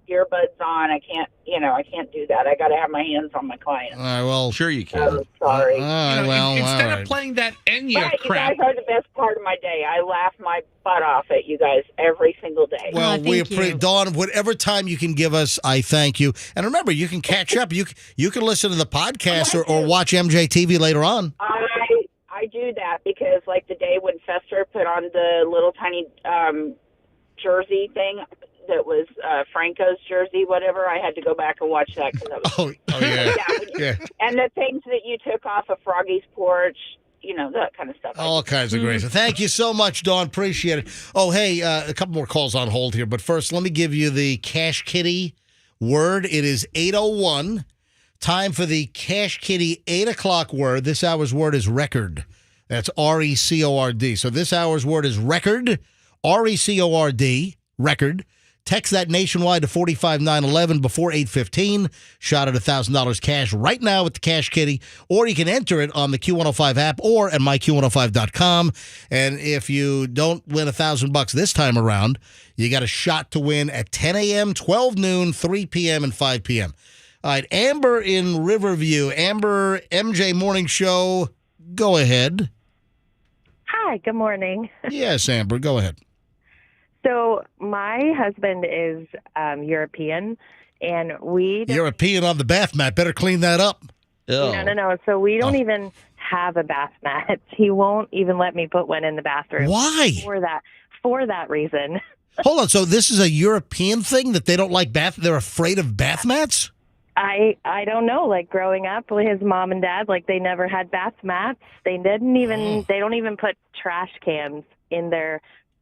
Speaker 7: earbuds on. I can't do that. I got to have my hands on my clients.
Speaker 1: All right, well,
Speaker 4: Sure you can.
Speaker 7: So sorry.
Speaker 1: all right, well,
Speaker 2: Instead
Speaker 1: all right.
Speaker 2: of playing that Enya
Speaker 7: But you
Speaker 2: crap,
Speaker 7: guys are the best part of my day. I laugh my butt off at you guys every single day.
Speaker 1: Well,
Speaker 3: Oh,
Speaker 1: we
Speaker 3: thank you.
Speaker 1: appreciate Dawn. Whatever time you can give us, I thank you. And remember, you can catch up. You can listen to the podcast or watch MJ TV later on.
Speaker 7: I do that because, the day when Fester put on the little tiny jersey thing, that was Franco's jersey, whatever. I had to go back and watch that because that was.
Speaker 1: Yeah.
Speaker 7: Yeah. And the things that you took off of Froggy's porch, that kind of stuff.
Speaker 1: All kinds of great stuff. Thank you so much, Dawn. Appreciate it. Oh, hey, a couple more calls on hold here. But first, let me give you the Cash Kitty word. It is 8:01. Time for the Cash Kitty 8 o'clock word. This hour's word is record. That's RECORD. So this hour's word is record, RECORD, record. Text that nationwide to 45911 before 8:15. Shot at $1,000 cash right now with the Cash Kitty. Or you can enter it on the Q105 app or at myQ105.com. And if you don't win $1,000 this time around, you got a shot to win at 10 a.m., 12 noon, 3 p.m., and 5 p.m. All right, Amber in Riverview. Amber, MJ Morning Show, go ahead.
Speaker 9: Hi, good morning.
Speaker 1: Yes, Amber, go ahead.
Speaker 9: So my husband is European, and we
Speaker 1: European on the bath mat. Better clean that up.
Speaker 9: No. So we don't even have a bath mat. He won't even let me put one in the bathroom.
Speaker 1: Why?
Speaker 9: For that reason.
Speaker 1: Hold on. So this is a European thing that they don't like bath. They're afraid of bath mats?
Speaker 9: I don't know. Like growing up, his mom and dad, they never had bath mats. They don't even put trash cans in their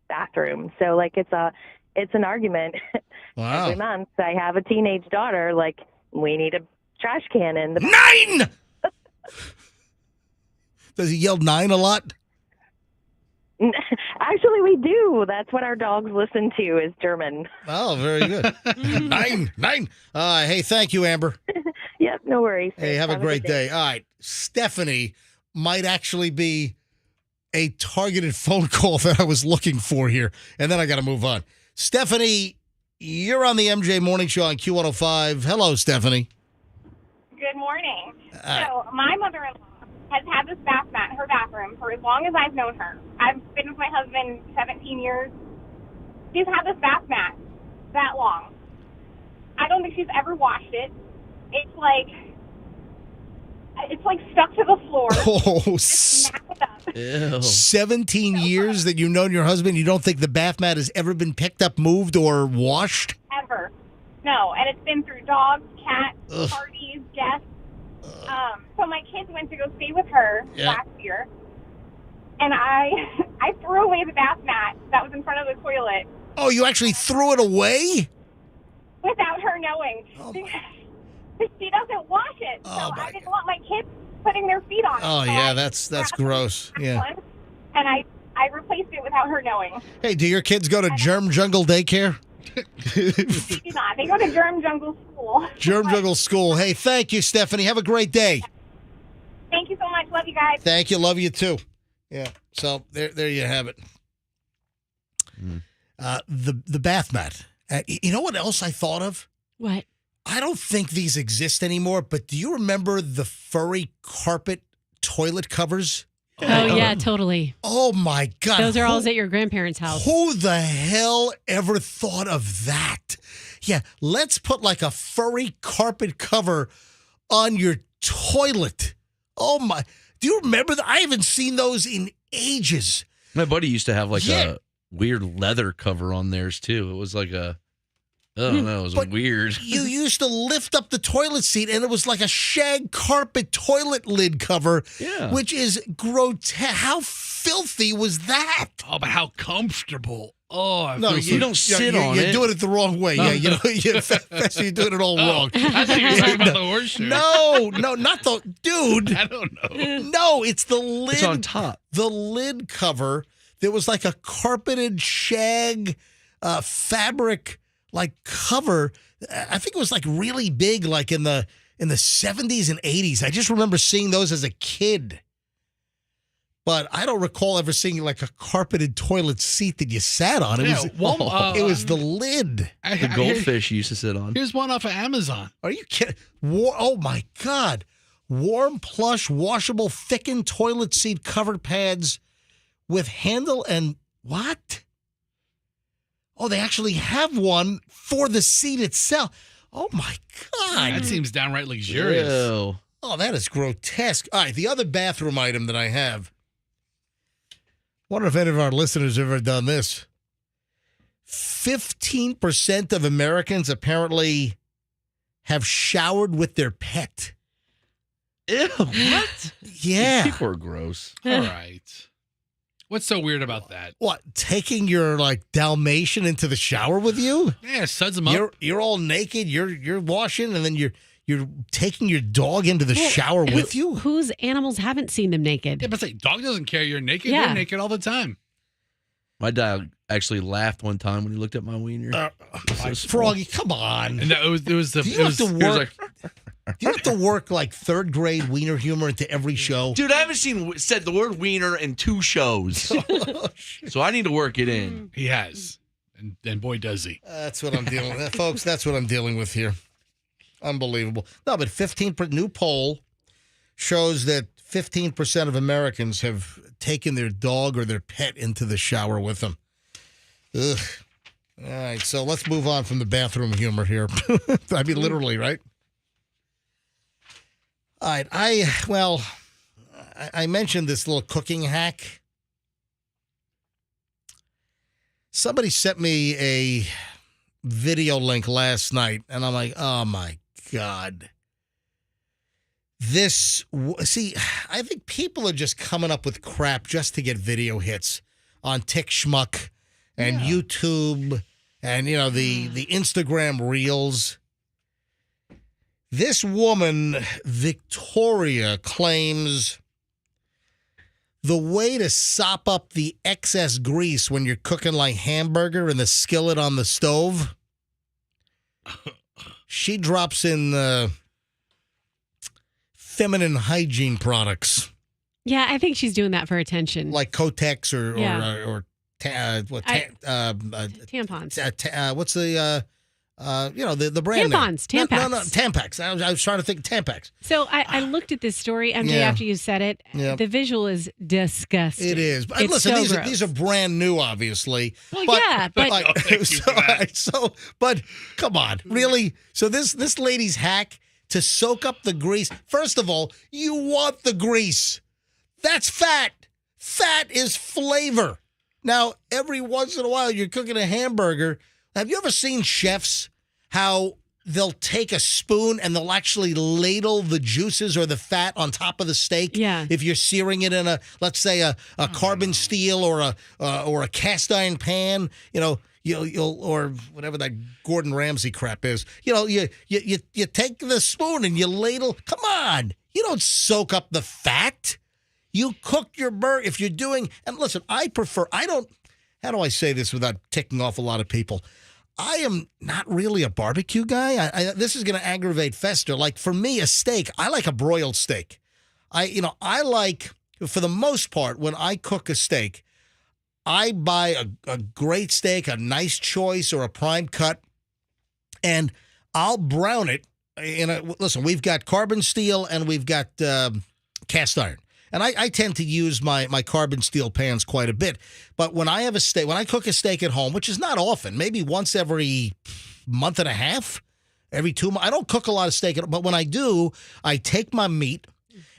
Speaker 9: bathroom. So it's an argument.
Speaker 1: Wow.
Speaker 9: Every month. I have a teenage daughter. We need a trash can in the
Speaker 1: 9. Does he yell 9 a lot?
Speaker 9: Actually, we do. That's what our dogs listen to is German.
Speaker 1: Oh, very good. 9. Hey, thank you, Amber.
Speaker 9: Yep, no worries.
Speaker 1: Hey, have a great day. All right. Stephanie might actually be a targeted phone call that I was looking for here, and then I got to move on. Stephanie, you're on the MJ Morning Show on Q105. Hello, Stephanie.
Speaker 6: Good morning. So my mother-in-law has had this bath mat in her bathroom for as long as I've known her. I've been with my husband 17 years. She's had this bath mat that long. I don't think she's ever washed it. It's stuck to the floor.
Speaker 1: Oh,
Speaker 6: Smack it up.
Speaker 4: Ew.
Speaker 1: 17 years that you've known your husband, you don't think the bath mat has ever been picked up, moved, or washed?
Speaker 6: Ever. No, and it's been through dogs, cats,
Speaker 1: Ugh.
Speaker 6: parties, guests. So my kids went to go stay with her last year, and I threw away the bath mat that was in front of the toilet.
Speaker 1: Oh, you actually threw it away?
Speaker 6: Without her knowing.
Speaker 1: Oh,
Speaker 6: She doesn't wash it, so I didn't want my kids putting their feet on it.
Speaker 1: Oh,
Speaker 6: So
Speaker 1: yeah,
Speaker 6: I
Speaker 1: that's
Speaker 6: grabbed
Speaker 1: gross.
Speaker 6: the
Speaker 1: Yeah.
Speaker 6: one, and I replaced it without her knowing.
Speaker 1: Hey, do your kids go to Germ Jungle Daycare?
Speaker 6: They do not. They go to Germ Jungle School.
Speaker 1: Germ Jungle School. Hey, thank you, Stephanie. Have a great day.
Speaker 6: Thank you so much. Love you guys.
Speaker 1: Thank you. Love you, too. Yeah, so there you have it. The bath mat. You know what else I thought of?
Speaker 3: What?
Speaker 1: I don't think these exist anymore, but do you remember the furry carpet toilet covers?
Speaker 3: Oh, yeah, totally.
Speaker 1: Oh, my God.
Speaker 3: Those are always at your grandparents' house.
Speaker 1: Who the hell ever thought of that? Yeah, let's put a furry carpet cover on your toilet. Oh, my. Do you remember that? I haven't seen those in ages.
Speaker 4: My buddy used to have a weird leather cover on theirs, too. It was I don't know. It was weird.
Speaker 1: You used to lift up the toilet seat, and it was like a shag carpet toilet lid cover, which is grotesque. How filthy was that?
Speaker 2: Oh, but how comfortable. Oh,
Speaker 1: No,
Speaker 2: you
Speaker 4: don't sit on it.
Speaker 1: You're doing it the wrong way. Yeah, you're doing it all wrong.
Speaker 2: I thought you were talking about the horseshoe.
Speaker 1: No, not the dude.
Speaker 2: I don't know.
Speaker 1: No, it's the lid.
Speaker 4: It's on top.
Speaker 1: The lid cover. There was a carpeted shag fabric cover. I think it was really big, in the 70s and 80s. I just remember seeing those as a kid. But I don't recall ever seeing a carpeted toilet seat that you sat on. It was the lid.
Speaker 4: The goldfish used to sit on.
Speaker 2: Here's one off of Amazon.
Speaker 1: Are you kidding? Oh my God. Warm plush washable thickened toilet seat covered pads with handle and what? Oh, they actually have one for the seat itself. Oh, my God.
Speaker 2: That seems downright luxurious.
Speaker 4: Ew.
Speaker 1: Oh, that is grotesque. All right, the other bathroom item that I have. Wonder if any of our listeners have ever done this. 15% of Americans apparently have showered with their pet.
Speaker 4: Ew, what?
Speaker 1: Yeah.
Speaker 4: People are gross.
Speaker 2: All right. What's so weird about that?
Speaker 1: What, taking your Dalmatian into the shower with you?
Speaker 2: Yeah, suds them up.
Speaker 1: You're all naked, you're washing, and then you're taking your dog into the shower with you?
Speaker 3: Whose animals haven't seen them naked?
Speaker 2: Yeah, but say, dog doesn't care you're naked.
Speaker 3: Yeah.
Speaker 2: They're naked all the time.
Speaker 4: My dog actually laughed one time when he looked at my wiener.
Speaker 1: Froggy, come on.
Speaker 2: And it was the.
Speaker 1: Do you have to work like third grade wiener humor into every show?
Speaker 4: Dude, I haven't said the word wiener in 2 shows. So I need to work it in.
Speaker 2: He has. And boy, does he.
Speaker 1: That's what I'm dealing with. Folks, that's what I'm dealing with here. Unbelievable. No, but 15% new poll shows that 15% of Americans have taken their dog or their pet into the shower with them. Ugh. All right, so let's move on from the bathroom humor here. I mean, literally, right? All right, I mentioned this little cooking hack. Somebody sent me a video link last night, and I'm like, oh, my God. I think people are just coming up with crap just to get video hits on TikShmuck and YouTube and, the Instagram Reels. This woman, Victoria, claims the way to sop up the excess grease when you're cooking like hamburger in the skillet on the stove, she drops in feminine hygiene products.
Speaker 3: Yeah, I think she's doing that for attention.
Speaker 1: Like Kotex or
Speaker 3: tampons.
Speaker 1: What's the the brand
Speaker 3: Tampons.
Speaker 1: name?
Speaker 3: Tampax.
Speaker 1: No, Tampax. I was trying to think Tampax.
Speaker 3: So I looked at this story, MJ, after you said it.
Speaker 1: Yeah.
Speaker 3: The visual is disgusting.
Speaker 1: It is. But
Speaker 3: It's
Speaker 1: listen,
Speaker 3: so
Speaker 1: these are brand new, obviously.
Speaker 3: Well,
Speaker 1: but come on, really? So this lady's hack to soak up the grease. First of all, you want the grease. That's fat. Fat is flavor. Now, every once in a while, you're cooking a hamburger. Have you ever seen chefs, how they'll take a spoon and they'll actually ladle the juices or the fat on top of the steak?
Speaker 3: Yeah.
Speaker 1: If you're searing it in let's say a carbon steel or a cast iron pan, you'll or whatever that Gordon Ramsay crap is. You take the spoon and you ladle. Come on, you don't soak up the fat. You cook your burger if you're doing. And listen, how do I say this without ticking off a lot of people? I am not really a barbecue guy. This is going to aggravate Fester. Like for me, a steak, I like a broiled steak. I like, for the most part, when I cook a steak, I buy a great steak, a nice choice or a prime cut, and I'll brown it. Listen, we've got carbon steel and we've got cast iron. And I tend to use my carbon steel pans quite a bit. But when I have a steak, when I cook a steak at home, which is not often, maybe once every month and a half, every 2 months, I don't cook a lot of steak. But when I do, I take my meat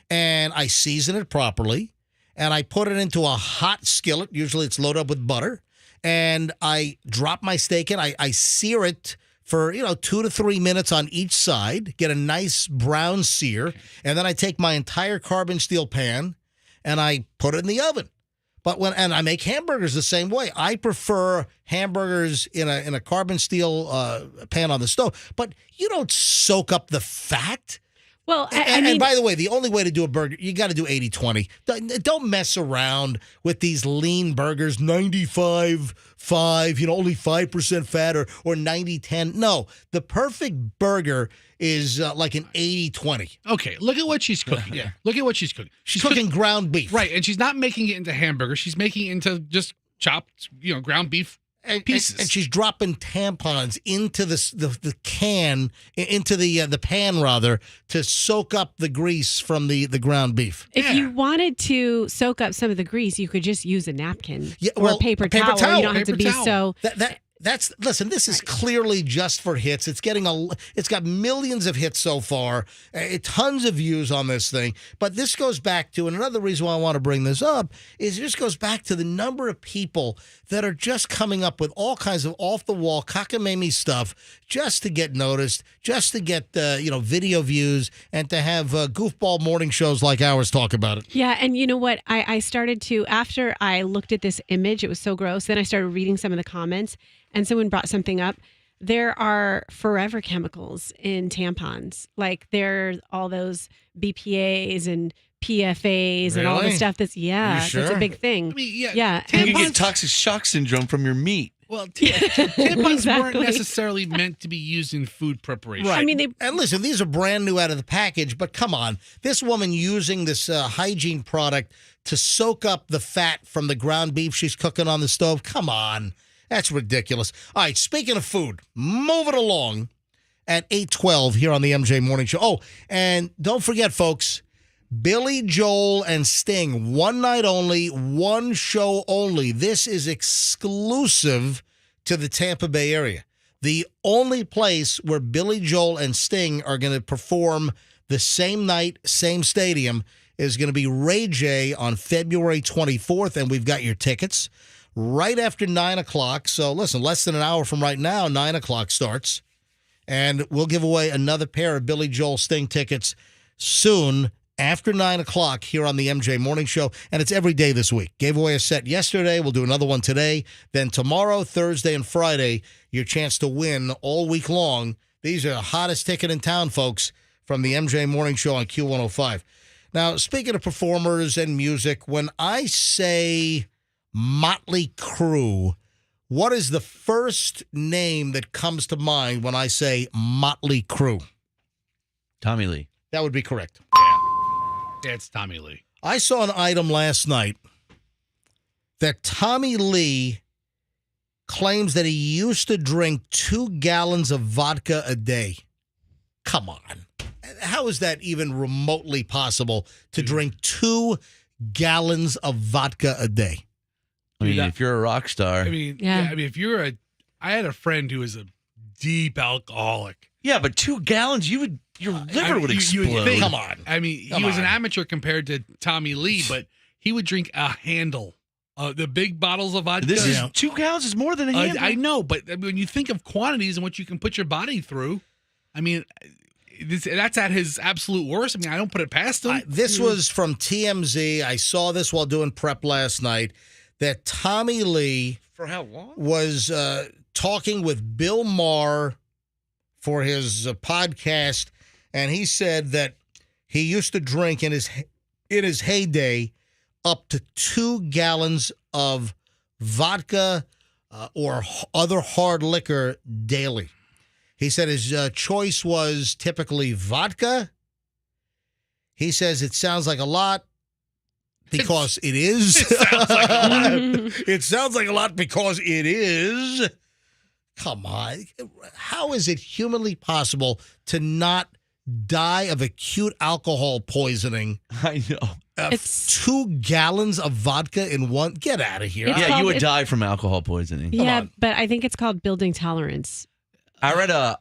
Speaker 1: and I season it properly. And I put it into a hot skillet. Usually it's loaded up with butter. And I drop my steak in. I sear it for 2 to 3 minutes on each side, get a nice brown sear, and then I take my entire carbon steel pan and I put it in the oven. And I make hamburgers the same way. I prefer hamburgers in a carbon steel pan on the stove, but you don't soak up the fat.
Speaker 3: Well,
Speaker 1: and by the way, the only way to do a burger, you got to do 80-20. Don't mess around with these lean burgers, 95-5, only 5% fat or 90-10. No, the perfect burger is like an 80-20.
Speaker 2: Okay, look at what she's cooking.
Speaker 1: Yeah.
Speaker 2: Look at what she's cooking.
Speaker 1: She's cooking ground beef.
Speaker 2: Right, and she's not making it into hamburger. She's making it into just chopped, ground beef pieces.
Speaker 1: And she's dropping tampons into the can, into the pan rather, to soak up the grease from the ground beef.
Speaker 3: If you wanted to soak up some of the grease, you could just use a napkin or
Speaker 1: well,
Speaker 3: a paper
Speaker 1: a paper
Speaker 3: towel.
Speaker 1: towel.
Speaker 3: You don't have to be so.
Speaker 1: Listen, this is clearly just for hits. It's got millions of hits so far, tons of views on this thing. But this goes back to, and another reason why I want to bring this up is it just goes back to the number of people that are just coming up with all kinds of off the wall cockamamie stuff just to get noticed, just to get video views, and to have goofball morning shows like ours talk about it.
Speaker 3: Yeah, and you know what? I started to, after I looked at this image, it was so gross. Then I started reading some of the comments. And someone brought something up. There are forever chemicals in tampons. Like there's all those BPAs and PFAs and all the stuff that's, that's a big thing.
Speaker 2: I mean,
Speaker 3: yeah.
Speaker 4: You can get toxic shock syndrome from your meat.
Speaker 2: Well, tampons
Speaker 3: Exactly.
Speaker 2: weren't necessarily meant to be used in food preparation.
Speaker 1: Right.
Speaker 3: I mean,
Speaker 1: and listen, these are brand new out of the package, but come on. This woman using this hygiene product to soak up the fat from the ground beef she's cooking on the stove. Come on. That's ridiculous. All right, speaking of food, moving along at 8:12 here on the MJ Morning Show. Oh, and don't forget, folks, Billy Joel and Sting, one night only, one show only. This is exclusive to the Tampa Bay area. The only place where Billy Joel and Sting are going to perform the same night, same stadium, is going to be Ray J on February 24th, and we've got your tickets. Right after 9 o'clock. So listen, less than an hour from right now, 9 o'clock starts. And we'll give away another pair of Billy Joel Sting tickets soon after 9 o'clock here on the MJ Morning Show. And it's every day this week. Gave away a set yesterday. We'll do another one today. Then tomorrow, Thursday, and Friday, your chance to win all week long. These are the hottest ticket in town, folks, from the MJ Morning Show on Q105. Now, speaking of performers and music, when I say Motley Crue, what is the first name that comes to mind when I say Motley Crue?
Speaker 4: Tommy Lee.
Speaker 1: That would be correct.
Speaker 2: Yeah, it's Tommy Lee.
Speaker 1: I saw an item last night that Tommy Lee claims that he used to drink 2 gallons of vodka a day. Come on. How is that even remotely possible to drink 2 gallons of vodka a day?
Speaker 4: I mean, if you're a rock star.
Speaker 2: I mean, I had a friend who was a deep alcoholic.
Speaker 4: Yeah, but 2 gallons, your liver would explode.
Speaker 2: You would think.
Speaker 1: Come on.
Speaker 2: I mean, he was an amateur compared to Tommy Lee, but he would drink a handle. The big bottles of vodka.
Speaker 4: This is 2 gallons is more than a handle.
Speaker 2: I know, but when you think of quantities and what you can put your body through, I mean, that's at his absolute worst. I mean, I don't put it past him.
Speaker 1: This was from TMZ. I saw this while doing prep last night, that Tommy Lee
Speaker 4: For how long?
Speaker 1: was talking with Bill Maher for his podcast, and he said that he used to drink in his heyday up to 2 gallons of vodka or other hard liquor daily. He said his choice was typically vodka. He says it sounds like a lot because it is.
Speaker 2: It sounds like a lot.
Speaker 1: It sounds like a lot because it is. Come on. How is it humanly possible to not die of acute alcohol poisoning?
Speaker 4: I know.
Speaker 3: It's
Speaker 1: 2 gallons of vodka in one. Get out of here.
Speaker 3: It's
Speaker 4: Yeah,
Speaker 3: called-
Speaker 4: you would die from alcohol poisoning.
Speaker 3: yeah,
Speaker 1: on.
Speaker 3: but I think it's called building tolerance.
Speaker 4: I read I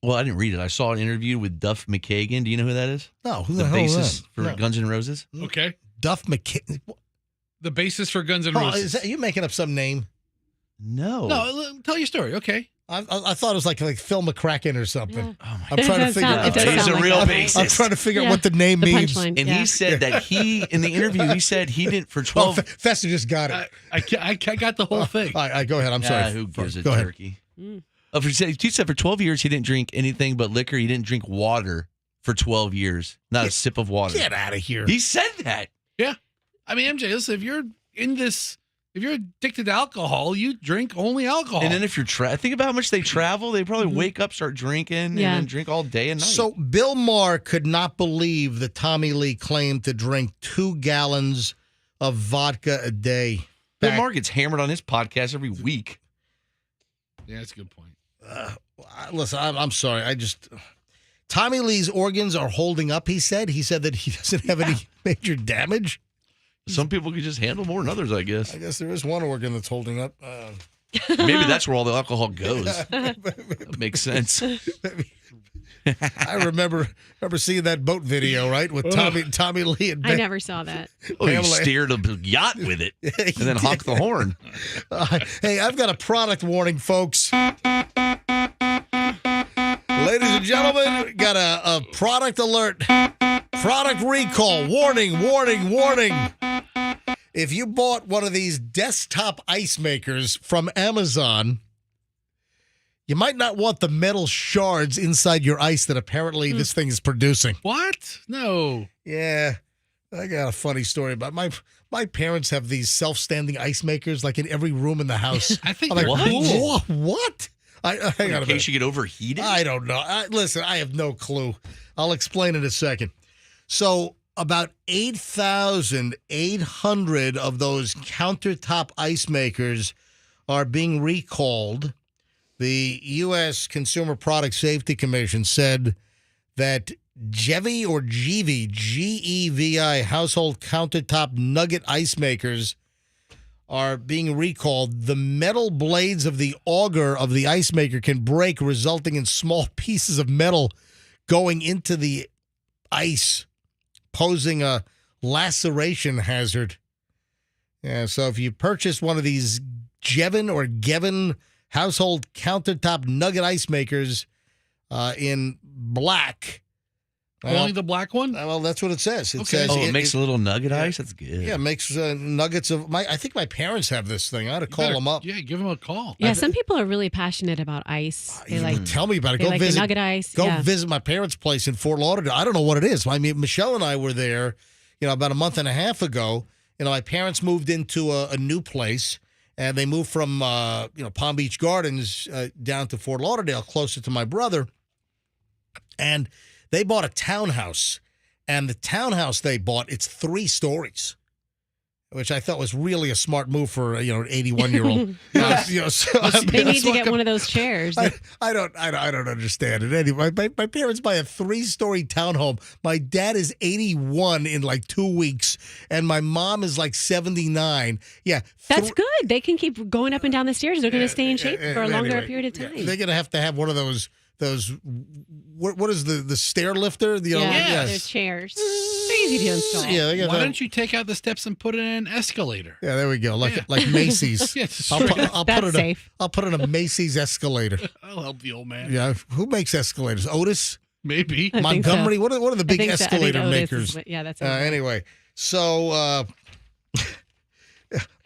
Speaker 4: didn't read it. I saw an interview with Duff McKagan. Do you know who that is?
Speaker 1: No, who
Speaker 4: The
Speaker 1: the hell is
Speaker 4: bassist
Speaker 1: that?
Speaker 4: for
Speaker 1: No.
Speaker 4: Guns N' Roses.
Speaker 2: Okay.
Speaker 1: Duff McKagan.
Speaker 2: The basis for Guns N'
Speaker 1: Oh,
Speaker 2: Roses.
Speaker 1: is that you making up some name?
Speaker 4: No.
Speaker 2: No, tell your story. Okay.
Speaker 1: I thought it was like Phil McCracken or something.
Speaker 3: Yeah.
Speaker 4: Oh my
Speaker 1: I'm
Speaker 3: It
Speaker 1: trying to
Speaker 3: does
Speaker 1: figure
Speaker 3: sound-
Speaker 1: out.
Speaker 3: it does
Speaker 4: He's
Speaker 3: sound
Speaker 4: a
Speaker 3: like
Speaker 4: real
Speaker 3: that.
Speaker 4: bassist.
Speaker 1: I'm trying to figure out
Speaker 3: Yeah.
Speaker 1: what the name
Speaker 3: The
Speaker 1: means.
Speaker 3: punchline.
Speaker 4: And
Speaker 3: yeah.
Speaker 4: he said that in the interview, he said he didn't for 12.
Speaker 1: Fester just got it.
Speaker 2: I got the whole thing.
Speaker 1: All right, go ahead. I'm sorry.
Speaker 4: Who gives a
Speaker 1: Go ahead.
Speaker 4: turkey?
Speaker 3: Mm.
Speaker 4: He said for 12 years he didn't drink anything but liquor. He didn't drink water for 12 years. Not a sip of water.
Speaker 1: Get out of here.
Speaker 4: He said that.
Speaker 2: Yeah. I mean, MJ, listen, if you're addicted to alcohol, you drink only alcohol.
Speaker 4: And then if you're think about how much they travel, they probably wake up, start drinking,
Speaker 3: Yeah.
Speaker 4: and then drink all day and night.
Speaker 1: So Bill Maher could not believe that Tommy Lee claimed to drink 2 gallons of vodka a day.
Speaker 4: Bill Maher gets hammered on his podcast every week.
Speaker 2: yeah, that's a good point.
Speaker 1: Listen, I'm sorry. Tommy Lee's organs are holding up, he said. He said that he doesn't have any major damage.
Speaker 4: Some people could just handle more than others, I guess.
Speaker 1: I guess there is one organ that's holding up.
Speaker 4: Maybe that's where all the alcohol goes. That makes sense.
Speaker 1: I remember seeing that boat video, right, with Tommy Lee and
Speaker 3: I never saw that.
Speaker 4: Oh, he steered a yacht with it and then honked the horn.
Speaker 1: Hey, I've got a product warning, folks. Ladies and gentlemen, got a product alert. Product recall. Warning, warning, warning. If you bought one of these desktop ice makers from Amazon, you might not want the metal shards inside your ice that apparently this thing is producing.
Speaker 2: What? No.
Speaker 1: Yeah. I got a funny story about my parents have these self-standing ice makers like in every room in the house.
Speaker 2: I think
Speaker 1: I'm like,
Speaker 2: they're cool.
Speaker 1: What? Hang on
Speaker 4: In case you get overheated?
Speaker 1: I don't know. Listen, I have no clue. I'll explain in a second. So about 8,800 of those countertop ice makers are being recalled. The U.S. Consumer Product Safety Commission said that Jiffy or Jiffy, G-E-V-I, household countertop nugget ice makers are being recalled. The metal blades of the auger of the ice maker can break, resulting in small pieces of metal going into the ice, posing a laceration hazard. Yeah, so if you purchase one of these Jevin or Gevin household countertop nugget ice makers in black.
Speaker 2: Only the black one?
Speaker 1: Well, that's what it says. It
Speaker 2: Okay.
Speaker 1: says
Speaker 4: It makes a little nugget ice? That's good.
Speaker 1: Yeah, it makes nuggets of I think my parents have this thing. I ought to call them up.
Speaker 2: Yeah, give them a call.
Speaker 3: Yeah, some people are really passionate about ice. They like
Speaker 1: Tell me about it.
Speaker 3: they
Speaker 1: Go
Speaker 3: like
Speaker 1: visit
Speaker 3: the nugget ice.
Speaker 1: Go
Speaker 3: yeah.
Speaker 1: visit my parents' place in Fort Lauderdale. I don't know what it is. I mean, Michelle and I were there, about a month and a half ago. My parents moved into a new place, and they moved from Palm Beach Gardens down to Fort Lauderdale, closer to my brother. And they bought a townhouse, and the townhouse they bought, it's 3 stories, which I thought was really a smart move for an 81-year-old.
Speaker 3: They need to get one of those chairs.
Speaker 1: I don't understand it. Anyway, my parents buy a 3-story townhome. My dad is 81 in like 2 weeks, and my mom is like 79. Yeah,
Speaker 3: That's good. They can keep going up and down the stairs. They're going to stay in shape for a longer period of time.
Speaker 1: They're going to have one of those. What is the stair lifter?
Speaker 3: They're chairs. They're easy to install.
Speaker 1: Yeah,
Speaker 2: Why don't you take out the steps and put in an escalator?
Speaker 1: Yeah, there we go. Like Macy's.
Speaker 2: Yes,
Speaker 1: I'll
Speaker 3: safe.
Speaker 1: put in a Macy's escalator.
Speaker 2: I'll help the old man.
Speaker 1: Yeah, who makes escalators? Otis,
Speaker 2: Maybe.
Speaker 3: I think
Speaker 1: Montgomery.
Speaker 3: so.
Speaker 1: What are the big
Speaker 3: I think so. I think
Speaker 1: escalator
Speaker 3: Otis
Speaker 1: makers?
Speaker 3: that's
Speaker 1: Anyway, so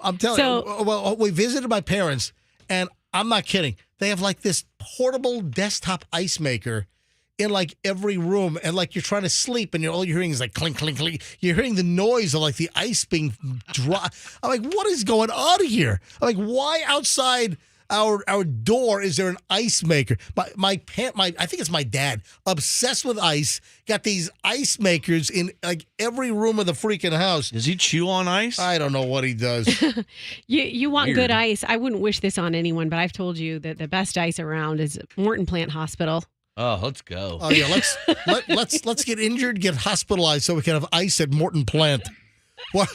Speaker 1: I'm telling you. Well, we visited my parents, and I'm not kidding. They have like this portable desktop ice maker in like every room, and like you're trying to sleep, and all you're hearing is like clink, clink, clink. You're hearing the noise of like the ice being dry. I'm like, what is going on here? I'm like, why outside our door is there an ice maker? I think it's my dad, obsessed with ice, got these ice makers in like every room of the freaking house.
Speaker 4: Does he chew on ice?
Speaker 1: I don't know what he does.
Speaker 3: You want
Speaker 4: Weird.
Speaker 3: good ice. I wouldn't wish this on anyone, but I've told you that the best ice around is Morton Plant Hospital.
Speaker 4: Oh, let's go.
Speaker 1: Oh yeah, let's get injured, get hospitalized, so we can have ice at Morton Plant. What?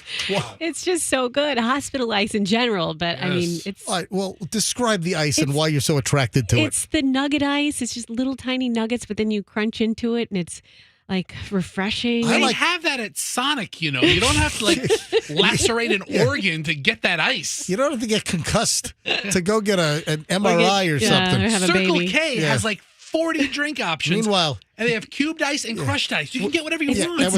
Speaker 3: It's just so good. Hospital ice in general, but I mean, it's
Speaker 1: All right, well, describe the ice and why you're so attracted to it.
Speaker 3: it's the nugget ice. It's just little tiny nuggets, but then you crunch into it, and it's like refreshing.
Speaker 2: They have that at Sonic, You don't have to like lacerate an organ to get that ice.
Speaker 1: You don't have to get concussed to go get an MRI or something.
Speaker 3: have a
Speaker 2: Circle
Speaker 3: baby.
Speaker 2: K has like 40 drink options.
Speaker 1: Meanwhile,
Speaker 2: and they have cubed ice and crushed ice. You can get whatever you want.
Speaker 1: and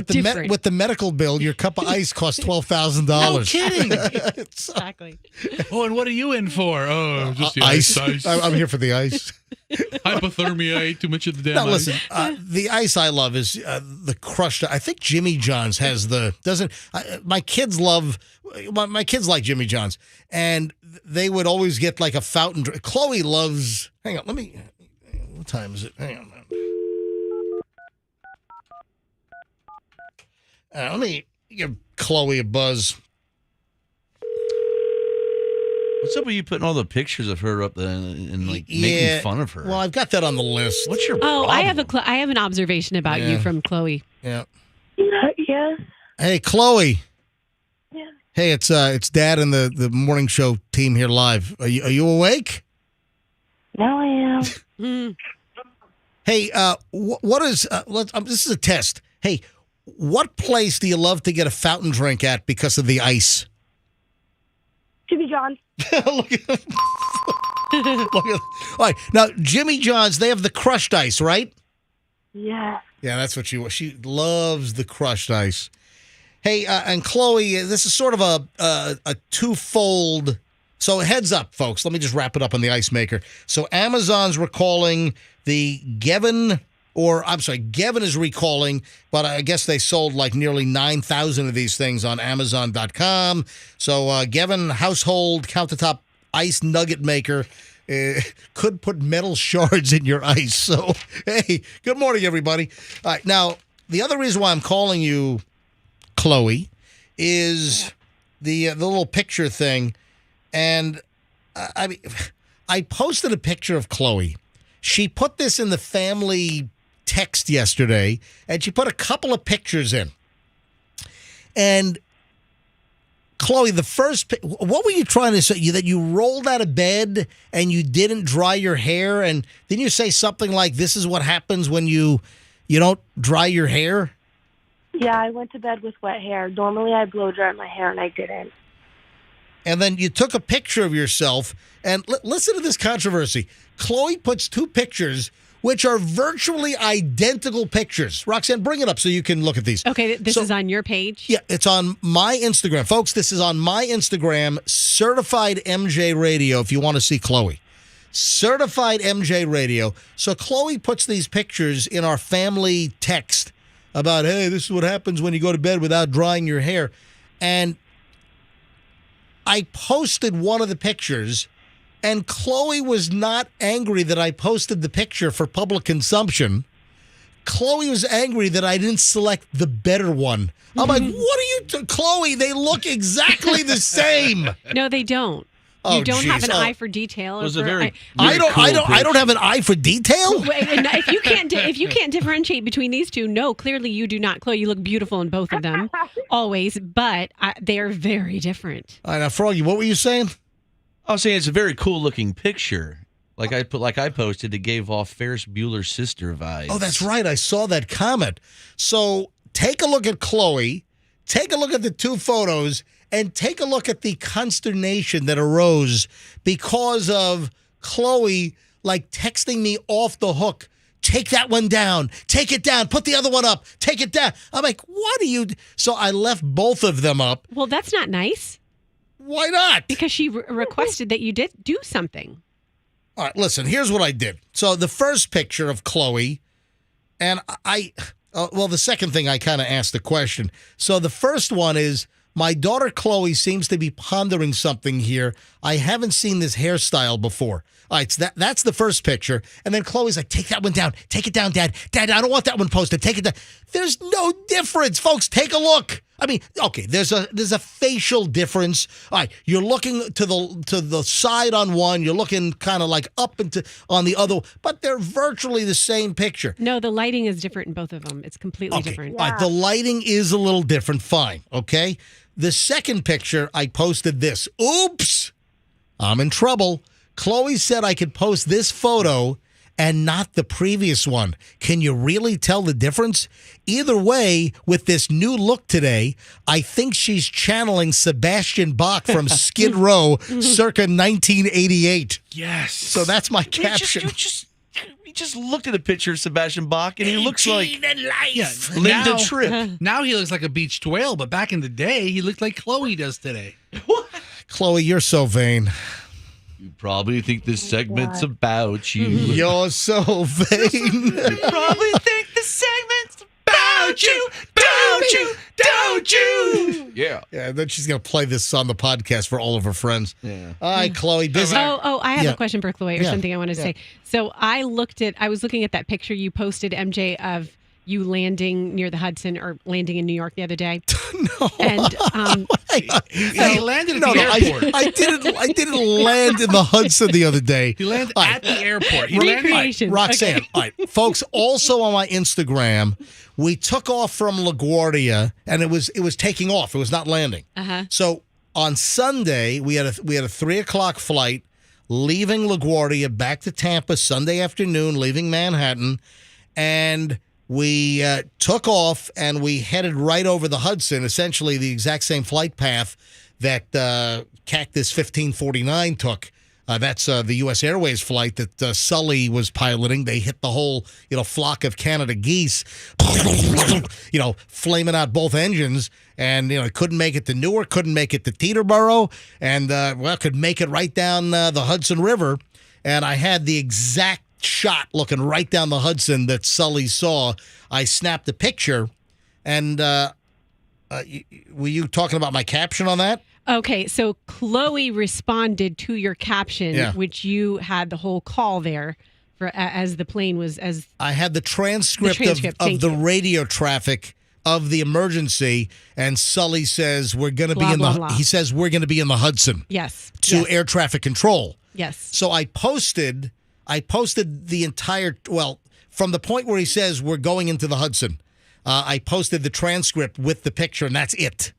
Speaker 1: with the medical bill, your cup of ice costs $12,000.
Speaker 2: No kidding.
Speaker 3: Exactly.
Speaker 2: Oh, and what are you in for? Oh, just the
Speaker 1: ice.
Speaker 2: ice.
Speaker 1: I'm here for the ice.
Speaker 2: Hypothermia. I ate too much of the damn
Speaker 1: Now
Speaker 2: ice.
Speaker 1: listen, the ice I love is the crushed. I think Jimmy John's has my kids like Jimmy John's, and they would always get like a fountain. Chloe loves. Hang on, what time is it? Hang on. Let me give Chloe a buzz.
Speaker 4: What's up with you putting all the pictures of her up there and like making fun of her?
Speaker 1: Well, I've got that on the list.
Speaker 4: What's your
Speaker 3: Oh,
Speaker 4: problem?
Speaker 3: I have an observation about you from Chloe.
Speaker 1: Yeah.
Speaker 9: Yes.
Speaker 1: Hey, Chloe.
Speaker 9: Yeah.
Speaker 1: Hey, it's Dad and the morning show team here live. Are you awake?
Speaker 9: Now I am.
Speaker 1: Hey, what is? This is a test. Hey, what place do you love to get a fountain drink at because of the ice?
Speaker 10: Jimmy John's.
Speaker 1: Look at Look at, all right, now Jimmy John's, they have the crushed ice, right?
Speaker 10: Yeah.
Speaker 1: Yeah, that's what she loves, the crushed ice. Hey, and Chloe, this is sort of a twofold. So heads up, folks. Let me just wrap it up on the ice maker. So Amazon's recalling the Gevin is recalling, but I guess they sold like nearly 9,000 of these things on Amazon.com. So Gevin household countertop ice nugget maker could put metal shards in your ice. So, hey, good morning, everybody. All right, now, the other reason why I'm calling you Chloe is the little picture thing. And I posted a picture of Chloe. She put this in the family text yesterday, and she put a couple of pictures in. And Chloe, what were you trying to say? That you rolled out of bed and you didn't dry your hair, and didn't you say something like, "This is what happens when you don't dry your hair"?
Speaker 10: Yeah, I went to bed with wet hair. Normally, I blow dry my hair, and I didn't.
Speaker 1: And then you took a picture of yourself, and listen to this controversy. Chloe puts two pictures which are virtually identical pictures. Roxanne, bring it up so you can look at these.
Speaker 3: Okay, this is on your page?
Speaker 1: Yeah, it's on my Instagram. Folks, this is on my Instagram, Certified MJ Radio, if you want to see Chloe. Certified MJ Radio. So Chloe puts these pictures in our family text about, hey, this is what happens when you go to bed without drying your hair. And I posted one of the pictures, and Chloe was not angry that I posted the picture for public consumption. Chloe was angry that I didn't select the better one. I'm like, what are you Chloe, they look exactly the same.
Speaker 3: No, they don't.
Speaker 1: Oh,
Speaker 3: you don't
Speaker 1: geez.
Speaker 3: have an eye for detail.
Speaker 4: It was a
Speaker 3: I
Speaker 1: don't have an eye for detail.
Speaker 3: If you can't differentiate between these two, no, clearly you do not. Chloe, you look beautiful in both of them, always, but they are very different.
Speaker 1: All right, now Froggy, what were you saying?
Speaker 4: I was saying it's a very cool looking picture. Like I posted, it gave off Ferris Bueller's sister vibes.
Speaker 1: Oh, that's right. I saw that comment. So take a look at Chloe, take a look at the two photos, and take a look at the consternation that arose because of Chloe like texting me off the hook. Take that one down. Take it down. Put the other one up. Take it down. I'm like, what are you? So I left both of them up.
Speaker 3: Well, that's not nice.
Speaker 1: Why not?
Speaker 3: Because she requested that you did do something.
Speaker 1: All right, listen, here's what I did. So the first picture of Chloe, and the second thing I kind of asked the question. So the first one is, my daughter Chloe seems to be pondering something here. I haven't seen this hairstyle before. All right, so that's the first picture. And then Chloe's like, take that one down. Take it down, Dad. Dad, I don't want that one posted. Take it down. There's no difference, folks. Take a look. I mean, okay, there's a facial difference. All right, you're looking to the side on one. You're looking kind of like up on the other, but they're virtually the same picture.
Speaker 3: No, the lighting is different in both of them. It's completely different.
Speaker 1: All right, the lighting is a little different. Fine, okay? The second picture, I posted this. Oops, I'm in trouble. Chloe said I could post this photo and not the previous one. Can you really tell the difference? Either way, with this new look today, I think she's channeling Sebastian Bach from Skid Row circa 1988.
Speaker 2: Yes.
Speaker 1: So that's my caption.
Speaker 4: We just looked at a picture of Sebastian Bach, and he looks like
Speaker 2: Linda
Speaker 4: Tripp.
Speaker 2: Now he looks like a beached whale, but back in the day, he looked like Chloe does today.
Speaker 1: Chloe, you're so vain.
Speaker 4: You probably think this segment's about you.
Speaker 1: You're so vain.
Speaker 4: You probably think the segment's about you. Don't you? Yeah.
Speaker 1: Yeah, and then she's going to play this on the podcast for all of her friends.
Speaker 4: Yeah.
Speaker 1: All right, Chloe, busy.
Speaker 3: I have a question for Chloe or something I wanted to
Speaker 1: Yeah.
Speaker 3: say. So I was looking at that picture you posted, MJ, of you landing near the Hudson or landing in New York the other day.
Speaker 1: No.
Speaker 3: And
Speaker 2: He landed at the airport.
Speaker 1: I didn't land in the Hudson the other day.
Speaker 2: He landed
Speaker 1: All right.
Speaker 2: at the airport. He
Speaker 3: Recreation.
Speaker 1: Roxanne,
Speaker 3: Okay.
Speaker 1: all right, folks. Also on my Instagram, we took off from LaGuardia, and it was taking off. It was not landing.
Speaker 3: Uh-huh.
Speaker 1: So on Sunday, we had a 3:00 flight leaving LaGuardia back to Tampa Sunday afternoon, leaving Manhattan, and we took off and we headed right over the Hudson, essentially the exact same flight path that Cactus 1549 took. That's the U.S. Airways flight that Sully was piloting. They hit the whole, flock of Canada geese, flaming out both engines, and couldn't make it to Newark, couldn't make it to Teterboro, and could make it right down the Hudson River. And I had the exact shot looking right down the Hudson that Sully saw. I snapped a picture, and were you talking about my caption on that?
Speaker 3: Okay, so Chloe responded to your caption, which you had the whole call there for as the plane was as
Speaker 1: I had the transcript of the radio traffic of the emergency, and Sully says we're going to be in the. He says we're going to be in the Hudson.
Speaker 3: Yes.
Speaker 1: To air traffic control.
Speaker 3: Yes.
Speaker 1: So I posted the entire from the point where he says we're going into the Hudson. I posted the transcript with the picture, and that's it.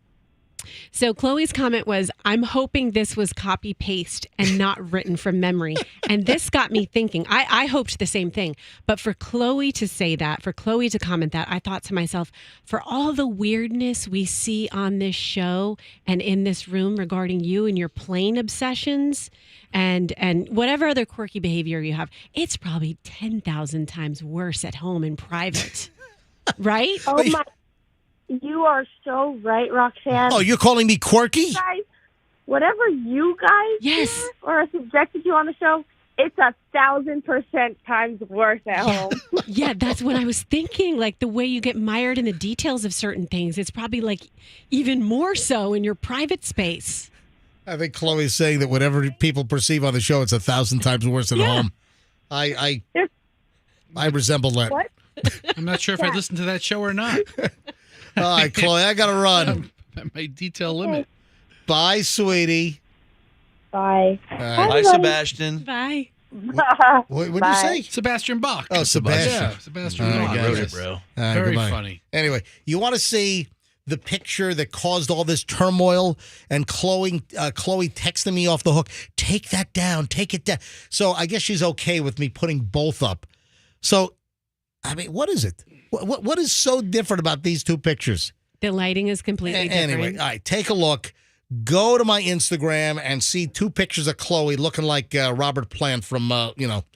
Speaker 3: So Chloe's comment was, I'm hoping this was copy paste and not written from memory. And this got me thinking. I hoped the same thing. But for Chloe to say that, for Chloe to comment that, I thought to myself, for all the weirdness we see on this show and in this room regarding you and your plane obsessions and whatever other quirky behavior you have, it's probably 10,000 times worse at home in private. Right?
Speaker 10: Oh my. You are so right, Roxanne.
Speaker 1: Oh, you're calling me quirky?
Speaker 10: Guys, whatever you guys do or are subjected to on the show, it's 1,000% times worse at home.
Speaker 3: Yeah, that's what I was thinking. Like the way you get mired in the details of certain things, it's probably like even more so in your private space.
Speaker 1: I think Chloe's saying that whatever people perceive on the show, it's 1,000 times worse at home. I resemble that.
Speaker 10: What?
Speaker 2: I'm not sure if I listened to that show or not.
Speaker 1: All right, Chloe, I got to run.
Speaker 2: At my detail limit.
Speaker 1: Bye, sweetie.
Speaker 10: Bye.
Speaker 4: Bye, Sebastian.
Speaker 3: Bye.
Speaker 1: What did you say?
Speaker 2: Sebastian Bach.
Speaker 1: Oh, Sebastian.
Speaker 2: Yeah, Sebastian
Speaker 1: All right,
Speaker 2: Bach.
Speaker 1: guys.
Speaker 4: Wrote it, bro.
Speaker 2: Very
Speaker 1: goodbye.
Speaker 2: funny.
Speaker 1: Anyway, you want to see the picture that caused all this turmoil, and Chloe texting me off the hook, take that down, take it down. So I guess she's okay with me putting both up. So, I mean, what is it? What is so different about these two pictures?
Speaker 3: The lighting is completely different.
Speaker 1: Anyway, all right, take a look. Go to my Instagram and see two pictures of Chloe looking like Robert Plant from,
Speaker 4: Awful,
Speaker 1: well,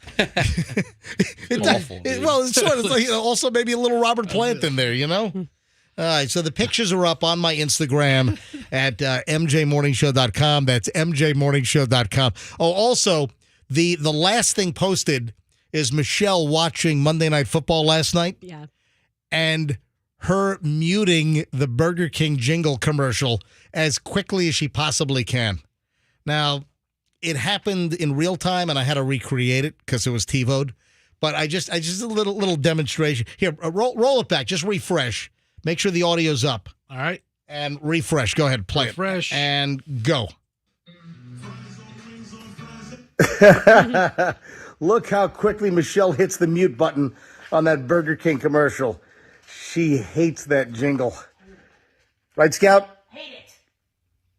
Speaker 1: it's sort of like, also maybe a little Robert Plant in there, All right, so the pictures are up on my Instagram at mjmorningshow.com. That's mjmorningshow.com. Oh, also, the last thing posted is Michelle watching Monday Night Football last night.
Speaker 3: Yeah.
Speaker 1: And her muting the Burger King jingle commercial as quickly as she possibly can. Now, it happened in real time, and I had to recreate it because it was TiVo'd. But I just a little demonstration. Here, roll it back. Just refresh. Make sure the audio's up.
Speaker 2: All right.
Speaker 1: And refresh. Go ahead, play
Speaker 2: Refresh.
Speaker 1: it. And go. Look how quickly Michelle hits the mute button on that Burger King commercial. She hates that jingle. Right, Scout?
Speaker 3: Hate it.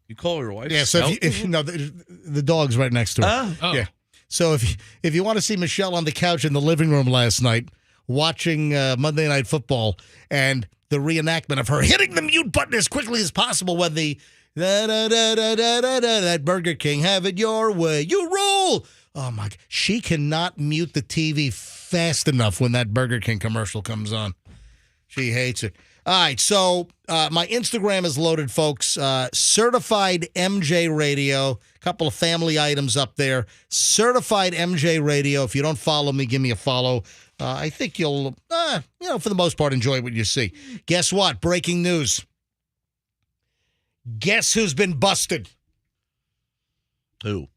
Speaker 4: You call your wife?
Speaker 1: Yeah, so if the dog's right next to her.
Speaker 2: Oh.
Speaker 1: Yeah. So if you want to see Michelle on the couch in the living room last night watching Monday Night Football and the reenactment of her hitting the mute button as quickly as possible when the that Burger King, have it your way, you rule. Oh my! She cannot mute the TV fast enough when that Burger King commercial comes on. She hates it. All right, so my Instagram is loaded, folks. Certified MJ Radio. A couple of family items up there. Certified MJ Radio. If you don't follow me, give me a follow. I think you'll, for the most part, enjoy what you see. Guess what? Breaking news. Guess who's been busted?
Speaker 4: Who?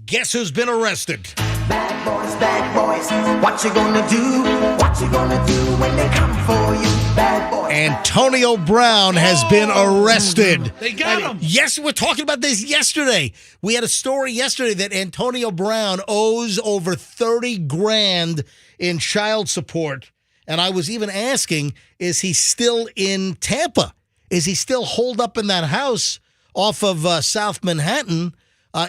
Speaker 1: Guess who's been arrested?
Speaker 11: Back bad boys. What you gonna do? What you gonna do when they come for you? Bad boys.
Speaker 1: Antonio Brown has been arrested.
Speaker 2: They got him.
Speaker 1: Yes, we're talking about this yesterday. We had a story yesterday that Antonio Brown owes over $30,000 in child support. And I was even asking, is he still in Tampa? Is he still holed up in that house off of South Manhattan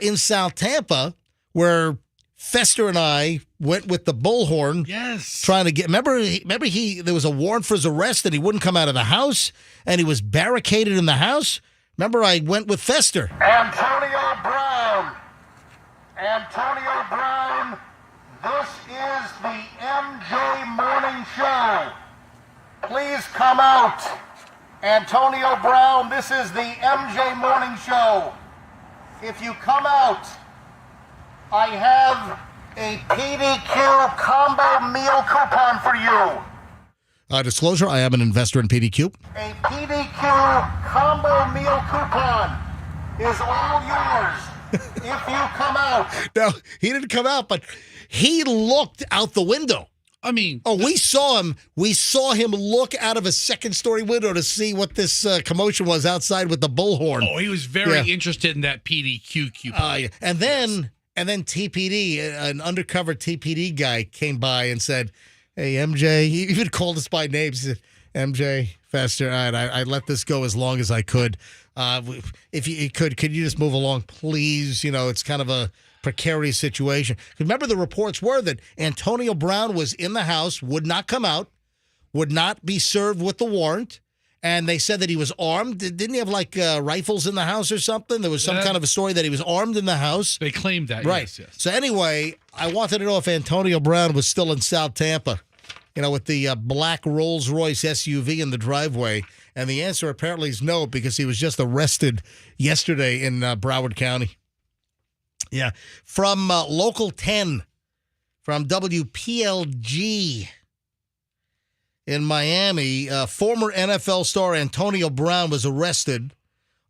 Speaker 1: in South Tampa, where Fester and I went with the bullhorn?
Speaker 2: Yes.
Speaker 1: Trying to get, remember there was a warrant for his arrest and he wouldn't come out of the house and he was barricaded in the house. Remember, I went with Fester.
Speaker 12: Antonio Brown, this is the MJ Morning Show. Please come out. Antonio Brown, this is the MJ Morning Show. If you come out, I have a PDQ combo meal coupon for you.
Speaker 1: Disclosure, I am an investor in PDQ.
Speaker 12: A PDQ combo meal coupon is all yours if you come out.
Speaker 1: No, he didn't come out, but he looked out the window.
Speaker 2: I mean,
Speaker 1: we saw him. We saw him look out of a second-story window to see what this commotion was outside with the bullhorn.
Speaker 2: Oh, he was very interested in that PDQ coupon.
Speaker 1: Yeah. And then TPD, an undercover TPD guy, came by and said, "Hey, MJ," he even called us by names. He said, "MJ, Fester, I let this go as long as I could. If you could you just move along, please? You know, it's kind of a precarious situation." Remember, the reports were that Antonio Brown was in the house, would not come out, would not be served with the warrant, and they said that he was armed. Didn't he have like rifles in the house or something? There was some kind of a story that he was armed in the house.
Speaker 2: They claimed that,
Speaker 1: right?
Speaker 2: Yes.
Speaker 1: So anyway, I wanted to know if Antonio Brown was still in South Tampa, with the black Rolls-Royce SUV in the driveway, and the answer apparently is no, because he was just arrested yesterday in Broward County. Yeah, from Local 10, from WPLG in Miami, former NFL star Antonio Brown was arrested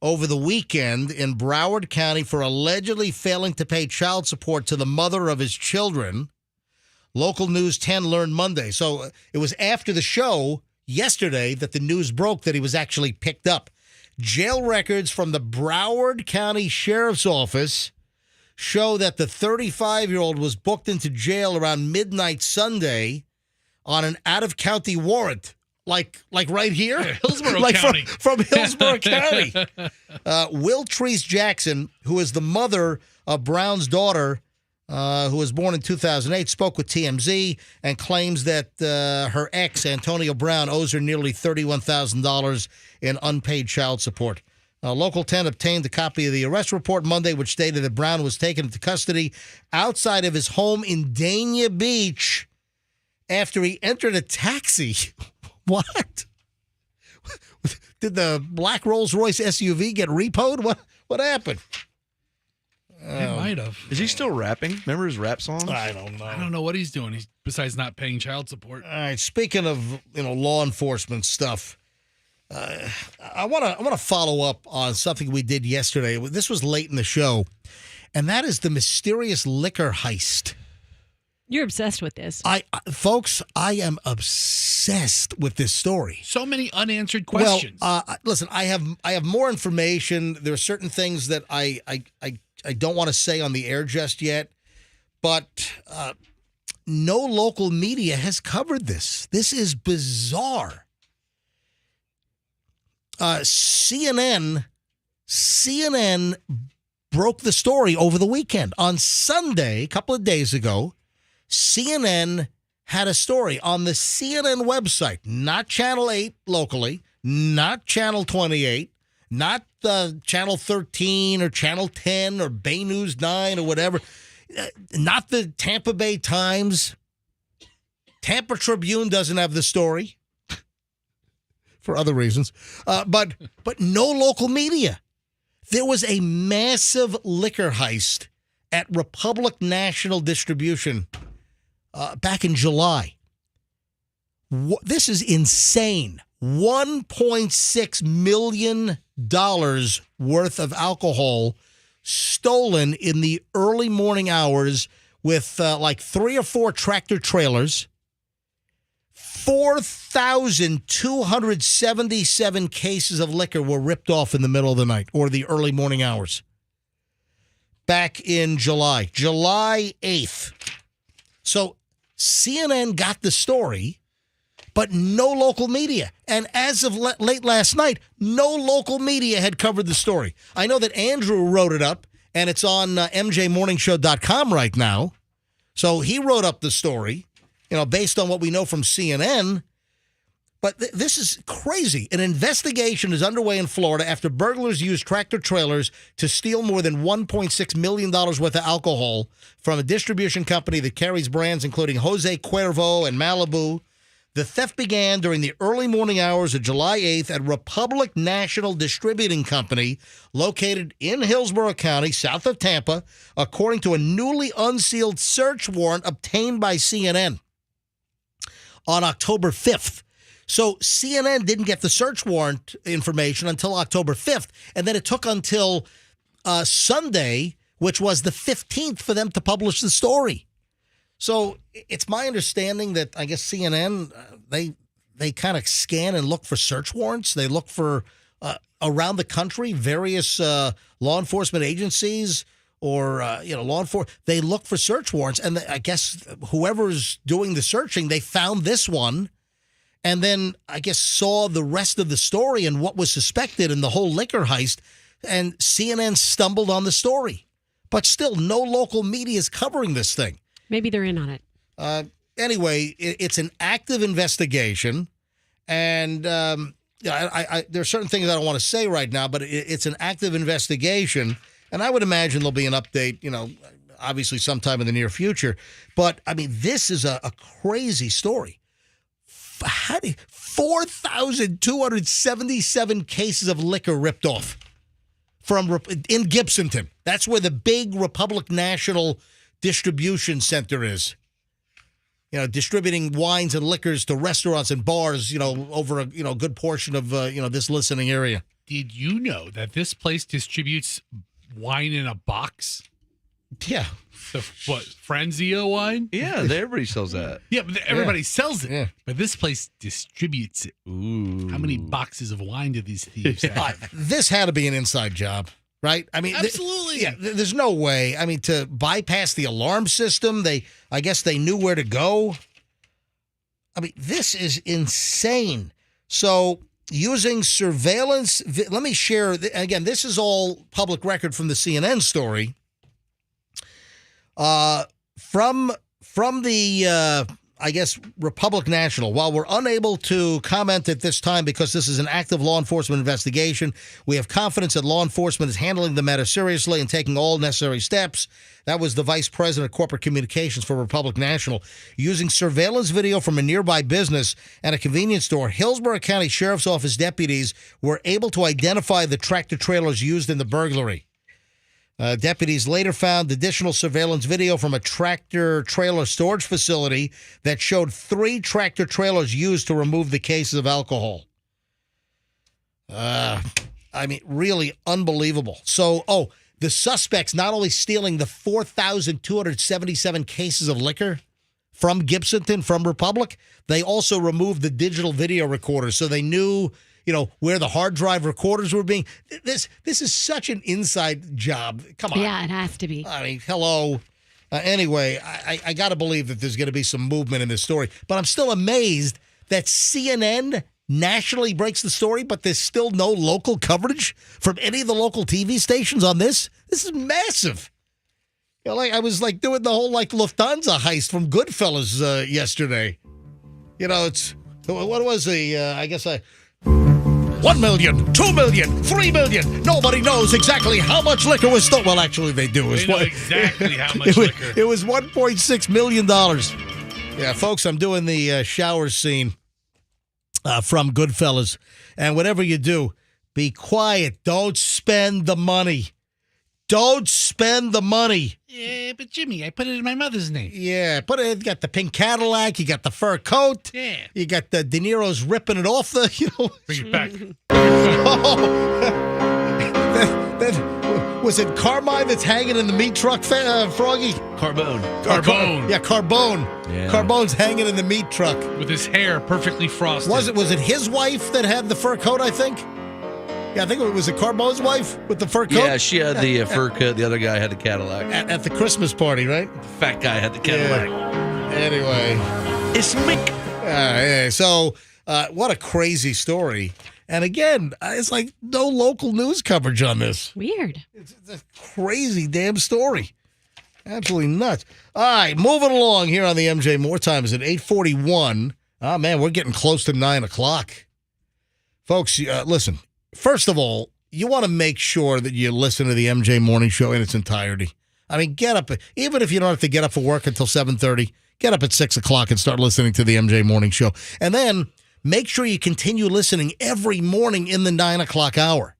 Speaker 1: over the weekend in Broward County for allegedly failing to pay child support to the mother of his children. Local News 10 learned Monday. So it was after the show yesterday that the news broke that he was actually picked up. Jail records from the Broward County Sheriff's Office show that the 35-year-old was booked into jail around midnight Sunday on an out-of-county warrant, like right here,
Speaker 2: Hillsborough County.
Speaker 1: From Hillsborough County. Will Treese Jackson, who is the mother of Brown's daughter, who was born in 2008, spoke with TMZ and claims that her ex, Antonio Brown, owes her nearly $31,000 in unpaid child support. Local 10 obtained a copy of the arrest report Monday, which stated that Brown was taken into custody outside of his home in Dania Beach after he entered a taxi. What? Did the black Rolls-Royce SUV get repoed? What happened?
Speaker 2: It might have.
Speaker 4: Is he still rapping? Remember his rap songs?
Speaker 1: I don't know.
Speaker 2: I don't know what he's doing. Besides not paying child support.
Speaker 1: All right. Speaking of law enforcement stuff, I want to follow up on something we did yesterday. This was late in the show, and that is the mysterious liquor heist.
Speaker 3: You're obsessed with this.
Speaker 1: Folks, I am obsessed with this story.
Speaker 2: So many unanswered questions.
Speaker 1: Well, listen, I have more information. There are certain things that I don't want to say on the air just yet, but no local media has covered this. This is bizarre. CNN broke the story over the weekend. On Sunday, a couple of days ago, CNN had a story on the CNN website, not Channel 8 locally, not Channel 28, not Channel 13 or Channel 10 or Bay News 9 or whatever, not the Tampa Bay Times. Tampa Tribune doesn't have the story for other reasons, but no local media. There was a massive liquor heist at Republic National Distribution back in July. This is insane. $1.6 million worth of alcohol stolen in the early morning hours with like 3 or 4 tractor trailers. 4,277 cases of liquor were ripped off in the middle of the night or the early morning hours. Back in July 8th. So CNN got the story, but no local media. And as of late last night, no local media had covered the story. I know that Andrew wrote it up, and it's on mjmorningshow.com right now. So he wrote up the story, based on what we know from CNN. But this is crazy. An investigation is underway in Florida after burglars used tractor trailers to steal more than $1.6 million worth of alcohol from a distribution company that carries brands including Jose Cuervo and Malibu. The theft began during the early morning hours of July 8th at Republic National Distributing Company, located in Hillsborough County, south of Tampa, according to a newly unsealed search warrant obtained by CNN on October 5th. So CNN didn't get the search warrant information until October 5th, and then it took until Sunday, which was the 15th, for them to publish the story. So it's my understanding that I guess CNN, they kind of scan and look for search warrants. They look for, around the country, various law enforcement agencies or, law enforcement, they look for search warrants. And I guess whoever's doing the searching, they found this one. And then, I guess, saw the rest of the story and what was suspected in the whole liquor heist, and CNN stumbled on the story. But still, no local media is covering this thing.
Speaker 3: Maybe they're in on it.
Speaker 1: Anyway, it's an active investigation, and there are certain things I don't want to say right now, but it's an active investigation, and I would imagine there'll be an update, obviously sometime in the near future. But, I mean, this is a crazy story. 4,277 cases of liquor ripped off in Gibsonton. That's where the big Republic National Distribution Center is. Distributing wines and liquors to restaurants and bars, over a good portion of this listening area.
Speaker 2: Did you know that this place distributes wine in a box?
Speaker 1: Yeah.
Speaker 2: The Franzia wine?
Speaker 4: Yeah, everybody sells that.
Speaker 2: Yeah, but everybody sells it.
Speaker 1: Yeah.
Speaker 2: But this place distributes it.
Speaker 4: Ooh.
Speaker 2: How many boxes of wine do these thieves have?
Speaker 1: This had to be an inside job, right? I mean,
Speaker 2: absolutely.
Speaker 1: There's no way. I mean, to bypass the alarm system, I guess they knew where to go. I mean, this is insane. So, using surveillance, let me share, again, this is all public record from the CNN story. From the, I guess, Republic National, while we're unable to comment at this time because this is an active law enforcement investigation, we have confidence that law enforcement is handling the matter seriously and taking all necessary steps. That was the Vice President of Corporate Communications for Republic National. Using surveillance video from a nearby business and a convenience store, Hillsborough County Sheriff's Office deputies were able to identify the tractor trailers used in the burglary. Deputies later found additional surveillance video from a tractor trailer storage facility that showed 3 tractor trailers used to remove the cases of alcohol. I mean, really unbelievable. So, the suspects not only stealing the 4,277 cases of liquor from Gibsonton, from Republic, they also removed the digital video recorders, so they knew where the hard drive recorders were being. This is such an inside job. Come on.
Speaker 3: Yeah, it has to be.
Speaker 1: I mean, hello. Anyway, I got to believe that there's going to be some movement in this story. But I'm still amazed that CNN nationally breaks the story, but there's still no local coverage from any of the local TV stations on this. This is massive. I was doing the whole Lufthansa heist from Goodfellas yesterday. It's what was the? I guess 1 million, 2 million, 3 million. Nobody knows exactly how much liquor was stolen. Well, actually, they do.
Speaker 2: They know exactly how much liquor.
Speaker 1: It was $1.6 million. Yeah, folks, I'm doing the shower scene from Goodfellas. And whatever you do, be quiet. Don't spend the money. Don't spend the money.
Speaker 2: Yeah, but Jimmy, I put it in my mother's name.
Speaker 1: Yeah, you got the pink Cadillac, you got the fur coat.
Speaker 2: Yeah.
Speaker 1: You got the De Niro's ripping it off the,
Speaker 2: Bring it back.
Speaker 1: Was it Carmine that's hanging in the meat truck, Froggy?
Speaker 4: Carbone.
Speaker 2: Carbone.
Speaker 1: Yeah, Carbone.
Speaker 4: Yeah.
Speaker 1: Carbone's hanging in the meat truck.
Speaker 2: With his hair perfectly frosted.
Speaker 1: Was it his wife that had the fur coat, I think? Yeah, I think it was Carbone's wife with the fur coat.
Speaker 4: Yeah, she had the fur coat. The other guy had the Cadillac.
Speaker 1: At the Christmas party, right?
Speaker 4: The fat guy had the Cadillac.
Speaker 1: Yeah. Anyway.
Speaker 4: It's Mick.
Speaker 1: Yeah, so, what a crazy story. And again, it's like no local news coverage on this.
Speaker 3: Weird.
Speaker 1: It's a crazy damn story. Absolutely nuts. All right, moving along here on the MJ More time is at 8:41. Oh, man, we're getting close to 9 o'clock. Folks, listen, first of all, you want to make sure that you listen to the MJ Morning Show in its entirety. I mean, get up, even if you don't have to get up for work until 7:30, get up at 6 o'clock and start listening to the MJ Morning Show. And then make sure you continue listening every morning in the 9 o'clock hour.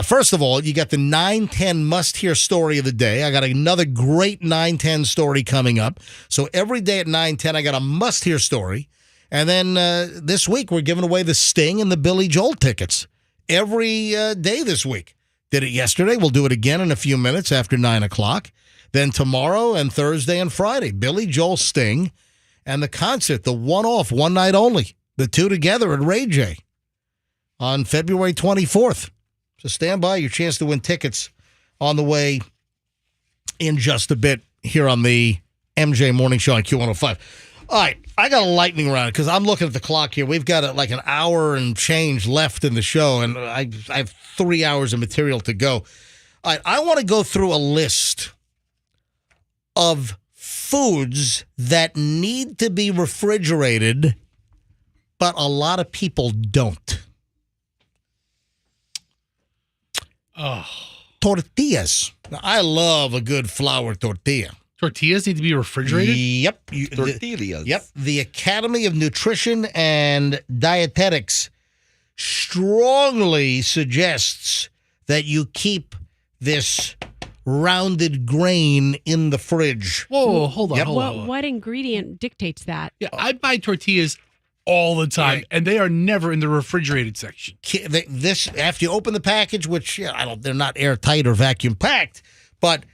Speaker 1: First of all, you got the 9:10 must-hear story of the day. I got another great 9:10 story coming up. So every day at 9:10, I got a must-hear story. And then this week, we're giving away the Sting and the Billy Joel tickets every day this week. Did it yesterday. We'll do it again in a few minutes after 9 o'clock. Then tomorrow and Thursday and Friday, Billy Joel, Sting, and the concert, the one-off, one night only, the two together at Ray J on February 24th. So stand by, your chance to win tickets on the way in just a bit here on the MJ Morning Show on Q105. All right, I got a lightning round because I'm looking at the clock here. We've got like an hour and change left in the show, and I have 3 hours of material to go. All right, I want to go through a list of foods that need to be refrigerated, but a lot of people don't.
Speaker 2: Oh.
Speaker 1: Tortillas. Now, I love a good flour tortilla.
Speaker 2: Tortillas need to be refrigerated?
Speaker 1: Yep.
Speaker 4: Tortillas.
Speaker 1: Yep. The Academy of Nutrition and Dietetics strongly suggests that you keep this rounded grain in the fridge.
Speaker 2: Whoa, hold on, hold on.
Speaker 3: What ingredient dictates that?
Speaker 2: Yeah, I buy tortillas all the time, and they are never in the refrigerated section.
Speaker 1: This, after you open the package, which they're not airtight or vacuum packed, but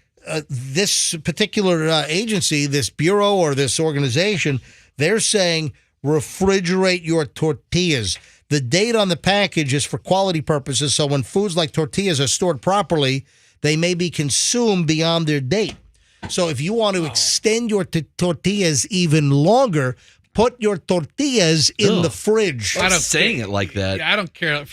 Speaker 1: this particular agency, this bureau or this organization, they're saying refrigerate your tortillas. The date on the package is for quality purposes, so when foods like tortillas are stored properly, they may be consumed beyond their date. So if you want to extend your tortillas even longer, put your tortillas in the fridge.
Speaker 4: I'm not saying it like that.
Speaker 2: Yeah, I don't care.
Speaker 1: I'm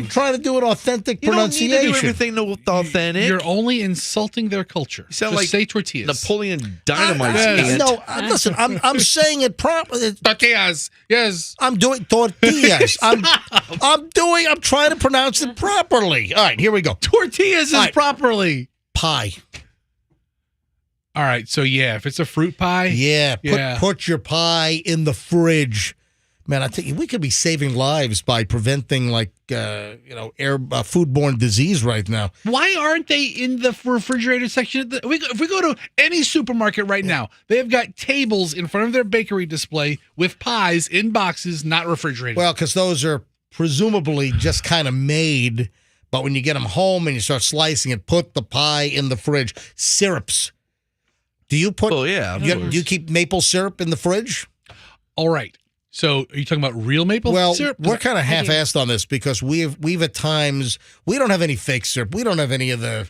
Speaker 1: trying to do an authentic pronunciation.
Speaker 4: You don't need to do everything authentic.
Speaker 2: You're only insulting their culture.
Speaker 4: You sound
Speaker 2: Just
Speaker 4: like
Speaker 2: say tortillas.
Speaker 4: Napoleon Dynamite.
Speaker 1: Listen, I'm saying it properly.
Speaker 2: Tortillas. Yes.
Speaker 1: I'm doing tortillas. I'm trying to pronounce it properly. All right, here we go.
Speaker 2: Tortillas is properly.
Speaker 1: Pie.
Speaker 2: All right, so yeah, if it's a fruit pie,
Speaker 1: put your pie in the fridge, man. I tell you, we could be saving lives by preventing foodborne disease right now.
Speaker 2: Why aren't they in the refrigerator section? If we go to any supermarket right now, they have got tables in front of their bakery display with pies in boxes, not refrigerated.
Speaker 1: Well, because those are presumably just kind of made, but when you get them home and you start slicing it, put the pie in the fridge. Syrups. Do you put?
Speaker 4: Oh yeah.
Speaker 1: Do you keep maple syrup in the fridge?
Speaker 2: All right. So are you talking about real maple syrup?
Speaker 1: We're kind of half-assed on this because we've at times we don't have any fake syrup. We don't have any of the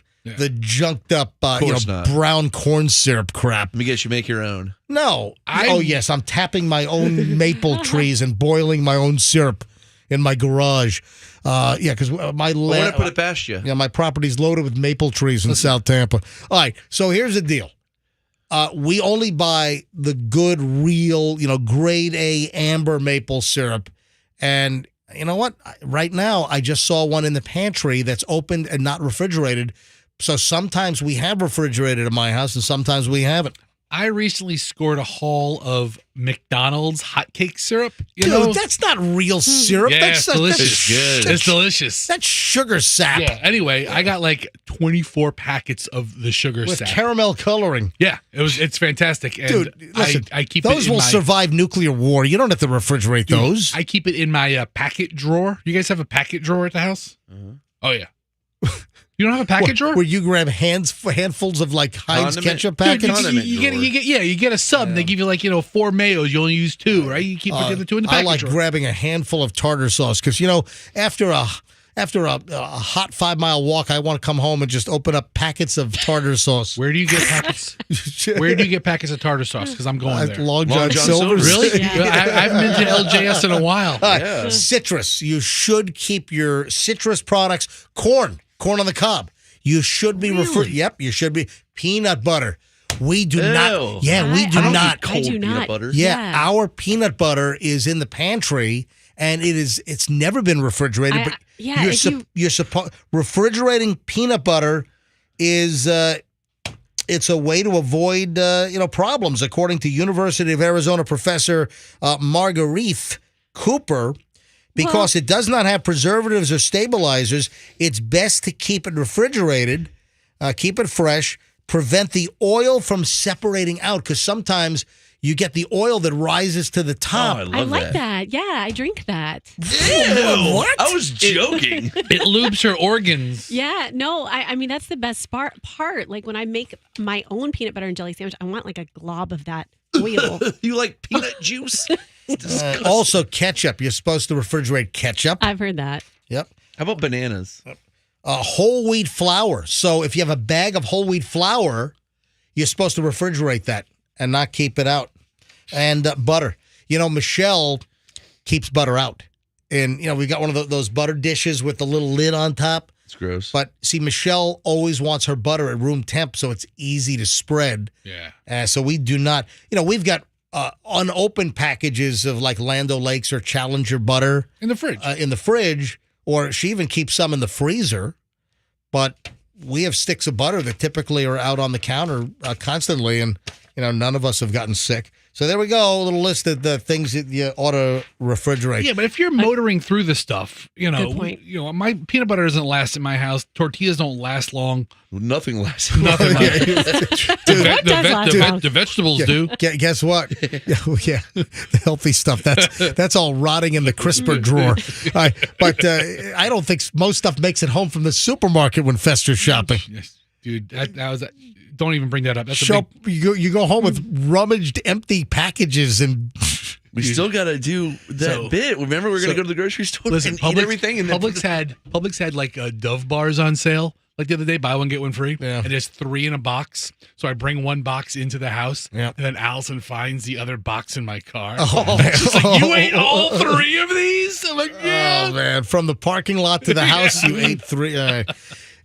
Speaker 1: junked up brown corn syrup crap.
Speaker 4: Let me guess, you make your own.
Speaker 1: No. Yes, I'm tapping my own maple trees and boiling my own syrup in my garage. Because
Speaker 4: I want to put it past you.
Speaker 1: Yeah, my property's loaded with maple trees in South Tampa. All right, so here's the deal. We only buy the good, real, grade A amber maple syrup. And you know what? Right now, I just saw one in the pantry that's opened and not refrigerated. So sometimes we have refrigerated at my house and sometimes we haven't.
Speaker 2: I recently scored a haul of McDonald's hotcake syrup.
Speaker 1: Dude, that's not real syrup.
Speaker 2: Yeah,
Speaker 1: that's
Speaker 2: delicious.
Speaker 4: It's good.
Speaker 2: It's delicious.
Speaker 1: That's sugar sap.
Speaker 2: Yeah. Anyway, I got like 24 packets of the sugar
Speaker 1: with
Speaker 2: sap.
Speaker 1: caramel coloring.
Speaker 2: Yeah, it's fantastic. And
Speaker 1: dude, listen,
Speaker 2: I keep
Speaker 1: those
Speaker 2: it in
Speaker 1: will survive nuclear war. You don't have to refrigerate those.
Speaker 2: I keep it in my packet drawer. You guys have a packet drawer at the house?
Speaker 1: Mm-hmm.
Speaker 2: Oh yeah. You don't have a packet drawer?
Speaker 1: Where you grab handfuls of like Heinz
Speaker 4: Condiment.
Speaker 1: ketchup
Speaker 2: Dude,
Speaker 1: packets?
Speaker 2: you get a sub. And they give you like 4 mayos. You only use 2, right? You keep the 2 in the packet
Speaker 1: I like
Speaker 2: drawer.
Speaker 1: grabbing a handful of tartar sauce because after a hot 5-mile walk, I want to come home and just open up packets of tartar sauce.
Speaker 2: Where do you get packets? Where do you get packets of tartar sauce? Because I'm going there.
Speaker 1: Long John Silver's.
Speaker 2: Really?
Speaker 3: Yeah.
Speaker 2: I haven't been to LJS in a while.
Speaker 1: Citrus. You should keep your citrus products. Corn on the cob. You should be Yep, you should be. Peanut butter. We do not. Yeah, we do not.
Speaker 3: I do not.
Speaker 4: Peanut butter.
Speaker 1: Yeah, our peanut butter is in the pantry, and it's never been refrigerated. But you're supposed refrigerating peanut butter is it's a way to avoid problems, according to University of Arizona professor Marguerite Cooper. Because it does not have preservatives or stabilizers, it's best to keep it refrigerated, keep it fresh, prevent the oil from separating out. Because sometimes you get the oil that rises to the top.
Speaker 4: Oh,
Speaker 3: I like that. Yeah, I drink that.
Speaker 4: Ew,
Speaker 1: What?
Speaker 4: I was joking.
Speaker 2: It lubes your organs.
Speaker 3: Yeah, no, I mean, that's the best part. Like when I make my own peanut butter and jelly sandwich, I want like a glob of that oil.
Speaker 4: You like peanut juice?
Speaker 1: Also, ketchup. You're supposed to refrigerate ketchup.
Speaker 3: I've heard that.
Speaker 1: Yep.
Speaker 4: How about bananas?
Speaker 1: Whole wheat flour. So if you have a bag of whole wheat flour, you're supposed to refrigerate that and not keep it out. And butter. Michelle keeps butter out. And, we got one of those butter dishes with the little lid on top.
Speaker 4: It's gross.
Speaker 1: But see, Michelle always wants her butter at room temp, so it's easy to spread.
Speaker 2: Yeah.
Speaker 1: So we do not, we've got unopened packages of like Land O'Lakes or Challenger butter
Speaker 2: In the fridge.
Speaker 1: Or she even keeps some in the freezer. But we have sticks of butter that typically are out on the counter constantly, and none of us have gotten sick. So there we go, a little list of the things that you ought to refrigerate.
Speaker 2: Yeah, but if you're motoring through the stuff,
Speaker 3: Good point.
Speaker 2: my peanut butter doesn't last in my house. Tortillas don't last long.
Speaker 4: Nothing lasts.
Speaker 2: Nothing.
Speaker 3: Dude,
Speaker 2: The vegetables do.
Speaker 1: Guess what? Yeah, the healthy stuff. That's all rotting in the crisper drawer. But I don't think most stuff makes it home from the supermarket when Fester's shopping.
Speaker 2: Yes, dude, that was. Don't even bring that up. That's
Speaker 1: you go home with rummaged, empty packages, and
Speaker 4: we still got to do that bit. Remember, we're going to go to the grocery store and eat everything. And
Speaker 2: Publix had like Dove bars on sale. Like the other day, buy one, get one free.
Speaker 1: Yeah.
Speaker 2: And there's 3 in a box. So I bring one box into the house.
Speaker 1: Yeah.
Speaker 2: And then Allison finds the other box in my car.
Speaker 1: Oh.
Speaker 2: She's like, you ate all 3 of these? I'm like, yeah.
Speaker 1: Oh, man. From the parking lot to the house, you ate 3.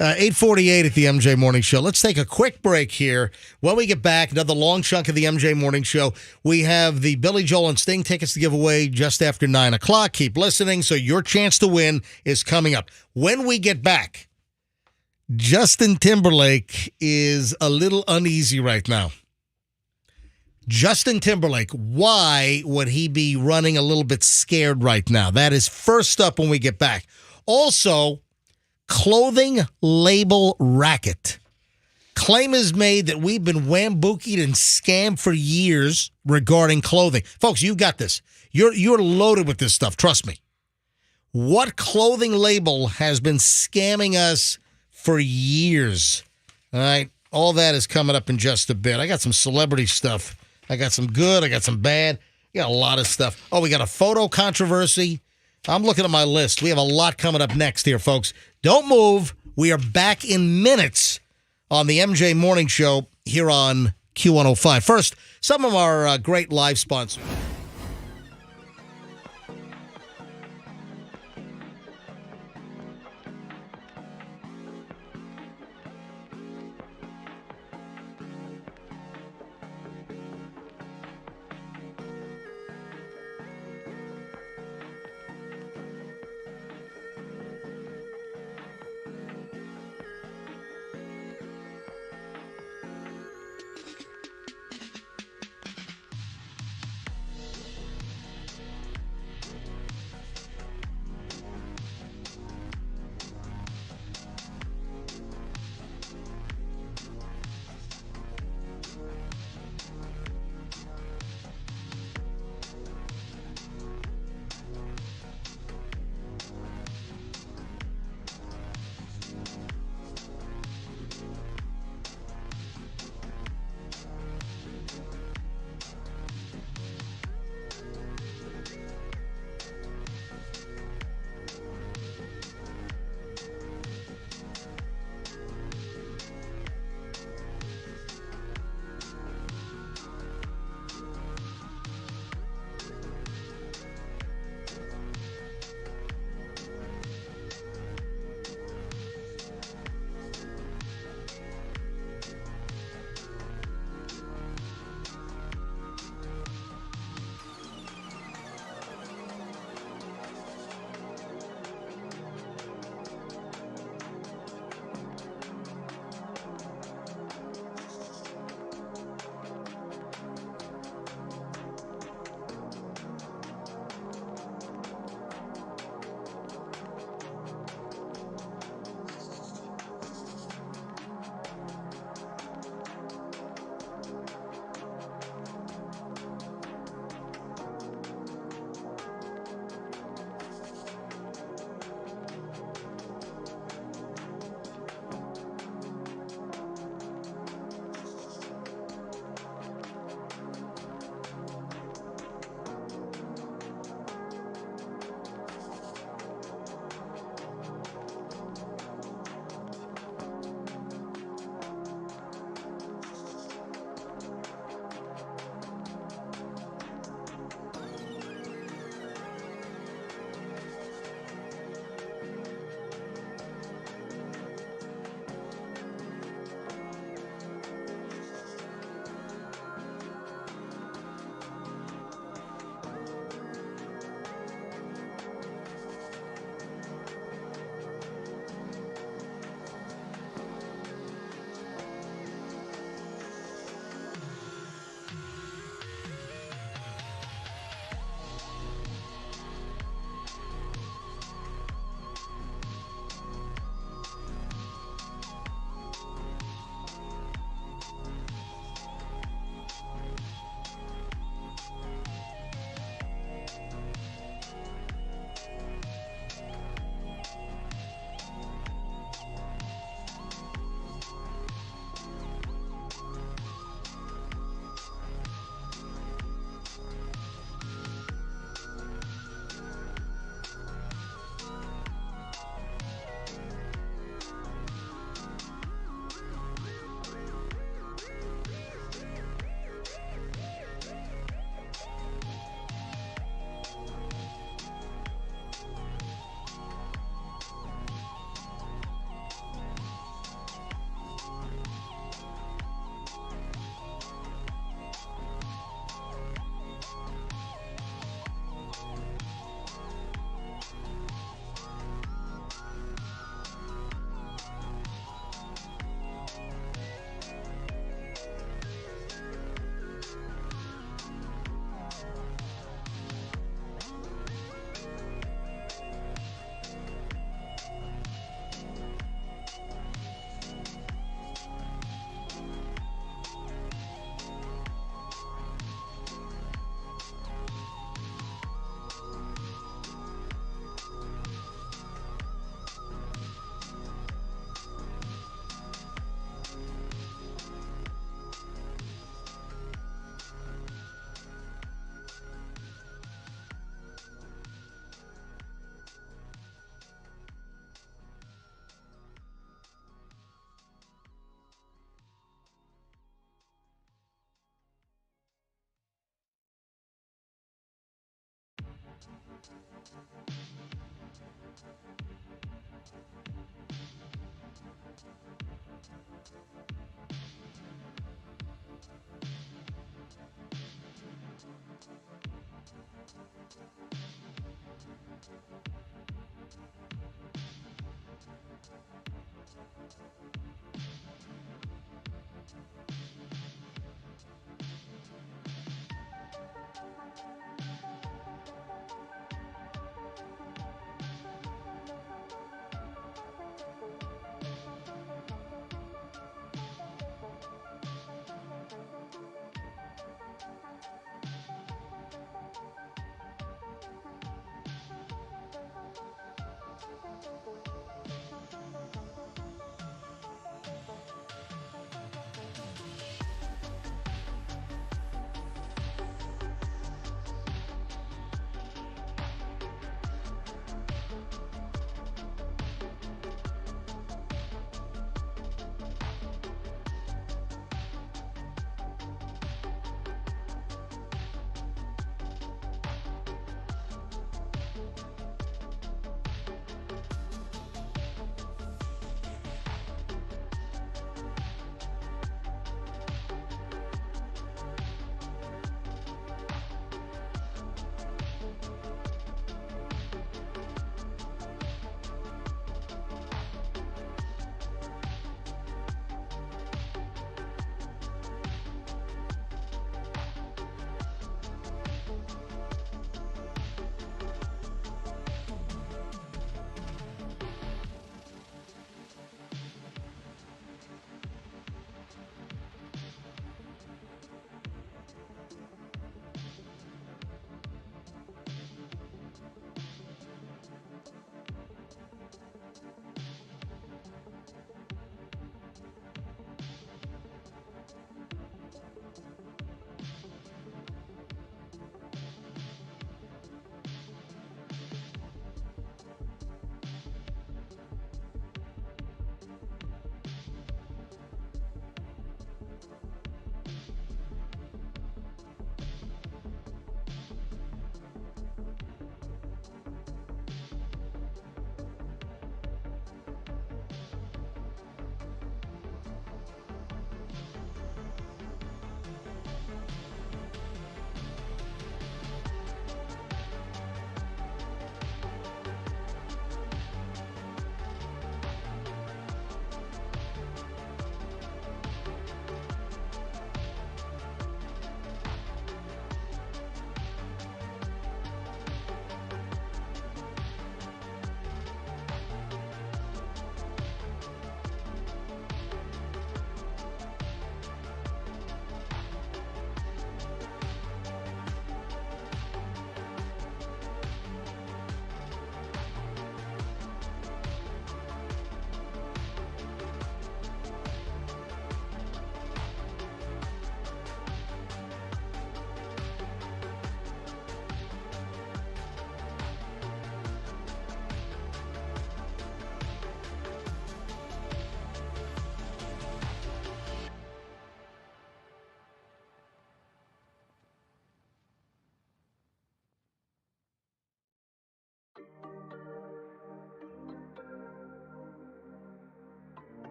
Speaker 1: 8:48 at the MJ Morning Show. Let's take a quick break here. When we get back, another long chunk of the MJ Morning Show. We have the Billy Joel and Sting tickets to give away just after 9 o'clock. Keep listening, so your chance to win is coming up. When we get back, Justin Timberlake is a little uneasy right now. Justin Timberlake, why would he be running a little bit scared right now? That is first up when we get back. Also, clothing label racket. Claim is made that we've been wambookied and scammed for years regarding clothing. Folks, you got this. You're loaded with this stuff. Trust me. What clothing label has been scamming us for years? All right. All that is coming up in just a bit. I got some celebrity stuff. I got some good. I got some bad. I got a lot of stuff. Oh, we got a photo controversy. I'm looking at my list. We have a lot coming up next here, folks. Don't move. We are back in minutes on the MJ Morning Show here on Q105. First, some of our great live sponsors.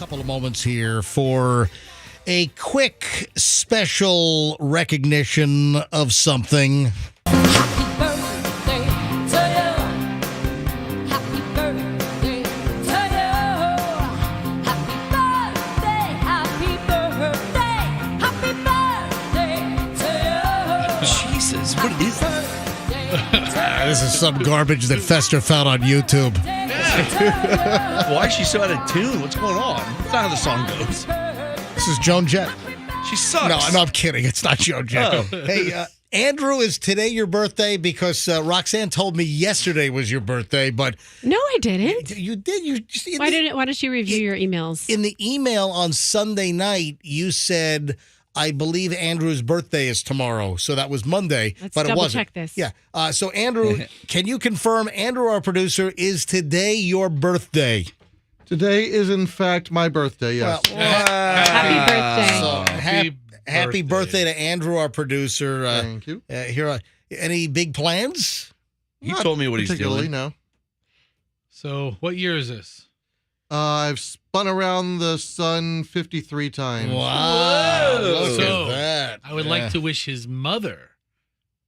Speaker 1: Couple of moments here for a quick special recognition of something.
Speaker 4: Jesus, what is that?
Speaker 1: This is some garbage that Fester found on YouTube.
Speaker 4: Why is she so out of tune? What's going on? That's not how the song goes.
Speaker 1: This is Joan Jett.
Speaker 4: She sucks.
Speaker 1: No, I'm kidding. It's not Joan Jett.
Speaker 4: Oh.
Speaker 1: Hey, Andrew, is today your birthday? Because Roxanne told me yesterday was your birthday, but
Speaker 3: No, I didn't.
Speaker 1: you did. You just,
Speaker 3: Why don't you review your emails?
Speaker 1: in the email on Sunday night, you said, I believe Andrew's birthday is tomorrow. So that was Monday,
Speaker 3: Let's
Speaker 1: but it
Speaker 3: double
Speaker 1: wasn't.
Speaker 3: check this.
Speaker 1: Yeah. So Andrew, can you confirm, Andrew, our producer, is today your birthday?
Speaker 5: Today is, in fact, my birthday, yes.
Speaker 3: Happy birthday.
Speaker 1: So happy birthday to Andrew, our producer.
Speaker 5: Thank you.
Speaker 1: Here, any big plans?
Speaker 4: He told me what he's
Speaker 5: Particularly,
Speaker 4: doing.
Speaker 5: no.
Speaker 2: So, what year is this?
Speaker 5: I've spun around the sun 53 times.
Speaker 1: Wow. Look
Speaker 2: So,
Speaker 1: at that.
Speaker 2: I would like to wish his mother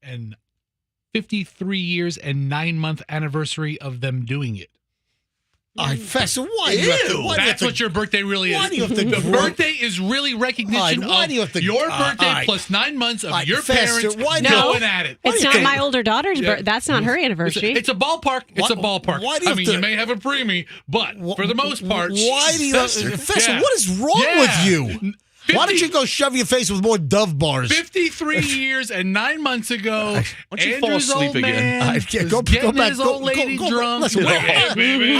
Speaker 2: an 53 years and 9-month anniversary of them doing it.
Speaker 1: Fester, why do you have to?
Speaker 2: That's what your birthday really is.
Speaker 1: Why do you have to?
Speaker 2: The birthday is really recognition
Speaker 1: Why
Speaker 2: of
Speaker 1: do you have to?
Speaker 2: your birthday
Speaker 1: all right.
Speaker 2: plus 9 months of
Speaker 1: All right,
Speaker 2: your
Speaker 1: Fester,
Speaker 2: parents
Speaker 1: why do-
Speaker 2: going at it.
Speaker 3: It's not my older daughter's birthday. That's not her
Speaker 2: It's
Speaker 3: anniversary.
Speaker 2: a ballpark. It's a ballpark.
Speaker 1: why do you
Speaker 2: I
Speaker 1: have
Speaker 2: mean,
Speaker 1: to-
Speaker 2: you may have a preemie, but for the most part,
Speaker 1: Why do you? Fester,
Speaker 2: Yeah.
Speaker 1: what is wrong
Speaker 2: Yeah.
Speaker 1: with you? Why don't you go shove your face with more Dove bars?
Speaker 2: 53 years and 9 months ago,
Speaker 4: Why don't you fall
Speaker 2: Andrew's
Speaker 4: asleep
Speaker 2: old
Speaker 4: again?
Speaker 2: man was getting
Speaker 1: back.
Speaker 2: his old lady drunk.
Speaker 1: Listen,
Speaker 2: Like, hey, baby.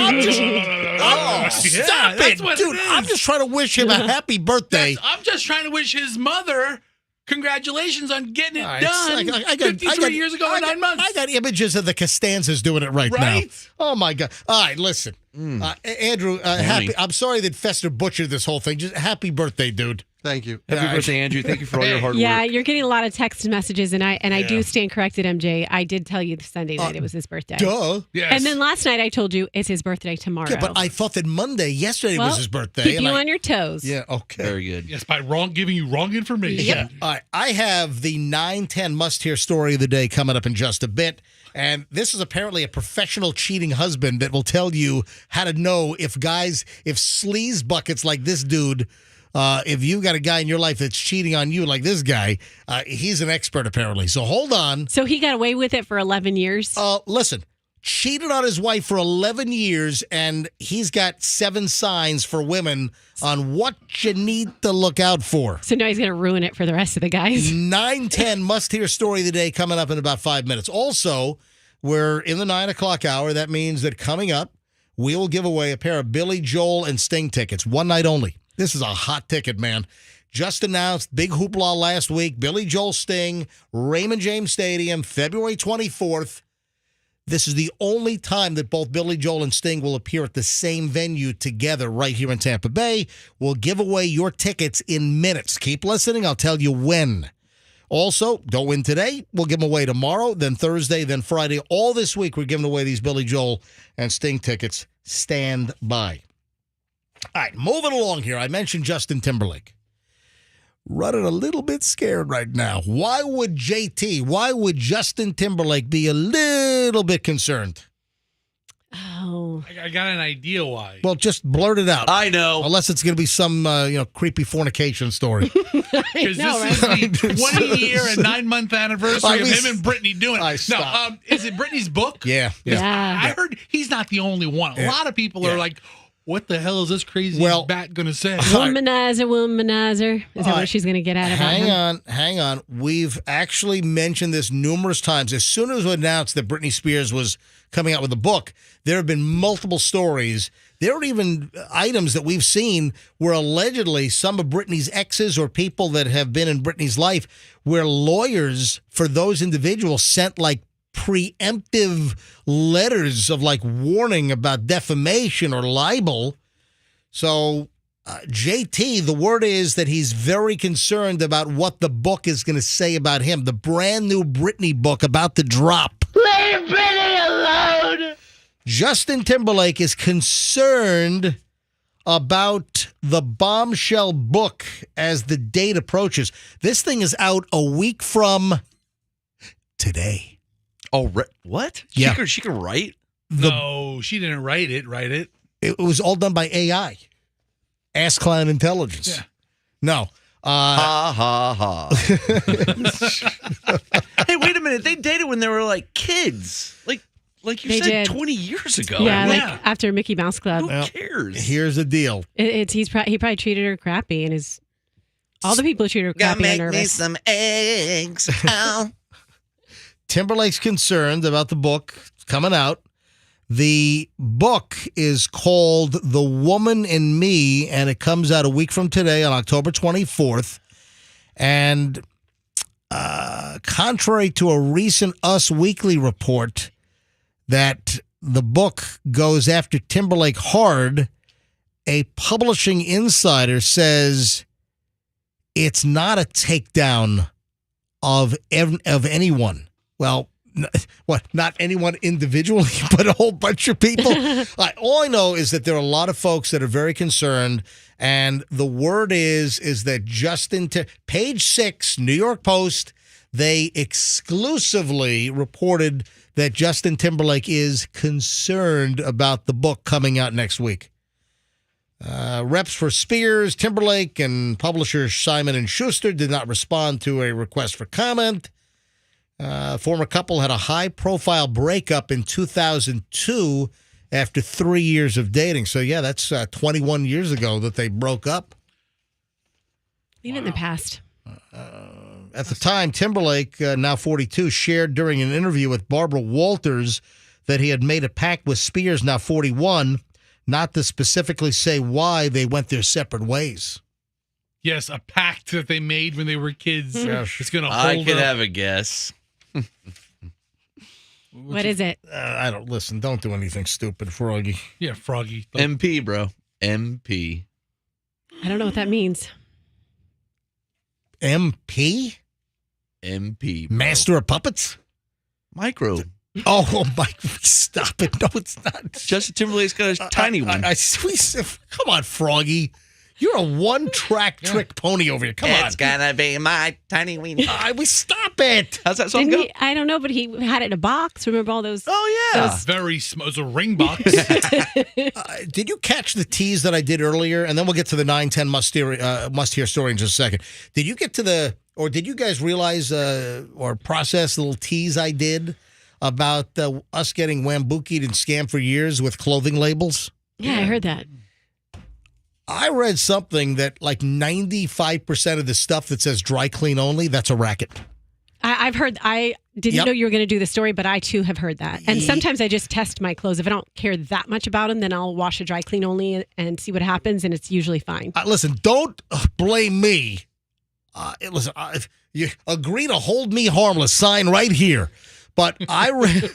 Speaker 1: stop
Speaker 2: that's
Speaker 1: it,
Speaker 2: what
Speaker 1: dude!
Speaker 2: it is.
Speaker 1: I'm just trying to wish him a happy birthday.
Speaker 2: I'm just trying to wish his mother congratulations on getting it
Speaker 1: All right,
Speaker 2: done
Speaker 1: I got
Speaker 2: 53 years ago in 9 months.
Speaker 1: I got images of the Costanzas doing it right now.
Speaker 2: Right?
Speaker 1: Oh my God! All right, listen, Andrew. Happy. I'm sorry that Fester butchered this whole thing. Just happy birthday, dude.
Speaker 5: Thank you.
Speaker 4: Happy birthday, Andrew. Thank you for all your hard
Speaker 3: Yeah,
Speaker 4: work.
Speaker 3: you're getting a lot of text messages, and I do stand corrected, MJ. I did tell you Sunday night it was his birthday.
Speaker 1: Duh.
Speaker 2: Yes.
Speaker 3: And then last night I told you it's his birthday tomorrow.
Speaker 1: Yeah, but I thought that yesterday
Speaker 3: Well,
Speaker 1: was his birthday.
Speaker 3: keep
Speaker 1: and
Speaker 3: you
Speaker 1: I-
Speaker 3: on your toes.
Speaker 1: Yeah. Okay.
Speaker 4: Very good.
Speaker 2: Yes, by giving you wrong information.
Speaker 1: Yeah. All right. I have the 9-10 must-hear story of the day coming up in just a bit. And this is apparently a professional cheating husband that will tell you how to know if sleaze buckets like this dude, if you got a guy in your life that's cheating on you like this guy, he's an expert apparently. So hold on.
Speaker 3: So he got away with it for 11 years?
Speaker 1: Listen, cheated on his wife for 11 years, and he's got 7 signs for women on what you need to look out for.
Speaker 3: So now he's going to ruin it for the rest of the guys.
Speaker 1: 9-10 must-hear story of the day coming up in about 5 minutes. Also, we're in the 9 o'clock hour. That means that coming up, we will give away a pair of Billy Joel and Sting tickets, one night only. This is a hot ticket, man. Just announced, big hoopla last week, Billy Joel Sting, Raymond James Stadium, February 24th. This is the only time that both Billy Joel and Sting will appear at the same venue together right here in Tampa Bay. We'll give away your tickets in minutes. Keep listening. I'll tell you when. Also, don't win today. We'll give them away tomorrow, then Thursday, then Friday. All this week, we're giving away these Billy Joel and Sting tickets. Stand by. All right, moving along here. I mentioned Justin Timberlake. Running a little bit scared right now. Why would Justin Timberlake be a little bit concerned?
Speaker 3: Oh.
Speaker 2: I got an idea why.
Speaker 1: Well, just blurt it out.
Speaker 4: I know.
Speaker 1: Unless it's going to be some, creepy fornication story.
Speaker 2: Because this is the 20-year and 9-month anniversary of him and Brittany doing it. Now, is it Brittany's book?
Speaker 1: Yeah.
Speaker 2: I heard he's not the only one. A lot of people are like, what the hell is this crazy bat going to say?
Speaker 3: Womanizer. Is that what she's going to get out of him?
Speaker 1: Hang on. We've actually mentioned this numerous times. As soon as we announced that Britney Spears was coming out with a book, there have been multiple stories. There are even items that we've seen where allegedly some of Britney's exes or people that have been in Britney's life, where lawyers for those individuals sent like preemptive letters of like warning about defamation or libel. So JT, the word is that he's very concerned about what the book is going to say about him. The brand new Britney book about to drop.
Speaker 11: Leave Britney alone!
Speaker 1: Justin Timberlake is concerned about the bombshell book as the date approaches. This thing is out a week from today.
Speaker 4: Oh, what?
Speaker 1: Yeah.
Speaker 4: She could write?
Speaker 2: No, she didn't write it.
Speaker 1: It was all done by AI. Ask Client Intelligence.
Speaker 2: Yeah.
Speaker 1: No.
Speaker 4: Ha, ha, ha. Hey, wait a minute. They dated when they were like kids. Like you
Speaker 3: They
Speaker 4: said
Speaker 3: did.
Speaker 4: 20 years ago.
Speaker 3: Yeah, like after Mickey Mouse Club.
Speaker 4: Who cares?
Speaker 1: Here's the deal.
Speaker 3: He probably treated her crappy, and all the people who treated her crappy are nervous.
Speaker 4: me some eggs.
Speaker 1: Timberlake's concerned about the book coming out. The book is called The Woman in Me, and it comes out a week from today on October 24th. And contrary to a recent Us Weekly report that the book goes after Timberlake hard, a publishing insider says it's not a takedown of anyone. Well, not anyone individually, but a whole bunch of people. All I know is that there are a lot of folks that are very concerned, and the word is that Page 6, New York Post, they exclusively reported that Justin Timberlake is concerned about the book coming out next week. Reps for Spears, Timberlake, and publisher Simon & Schuster did not respond to a request for comment. Former couple had a high-profile breakup in 2002 after 3 years of dating. So, yeah, that's 21 years ago that they broke up.
Speaker 3: Leave it in the past.
Speaker 1: At the time, Timberlake, now 42, shared during an interview with Barbara Walters that he had made a pact with Spears, now 41, not to specifically say why they went their separate ways.
Speaker 2: Yes, a pact that they made when they were kids. It's going to hold
Speaker 4: I could
Speaker 2: up.
Speaker 4: have a guess.
Speaker 3: What is it?
Speaker 1: Don't do anything stupid, Froggy.
Speaker 2: Yeah, Froggy.
Speaker 4: MP, bro. MP.
Speaker 3: I don't know what that means.
Speaker 1: MP?
Speaker 4: MP. Bro.
Speaker 1: Master of Puppets?
Speaker 4: Micro.
Speaker 1: Oh, Mike, stop it. No, it's not.
Speaker 4: Justin Timberlake's got a tiny one.
Speaker 1: Come on, Froggy. You're a one-track trick pony over here. Come on.
Speaker 4: It's gonna be my tiny weenie.
Speaker 1: We stop it.
Speaker 4: How's that song go?
Speaker 3: I don't know, but he had it in a box. Remember all those?
Speaker 4: Oh, yeah.
Speaker 2: Very small. It was a ring box.
Speaker 1: Did you catch the tease that I did earlier? And then we'll get to the 9-10 must-hear story in just a second. Did you get to did you guys realize or process the little tease I did about us getting wambukied and scammed for years with clothing labels?
Speaker 3: Yeah, I heard that.
Speaker 1: I read something that like 95% of the stuff that says dry clean only, that's a racket.
Speaker 3: I've heard. I didn't know you were going to do the story, but I too have heard that. And sometimes I just test my clothes. If I don't care that much about them, then I'll wash a dry clean only and see what happens, and it's usually fine.
Speaker 1: Listen, don't blame me. Listen, you agree to hold me harmless. Sign right here. But I read.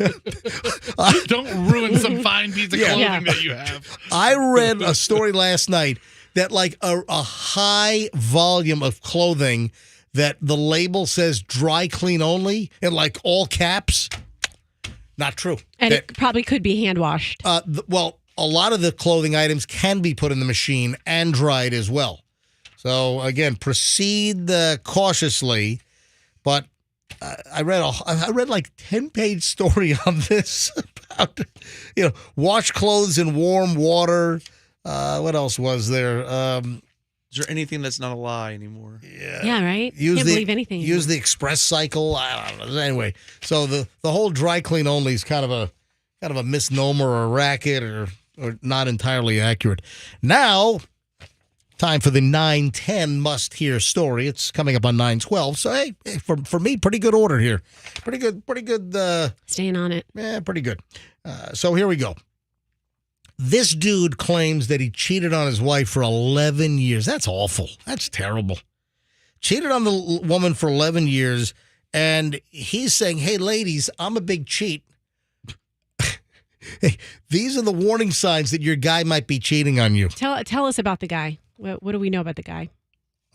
Speaker 2: Don't ruin some fine piece of clothing that you have.
Speaker 1: I read a story last night that like a high volume of clothing that the label says dry clean only in like all caps. Not true.
Speaker 3: And it probably could be hand washed.
Speaker 1: Well, a lot of the clothing items can be put in the machine and dried as well. So again, proceed cautiously. But I read like 10-page story on this about wash clothes in warm water. What else was there?
Speaker 4: Is there anything that's not a lie anymore?
Speaker 3: Yeah, right. Can't believe anything.
Speaker 1: Use the express cycle. I don't know. Anyway, so the whole dry clean only is kind of a misnomer or a racket or not entirely accurate. Now, time for the 9-10 must-hear story. It's coming up on 9-12. So, hey, for me, pretty good order here. Pretty good.
Speaker 3: Staying on it.
Speaker 1: Yeah, pretty good. So here we go. This dude claims that he cheated on his wife for 11 years. That's awful. That's terrible. Cheated on the woman for 11 years, and he's saying, hey, ladies, I'm a big cheat. Hey, these are the warning signs that your guy might be cheating on you.
Speaker 3: Tell us about the guy. What do we know about the guy?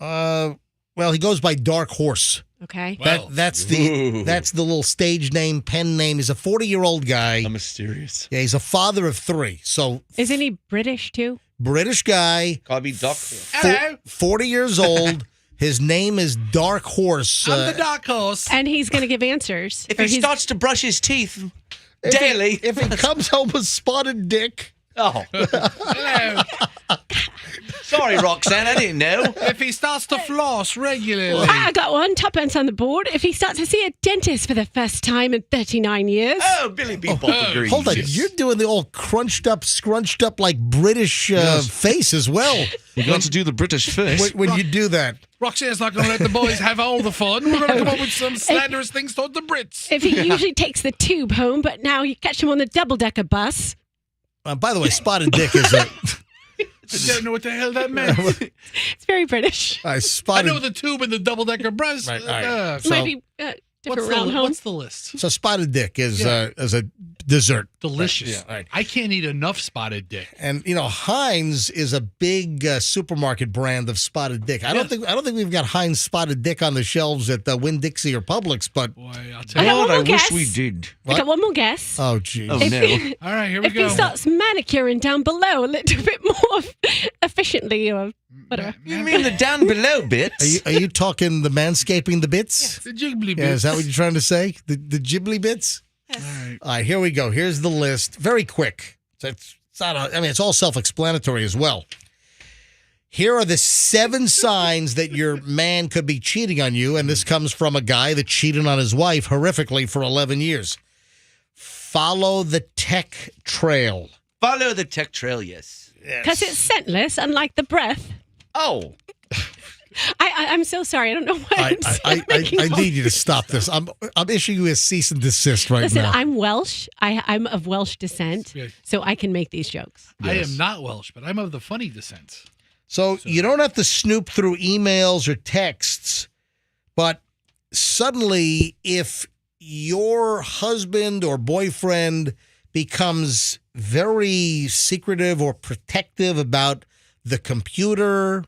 Speaker 1: Well, he goes by Dark Horse.
Speaker 3: Okay.
Speaker 1: That's the little stage name, pen name. He's a 40-year-old guy.
Speaker 4: I'm mysterious.
Speaker 1: Yeah, he's a father of 3. So
Speaker 3: isn't he British too?
Speaker 1: British guy.
Speaker 4: Call me Doc.
Speaker 1: 40 years old. His name is Dark Horse.
Speaker 2: I'm the Dark Horse.
Speaker 3: And he's going to give answers.
Speaker 4: If he starts to brush his teeth daily.
Speaker 1: If he comes home with spotted dick.
Speaker 4: Oh.
Speaker 2: Hello.
Speaker 4: Sorry, Roxanne, I didn't know.
Speaker 2: If he starts to floss regularly.
Speaker 3: I got one. Tuppence on the board. If he starts to see a dentist for the first time in 39 years.
Speaker 4: Oh, Billy Bebop agrees.
Speaker 1: Hold on. You're doing the old crunched up, scrunched up like British face as well.
Speaker 4: You're going to do the British face.
Speaker 1: When you do that.
Speaker 2: Roxanne's not going to let the boys have all the fun. We're going to come up with some slanderous things toward the Brits.
Speaker 3: If he usually takes the tube home, but now you catch him on the double-decker bus.
Speaker 1: By the way, spotted dick is a...
Speaker 2: I don't know what the hell that meant.
Speaker 3: It's very British.
Speaker 2: I know the tube and the double-decker bus.
Speaker 1: Right, all right. So-
Speaker 3: Might be different round home.
Speaker 2: What's the list?
Speaker 1: So spotted dick is a dessert.
Speaker 2: Delicious.
Speaker 1: Right, yeah, right.
Speaker 2: I can't eat enough spotted dick.
Speaker 1: And Heinz is a big supermarket brand of spotted dick. I don't think we've got Heinz spotted dick on the shelves at Winn-Dixie or Publix, but
Speaker 2: Boy, I'll tell you what,
Speaker 3: I
Speaker 4: wish we did.
Speaker 3: I got one more guess.
Speaker 1: Oh, geez.
Speaker 4: Oh, no.
Speaker 2: All right, here we
Speaker 3: If
Speaker 2: go.
Speaker 3: he starts manicuring down below a little bit more efficiently or whatever.
Speaker 4: You mean the down below bits?
Speaker 1: Are you talking the manscaping the bits?
Speaker 2: The jiggly bits.
Speaker 1: Yeah, is that what you're trying to say? The jibbly bits?
Speaker 2: All right.
Speaker 1: All right, here we go. Here's the list. Very quick. It's all self-explanatory as well. Here are the 7 signs that your man could be cheating on you, and this comes from a guy that cheated on his wife horrifically for 11 years. Follow the tech trail.
Speaker 4: Follow the tech trail, yes.
Speaker 3: Because it's scentless, unlike the breath.
Speaker 4: Oh.
Speaker 3: I'm so sorry. I don't know why
Speaker 1: I need you to stop this. I'm issuing you a cease and desist right
Speaker 3: Listen,
Speaker 1: now.
Speaker 3: I'm Welsh. I'm of Welsh descent, so I can make these jokes.
Speaker 2: I am not Welsh, but I'm of the funny descent.
Speaker 1: So you don't have to snoop through emails or texts, but suddenly if your husband or boyfriend becomes very secretive or protective about the computer,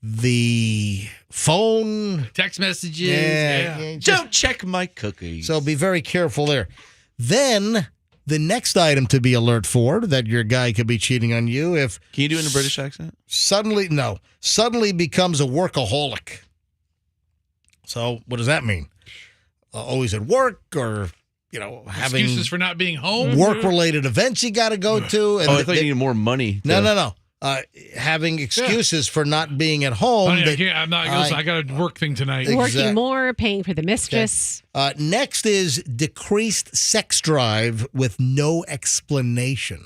Speaker 1: the phone,
Speaker 2: text messages.
Speaker 1: Yeah.
Speaker 4: Don't check my cookies.
Speaker 1: So be very careful there. Then the next item to be alert for that your guy could be cheating on you if
Speaker 4: Can you do it in a British accent?
Speaker 1: suddenly becomes a workaholic. So what does that mean? Always at work or having
Speaker 2: Excuses for not being home.
Speaker 1: work-related events you got to go to. And
Speaker 4: I thought you needed more money.
Speaker 1: No. Having excuses for not being at home.
Speaker 2: I'm not. I got a work thing tonight.
Speaker 3: Working more, paying for the mistress.
Speaker 1: Next is decreased sex drive with no explanation.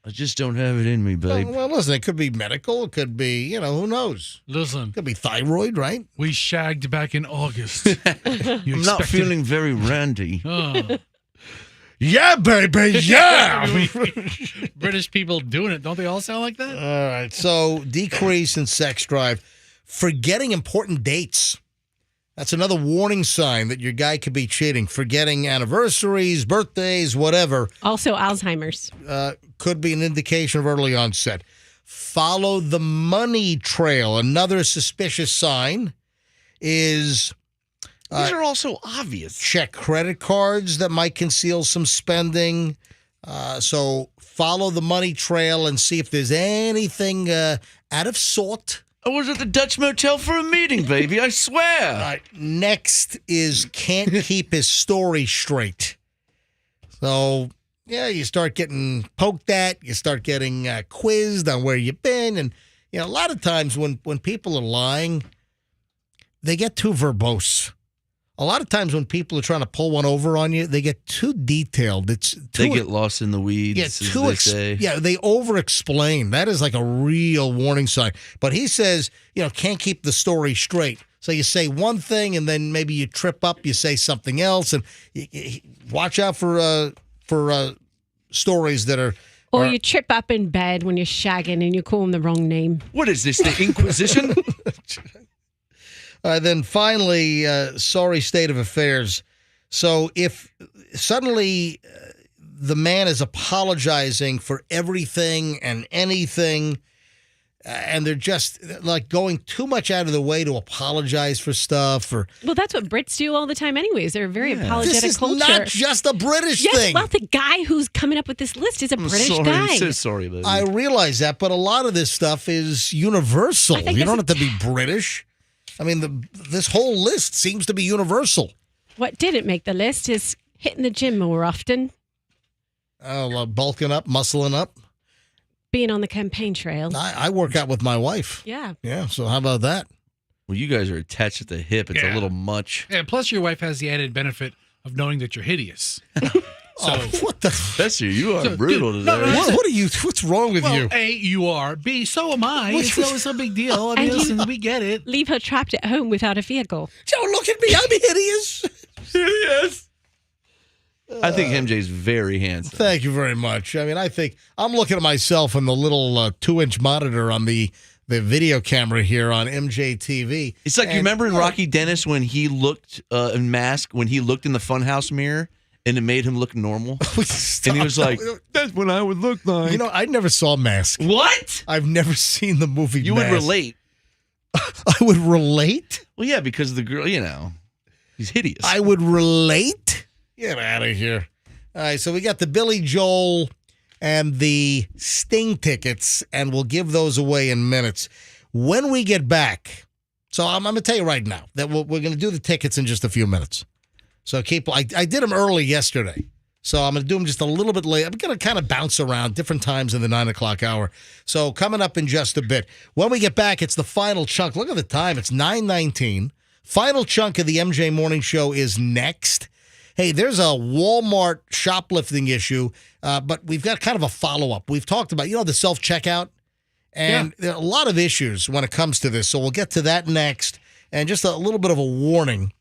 Speaker 4: I just don't have it in me, babe.
Speaker 1: Well, listen, it could be medical. It could be, who knows?
Speaker 2: Listen.
Speaker 1: It could be thyroid, right?
Speaker 2: We shagged back in August.
Speaker 4: I'm not feeling very randy.
Speaker 2: Oh.
Speaker 1: Yeah, baby, yeah.
Speaker 2: British people doing it, don't they all sound like that?
Speaker 1: All right, so decrease in sex drive. Forgetting important dates. That's another warning sign that your guy could be cheating. Forgetting anniversaries, birthdays, whatever.
Speaker 3: Also Alzheimer's.
Speaker 1: Could be an indication of early onset. Follow the money trail. Another suspicious sign is...
Speaker 4: These are also obvious.
Speaker 1: Check credit cards that might conceal some spending. So follow the money trail and see if there's anything out of sort.
Speaker 4: I was at the Dutch Motel for a meeting, baby. I swear.
Speaker 1: All right. Next is can't keep his story straight. So, you start getting poked at. You start getting quizzed on where you've been. And, a lot of times when people are lying, they get too verbose. A lot of times when people are trying to pull one over on you, they get too detailed.
Speaker 4: They get lost in the weeds,
Speaker 1: they over-explain. That is like a real warning sign. But he says, can't keep the story straight. So you say one thing, and then maybe you trip up, you say something else, and watch out for stories that are...
Speaker 3: Or you trip up in bed when you're shagging and you call him the wrong name.
Speaker 4: What is this, the Inquisition?
Speaker 1: Then finally, sorry state of affairs. So if suddenly the man is apologizing for everything and anything, and they're just like going too much out of the way to apologize for stuff. Or
Speaker 3: Well, that's what Brits do all the time anyways. They're a very apologetic
Speaker 1: this is
Speaker 3: culture.
Speaker 1: not just a British
Speaker 3: Yes,
Speaker 1: thing.
Speaker 3: well, the guy who's coming up with this list is a British
Speaker 4: sorry.
Speaker 3: guy.
Speaker 4: I'm so sorry, baby.
Speaker 1: I realize that, but a lot of this stuff is universal. You don't have to be British. I mean, this whole list seems to be universal.
Speaker 3: What didn't make the list is hitting the gym more often,
Speaker 1: Bulking up, muscling up.
Speaker 3: being on the campaign trail.
Speaker 1: I work out with my wife.
Speaker 3: Yeah.
Speaker 1: Yeah, so how about that?
Speaker 4: Well, you guys are attached at the hip. It's a little much.
Speaker 2: Yeah, plus your wife has the added benefit of knowing that you're hideous. So,
Speaker 1: what the?
Speaker 4: Bessie, you are
Speaker 2: So,
Speaker 4: brutal
Speaker 2: dude,
Speaker 4: today.
Speaker 2: no,
Speaker 1: What are you? What's wrong with
Speaker 2: well,
Speaker 1: you?
Speaker 2: A, you are. B, so am I.
Speaker 1: What's-
Speaker 2: It's no big deal. I mean,
Speaker 3: And
Speaker 2: listen, we get it.
Speaker 3: Leave her trapped at home without a vehicle.
Speaker 1: Don't look at me. I'm hideous.
Speaker 4: Yes. I think MJ's very handsome.
Speaker 1: Thank you very much. I mean, I think I'm looking at myself in the little 2-inch monitor on the video camera here on MJ TV.
Speaker 4: It's like, you remember in Rocky Dennis when he looked in Mask, when he looked in the funhouse mirror and it made him look normal? And he was like, that's what I would look like.
Speaker 1: You know, I never saw Mask.
Speaker 4: What?
Speaker 1: I've never seen the movie
Speaker 4: You
Speaker 1: Mask.
Speaker 4: would relate.
Speaker 1: I would relate?
Speaker 4: Well, yeah, because the girl, he's hideous.
Speaker 1: I would relate? Get out of here. All right, so we got the Billy Joel and the Sting tickets, and we'll give those away in minutes. When we get back, so I'm going to tell you right now that we're going to do the tickets in just a few minutes. So I did them early yesterday, so I'm going to do them just a little bit late. I'm going to kind of bounce around different times in the 9 o'clock hour. So coming up in just a bit. When we get back, it's the final chunk. Look at the time. It's 9:19. Final chunk of the MJ Morning Show is next. Hey, there's a Walmart shoplifting issue, but we've got kind of a follow-up. We've talked about, the self-checkout, and there are a lot of issues when it comes to this, so we'll get to that next, and just a little bit of a warning.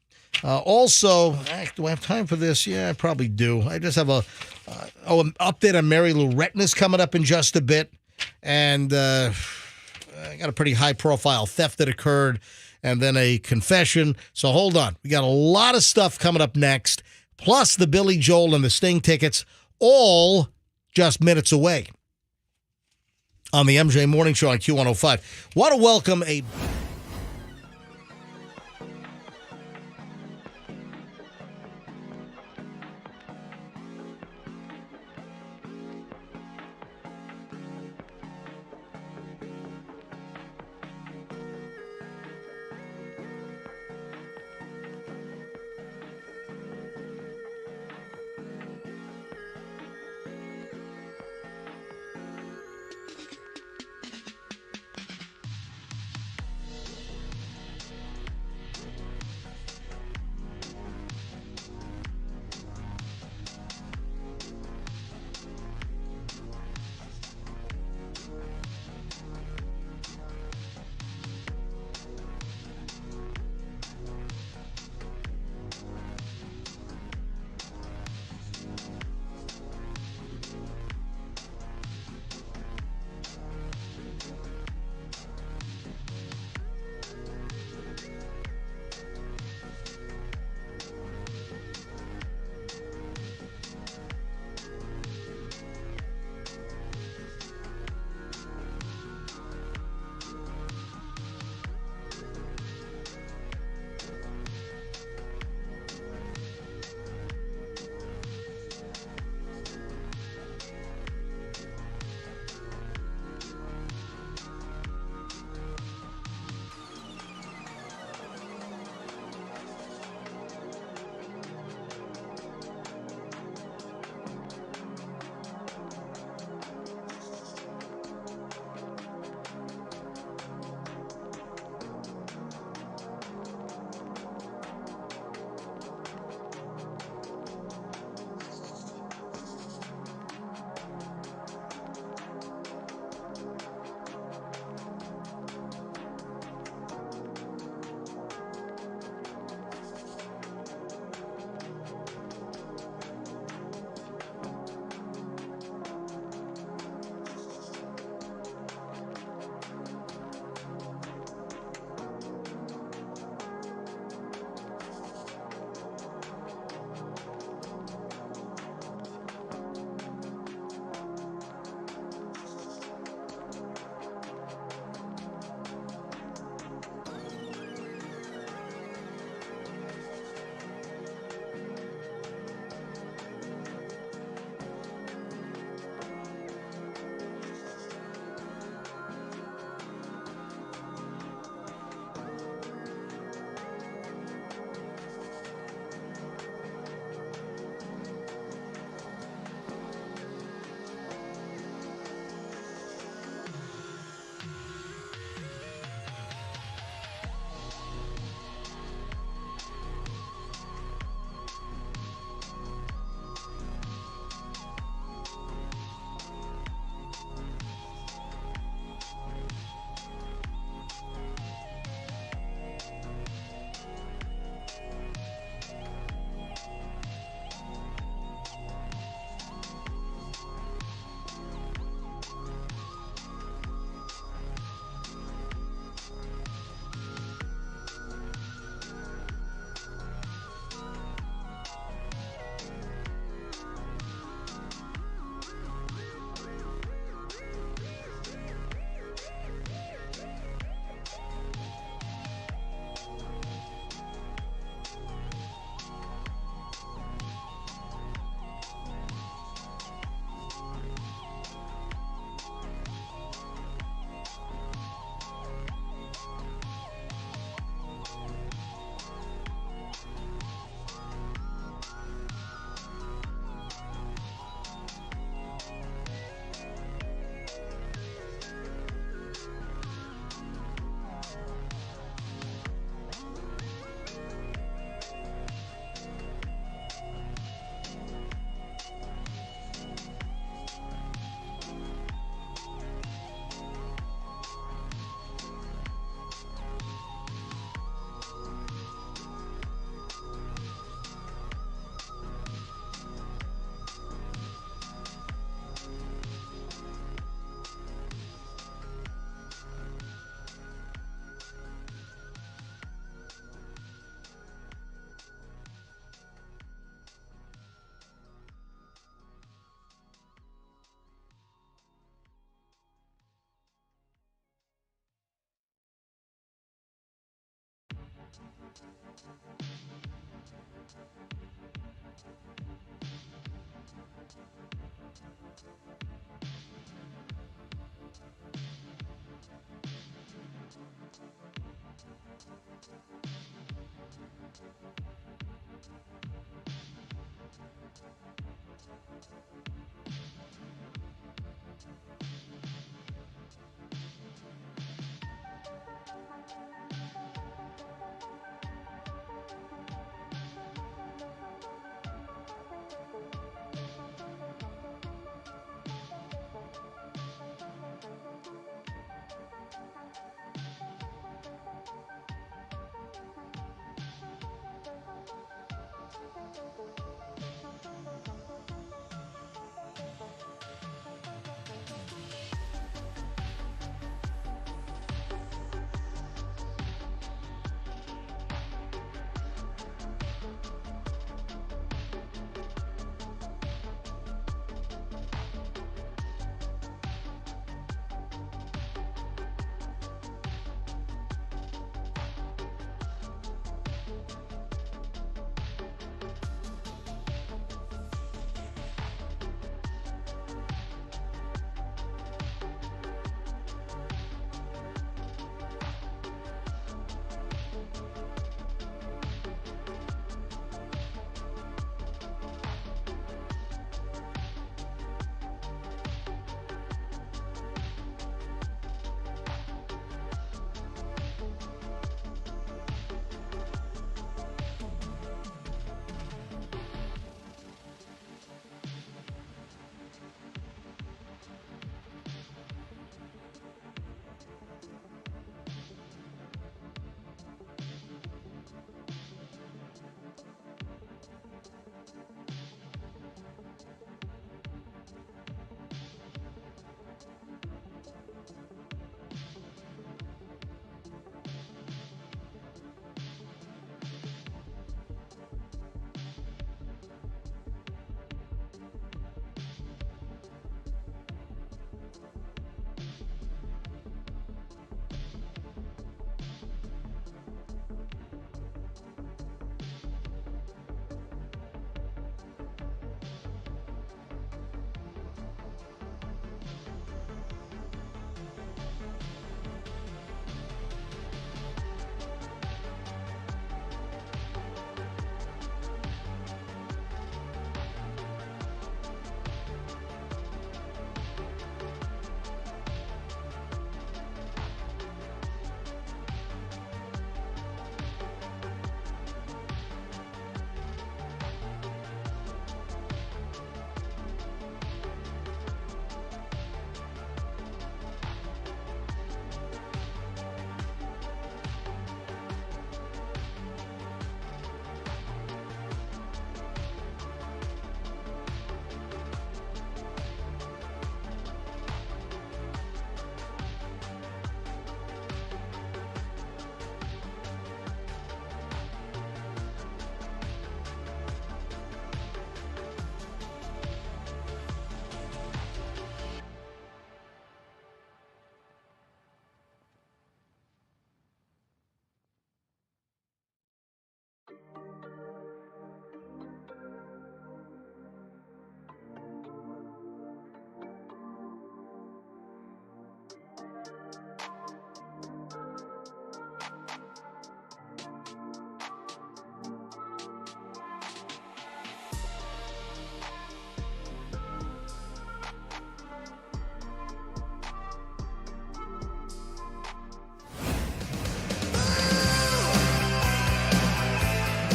Speaker 1: Also, do I have time for this? Yeah, I probably do. I just have an update on Mary Lou Retton's coming up in just a bit, and I got a pretty high-profile theft that occurred, and then a confession, so hold on. We got a lot of stuff coming up next, plus the Billy Joel and the Sting tickets, all just minutes away on the MJ Morning Show on Q105. Want to welcome a...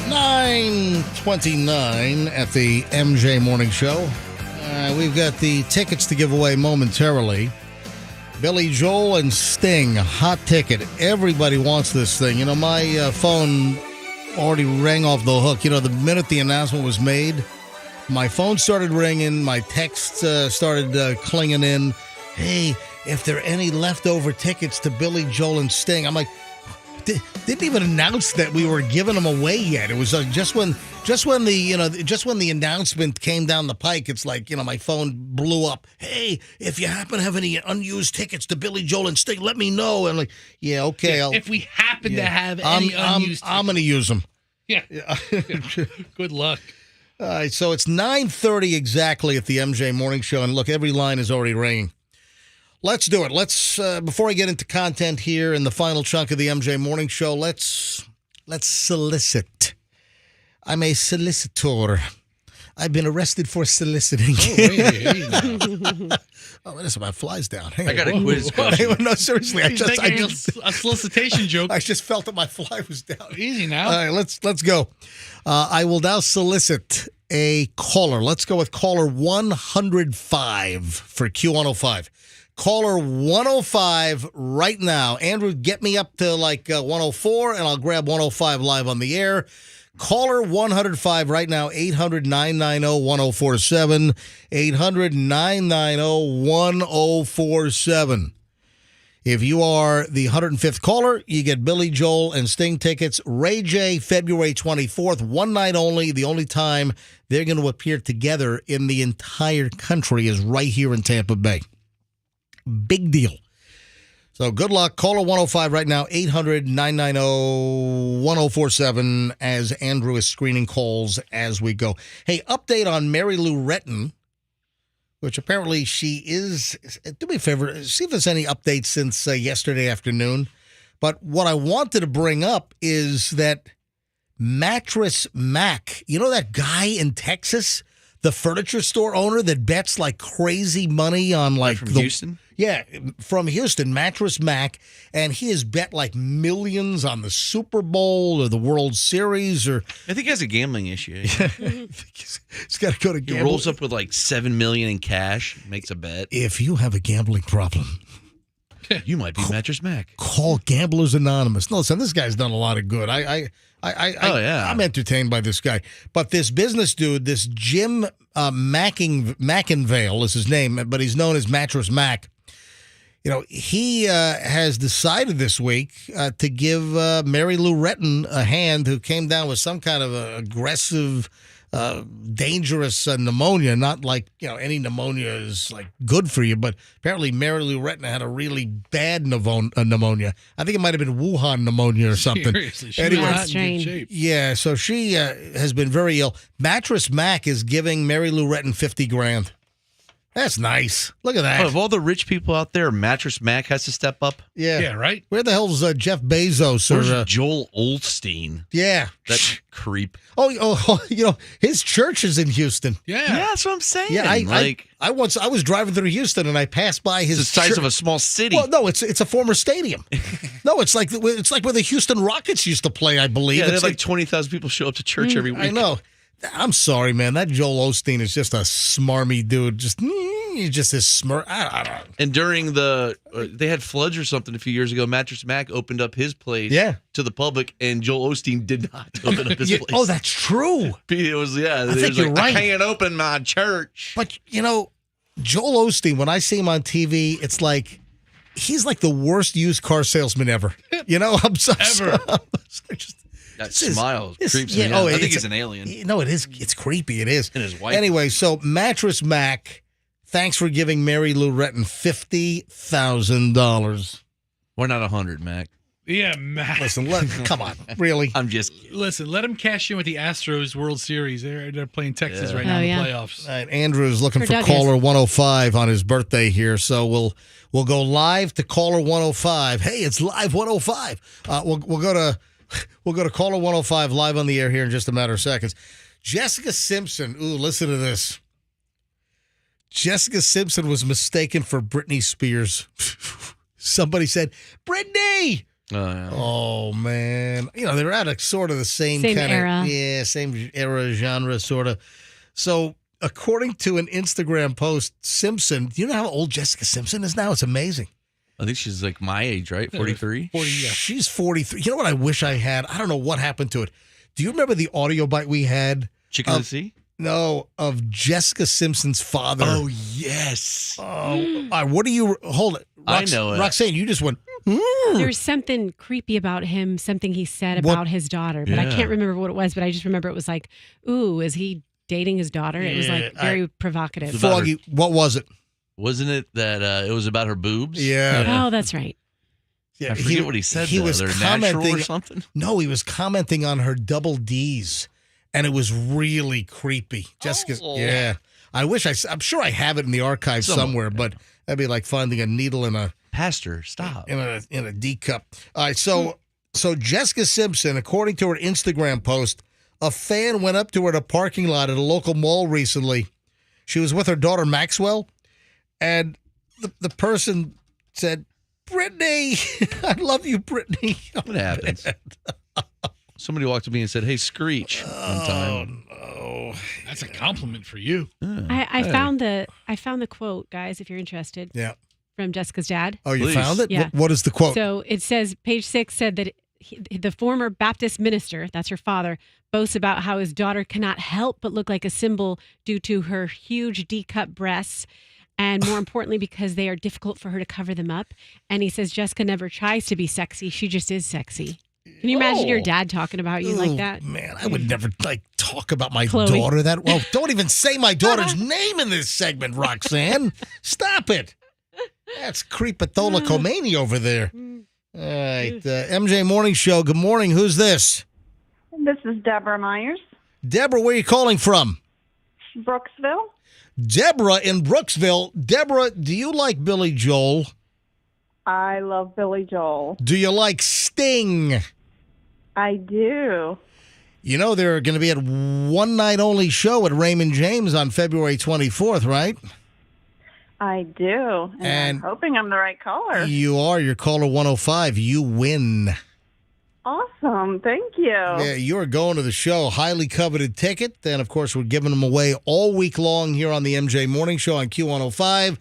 Speaker 1: 9:29 at the MJ Morning Show. We've got the tickets to give away momentarily. Billy Joel and Sting, hot ticket. Everybody wants this thing. You know, my phone already rang off the hook. You know, the minute the announcement was made, my phone started ringing. My text started clinging in. Hey, if there are any leftover tickets to Billy Joel and Sting. I'm like, didn't even announce that we were giving them away yet. It was just when the announcement came down the pike, it's like, my phone blew up. Hey, if you happen to have any unused tickets to Billy Joel and Sting, let me know. And I'm like, yeah, okay.
Speaker 2: Yeah, if we happen to have any unused tickets.
Speaker 1: I'm going to use them.
Speaker 2: Yeah. Good luck.
Speaker 1: All right, so it's 9:30 exactly at the MJ Morning Show. And look, every line is already ringing. Let's do it. Let's before I get into content here in the final chunk of the MJ Morning Show, let's solicit I'm a solicitor. I've been arrested for soliciting. Oh, listen, my fly's down. Hang
Speaker 4: I
Speaker 1: on.
Speaker 4: got a quiz question.
Speaker 1: No, seriously. I
Speaker 2: He's
Speaker 1: just
Speaker 2: making a solicitation joke.
Speaker 1: I just felt that my fly was down.
Speaker 2: Easy now.
Speaker 1: All right, let's go. I will now solicit a caller. Let's go with caller 105 for Q105. Caller 105 right now. Andrew, get me up to like 104, and I'll grab 105 live on the air. Caller 105 right now, 800-990-1047, 800-990-1047. If you are the 105th caller, you get Billy Joel and Sting tickets. Ray J, February 24th, one night only. The only time they're going to appear together in the entire country is right here in Tampa Bay. Big deal. So good luck. Caller 105 right now, 800-990-1047 as Andrew is screening calls as we go. Hey, update on Mary Lou Retton, which apparently she is. Do me a favor, see if there's any updates since yesterday afternoon. But what I wanted to bring up is that Mattress Mac, you know that guy in Texas, the furniture store owner that bets like crazy money on like
Speaker 4: From Houston?
Speaker 1: Yeah, from Houston, Mattress Mac, and he has bet like millions on the Super Bowl or the World Series, or
Speaker 4: I think he has a gambling issue.
Speaker 1: he's got to go to
Speaker 4: He
Speaker 1: gamble.
Speaker 4: rolls up with like $7 million in cash, makes a bet.
Speaker 1: If you have a gambling problem,
Speaker 4: You might be Mattress Mac.
Speaker 1: call Gamblers Anonymous. No, listen, this guy's done a lot of good. I'm entertained by this guy. But this business dude, this Jim McInvale is his name, but he's known as Mattress Mac. You know, he has decided this week to give Mary Lou Retton a hand, who came down with some kind of aggressive, dangerous pneumonia. Not like, any pneumonia is like good for you, but apparently Mary Lou Retton had a really bad pneumonia. I think it might have been Wuhan pneumonia or something.
Speaker 2: Seriously, she
Speaker 1: Anyway,
Speaker 2: was not in good shape.
Speaker 1: yeah, so she has been very ill. Mattress Mac is giving Mary Lou Retton $50,000. That's nice. Look at that.
Speaker 4: Oh, of all the rich people out there, Mattress Mac has to step up.
Speaker 1: Yeah,
Speaker 2: right?
Speaker 1: Where the hell's Jeff Bezos?
Speaker 4: Where's Joel Olstein?
Speaker 1: Yeah.
Speaker 4: That creep.
Speaker 1: Oh, his church is in Houston.
Speaker 2: Yeah.
Speaker 4: Yeah, that's what I'm saying.
Speaker 1: Yeah,
Speaker 4: like,
Speaker 1: I was driving through Houston and I passed by his.
Speaker 4: it's the size of a small city.
Speaker 1: Well, no, it's a former stadium. No, it's like where the Houston Rockets used to play, I believe.
Speaker 4: yeah, they
Speaker 1: It's
Speaker 4: have like 20,000 people show up to church every week.
Speaker 1: I know. I'm sorry, man. That Joel Osteen is just a smarmy dude. He's just his smirk. I don't know.
Speaker 4: And during they had floods or something a few years ago. Mattress Mac opened up his place to the public, and Joel Osteen did not open up his place.
Speaker 1: Oh, that's true.
Speaker 4: It was,
Speaker 1: I think you're right.
Speaker 4: I can't open my church.
Speaker 1: But, Joel Osteen, when I see him on TV, it's like he's like the worst used car salesman ever. I'm so
Speaker 4: That smile creeps me
Speaker 1: yeah,
Speaker 4: out. I think he's an alien.
Speaker 1: No, it is. It's creepy. It is.
Speaker 4: And his wife.
Speaker 1: Anyway, so Mattress Mac, thanks for giving Mary Lou Retton $50,000.
Speaker 4: Why not 100, Mac?
Speaker 2: Yeah, Mac.
Speaker 1: Listen, come on, really?
Speaker 4: I'm just kidding.
Speaker 2: Listen, let him cash in with the Astros World Series. They're playing Texas right now in the playoffs.
Speaker 1: All right, Andrew's looking for caller 105 on his birthday here, so we'll go live to caller 105. Hey, it's live 105. We'll go to caller 105 live on the air here in just a matter of seconds. Jessica Simpson. Ooh, listen to this. Jessica Simpson was mistaken for Britney Spears. Somebody said, Britney! Oh, man. They're at sort of the same kind
Speaker 3: era.
Speaker 1: of... Yeah, same era, genre, sort of. So, according to an Instagram post, Simpson... Do you know how old Jessica Simpson is now? It's amazing.
Speaker 4: I think she's like my age, right? 43?
Speaker 2: 40, yeah.
Speaker 1: She's 43. You know what I wish I had? I don't know what happened to it. Do you remember the audio bite we had?
Speaker 4: Chicken of the Sea?
Speaker 1: No, of Jessica Simpson's father.
Speaker 4: Oh, yes.
Speaker 1: What do you... Hold it.
Speaker 4: I know it.
Speaker 1: Roxanne, you just went...
Speaker 3: There's something creepy about him, something he said about his daughter, but I can't remember what it was, but I just remember it was like, ooh, is he dating his daughter? It was like very provocative.
Speaker 1: Froggy, what was it?
Speaker 4: Wasn't it that it was about her boobs?
Speaker 1: Yeah.
Speaker 3: Oh, that's right.
Speaker 4: I forget what he said.
Speaker 1: He was
Speaker 4: They're
Speaker 1: commenting
Speaker 4: natural or something?
Speaker 1: No, he was commenting on her double Ds, and it was really creepy. Jessica, yeah. I'm sure I have it in the archive somewhere, but that'd be like finding a needle in a...
Speaker 4: Pastor, stop.
Speaker 1: In a D cup. All right, so Jessica Simpson, according to her Instagram post, A fan went up to her in a parking lot at a local mall recently. She was with her daughter Maxwell, and the person said, "Brittany, I love you, Brittany."
Speaker 4: What happens? Somebody walked up to me and said, "Hey, Screech." One time.
Speaker 1: Oh,
Speaker 2: That's a compliment for you.
Speaker 3: I found the quote, guys, if you're interested.
Speaker 1: Yeah.
Speaker 3: From Jessica's dad.
Speaker 1: Oh, you
Speaker 4: Please.
Speaker 1: found it?
Speaker 3: Yeah.
Speaker 1: What is the quote?
Speaker 3: So it says, page 6 said that the former Baptist minister, that's her father, boasts about how his daughter cannot help but look like a symbol due to her huge D-cup breasts. And more importantly, because they are difficult for her to cover them up. And he says Jessica never tries to be sexy. She just is sexy. Can you imagine your dad talking about you like that?
Speaker 1: Man, I would never talk about my
Speaker 3: Chloe.
Speaker 1: daughter that well. Don't even say my daughter's name in this segment, Roxanne. Stop it. That's creepatholocomania over there. All right, MJ Morning Show. Good morning. Who's this?
Speaker 13: This is Deborah Myers,
Speaker 1: Deborah, where are you calling from?
Speaker 13: Brooksville.
Speaker 1: Deborah in Brooksville. Deborah, do you like Billy Joel?
Speaker 13: I love Billy Joel.
Speaker 1: Do you like Sting?
Speaker 13: I do.
Speaker 1: You know they're going to be at one night only show at Raymond James on February 24th, right?
Speaker 13: I do. And I'm hoping I'm the right caller.
Speaker 1: You are. You're caller 105. You win.
Speaker 13: Awesome. Thank you.
Speaker 1: Yeah, you're going to the show. Highly coveted ticket. And, of course, we're giving them away all week long here on the MJ Morning Show on Q105.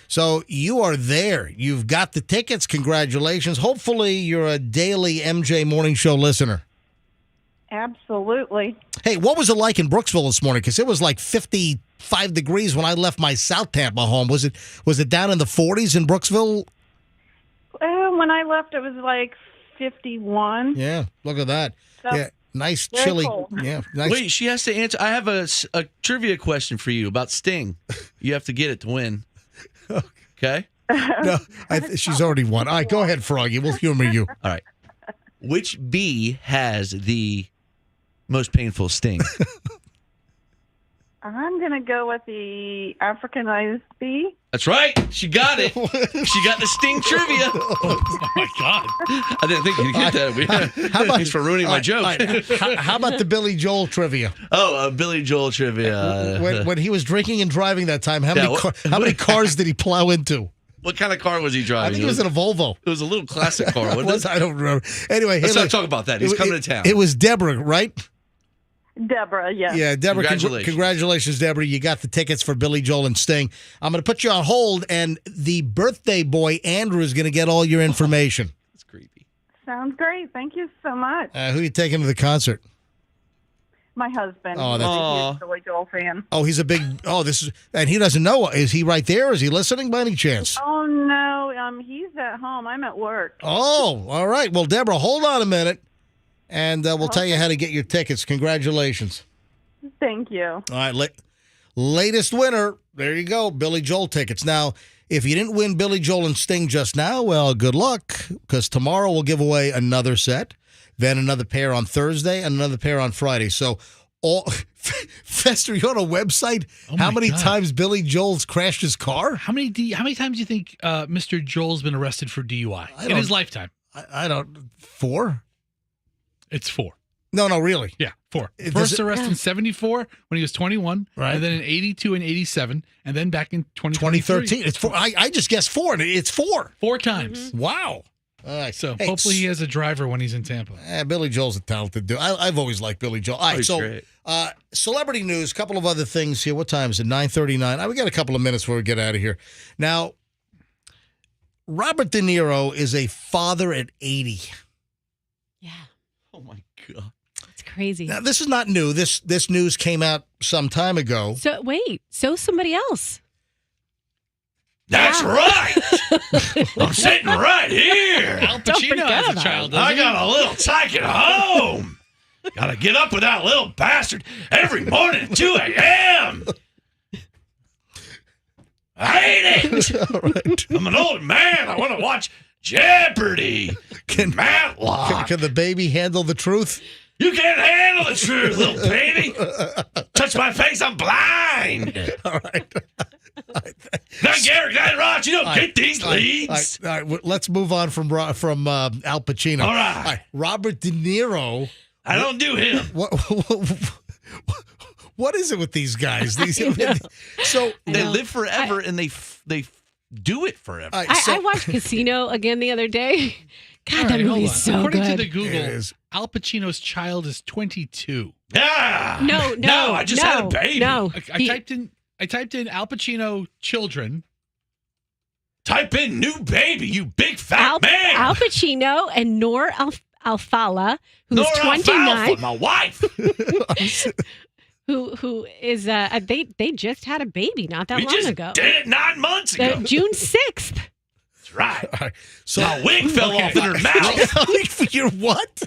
Speaker 1: So you are there. You've got the tickets. Congratulations. Hopefully you're a daily MJ Morning Show listener.
Speaker 13: Absolutely.
Speaker 1: Hey, what was it like in Brooksville this morning? Because it was like 55 degrees when I left my South Tampa home. Was it down in the 40s in Brooksville?
Speaker 13: When I left, it was like 51.
Speaker 1: Yeah, look at that.
Speaker 13: So,
Speaker 1: yeah, nice
Speaker 13: very
Speaker 1: chilly.
Speaker 13: cold.
Speaker 1: Yeah, nice.
Speaker 4: Wait, she has to answer. I have a trivia question for you about Sting. You have to get it to win. Okay?
Speaker 1: No, she's already won. All right, go ahead, Froggy. We'll humor you.
Speaker 4: All right. Which bee has the most painful sting?
Speaker 13: I'm going to go with the Africanized bee.
Speaker 4: That's right. She got it. She got the Sting trivia.
Speaker 2: Oh, my God.
Speaker 4: I didn't think you'd get that.
Speaker 1: How about,
Speaker 4: Thanks for ruining my joke.
Speaker 1: all right, how about the Billy Joel trivia?
Speaker 4: Oh, Billy Joel trivia.
Speaker 1: When he was drinking and driving that time, how many cars did he plow into?
Speaker 4: What kind of car was he driving?
Speaker 1: I think he was in a Volvo.
Speaker 4: It was a little classic car, wasn't it?
Speaker 1: I don't remember. Anyway,
Speaker 4: Let's
Speaker 1: hey,
Speaker 4: not talk about that. He's coming to town.
Speaker 1: It was Deborah, right?
Speaker 13: Deborah, yes.
Speaker 1: Yeah, Deborah, congratulations, Deborah. You got the tickets for Billy Joel and Sting. I'm going to put you on hold, and the birthday boy, Andrew, is going to get all your information.
Speaker 4: That's creepy.
Speaker 13: Sounds great. Thank you so much.
Speaker 1: Who are you taking to the concert?
Speaker 13: My husband.
Speaker 1: Oh,
Speaker 13: He's
Speaker 1: that's-
Speaker 13: a huge Billy Joel fan.
Speaker 1: Oh, he's a big. Oh, and he doesn't know. Is he right there? Is he listening by any chance?
Speaker 13: Oh, no. He's at home. I'm at work.
Speaker 1: Oh, all right. Well, Deborah, hold on a minute, and we'll tell you how to get your tickets. Congratulations.
Speaker 13: Thank you.
Speaker 1: All right, latest winner. There you go, Billy Joel tickets. Now, if you didn't win Billy Joel and Sting just now, well, good luck, because tomorrow we'll give away another set, then another pair on Thursday, and another pair on Friday. So, Fester, you on a website?
Speaker 2: Oh
Speaker 1: how
Speaker 2: my
Speaker 1: many
Speaker 2: God.
Speaker 1: times Billy Joel's crashed his car?
Speaker 2: How many times do you think Mr. Joel's been arrested for DUI in his lifetime?
Speaker 1: I don't. 4?
Speaker 2: It's 4.
Speaker 1: No, really.
Speaker 2: Yeah, 4.
Speaker 1: Does
Speaker 2: First
Speaker 1: it-
Speaker 2: arrest in 74 when he was 21,
Speaker 1: Right.
Speaker 2: and then in 82 and 87, and then back in 2013.
Speaker 1: 2013. It's 4. I just guessed 4, and it's 4.
Speaker 2: 4 times.
Speaker 1: Wow. All right.
Speaker 2: So
Speaker 1: Hey,
Speaker 2: hopefully he has a driver when he's in Tampa.
Speaker 1: Billy Joel's a talented dude. I've always liked Billy Joel. All right,
Speaker 4: he's
Speaker 1: so
Speaker 4: great.
Speaker 1: celebrity news, couple of other things here. What time is it? 9:39. We got a couple of minutes before we get out of here. Now, Robert De Niro is a father at 80.
Speaker 3: Yeah,
Speaker 4: Oh, my God.
Speaker 3: it's crazy.
Speaker 1: Now, this is not new. This news came out some time ago.
Speaker 3: So wait, so somebody else.
Speaker 4: That's right. I'm sitting right here.
Speaker 2: Al Pacino as a child.
Speaker 4: I got a little tyke at home. Got to get up with that little bastard every morning at 2 a.m. I hate it.
Speaker 1: All right.
Speaker 4: I'm an old man. I want to watch Jeopardy. Matlock.
Speaker 1: Can the baby handle the truth?
Speaker 4: You can't handle the truth, little baby. Touch my face, I'm blind.
Speaker 1: All right.
Speaker 4: Now, Garrett, Ross, you don't
Speaker 1: All
Speaker 4: get
Speaker 1: right.
Speaker 4: these leads.
Speaker 1: All right. Let's move on from Al Pacino.
Speaker 4: All right.
Speaker 1: Robert De Niro
Speaker 4: I don't do him.
Speaker 1: What is it with these guys? So
Speaker 4: they live forever and they do it forever.
Speaker 3: I watched Casino again the other day. God, that movie is so
Speaker 2: According
Speaker 3: good.
Speaker 2: to the Google, Al Pacino's child is 22.
Speaker 4: Ah!
Speaker 3: No,
Speaker 4: I just had a baby.
Speaker 3: No,
Speaker 2: I typed in Al Pacino children.
Speaker 4: Type in new baby, you big fat man.
Speaker 3: Al Pacino and Nor Alfala, who's 29.
Speaker 4: Alfalfa, my wife.
Speaker 3: who is they just had a baby not that long ago.
Speaker 4: Did it 9 months ago.
Speaker 3: June 6th.
Speaker 4: That's right.
Speaker 1: So
Speaker 4: my wig fell off in her mouth.
Speaker 1: Your what?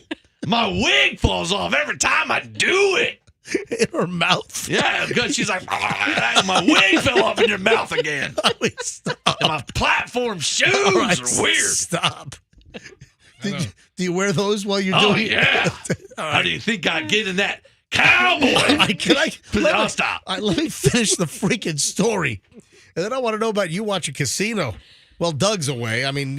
Speaker 4: My wig falls off every time I do it.
Speaker 1: In her mouth?
Speaker 4: Yeah, because she's like, my wig fell off in your mouth again.
Speaker 1: Stop.
Speaker 4: And my platform shoes are weird.
Speaker 1: Stop. Do you wear those while you're doing it?
Speaker 4: Yeah. How do you think I get in that cowboy?
Speaker 1: Stop. Let me finish the freaking story. And then I want to know about you watching Casino. Well, Doug's away. I mean,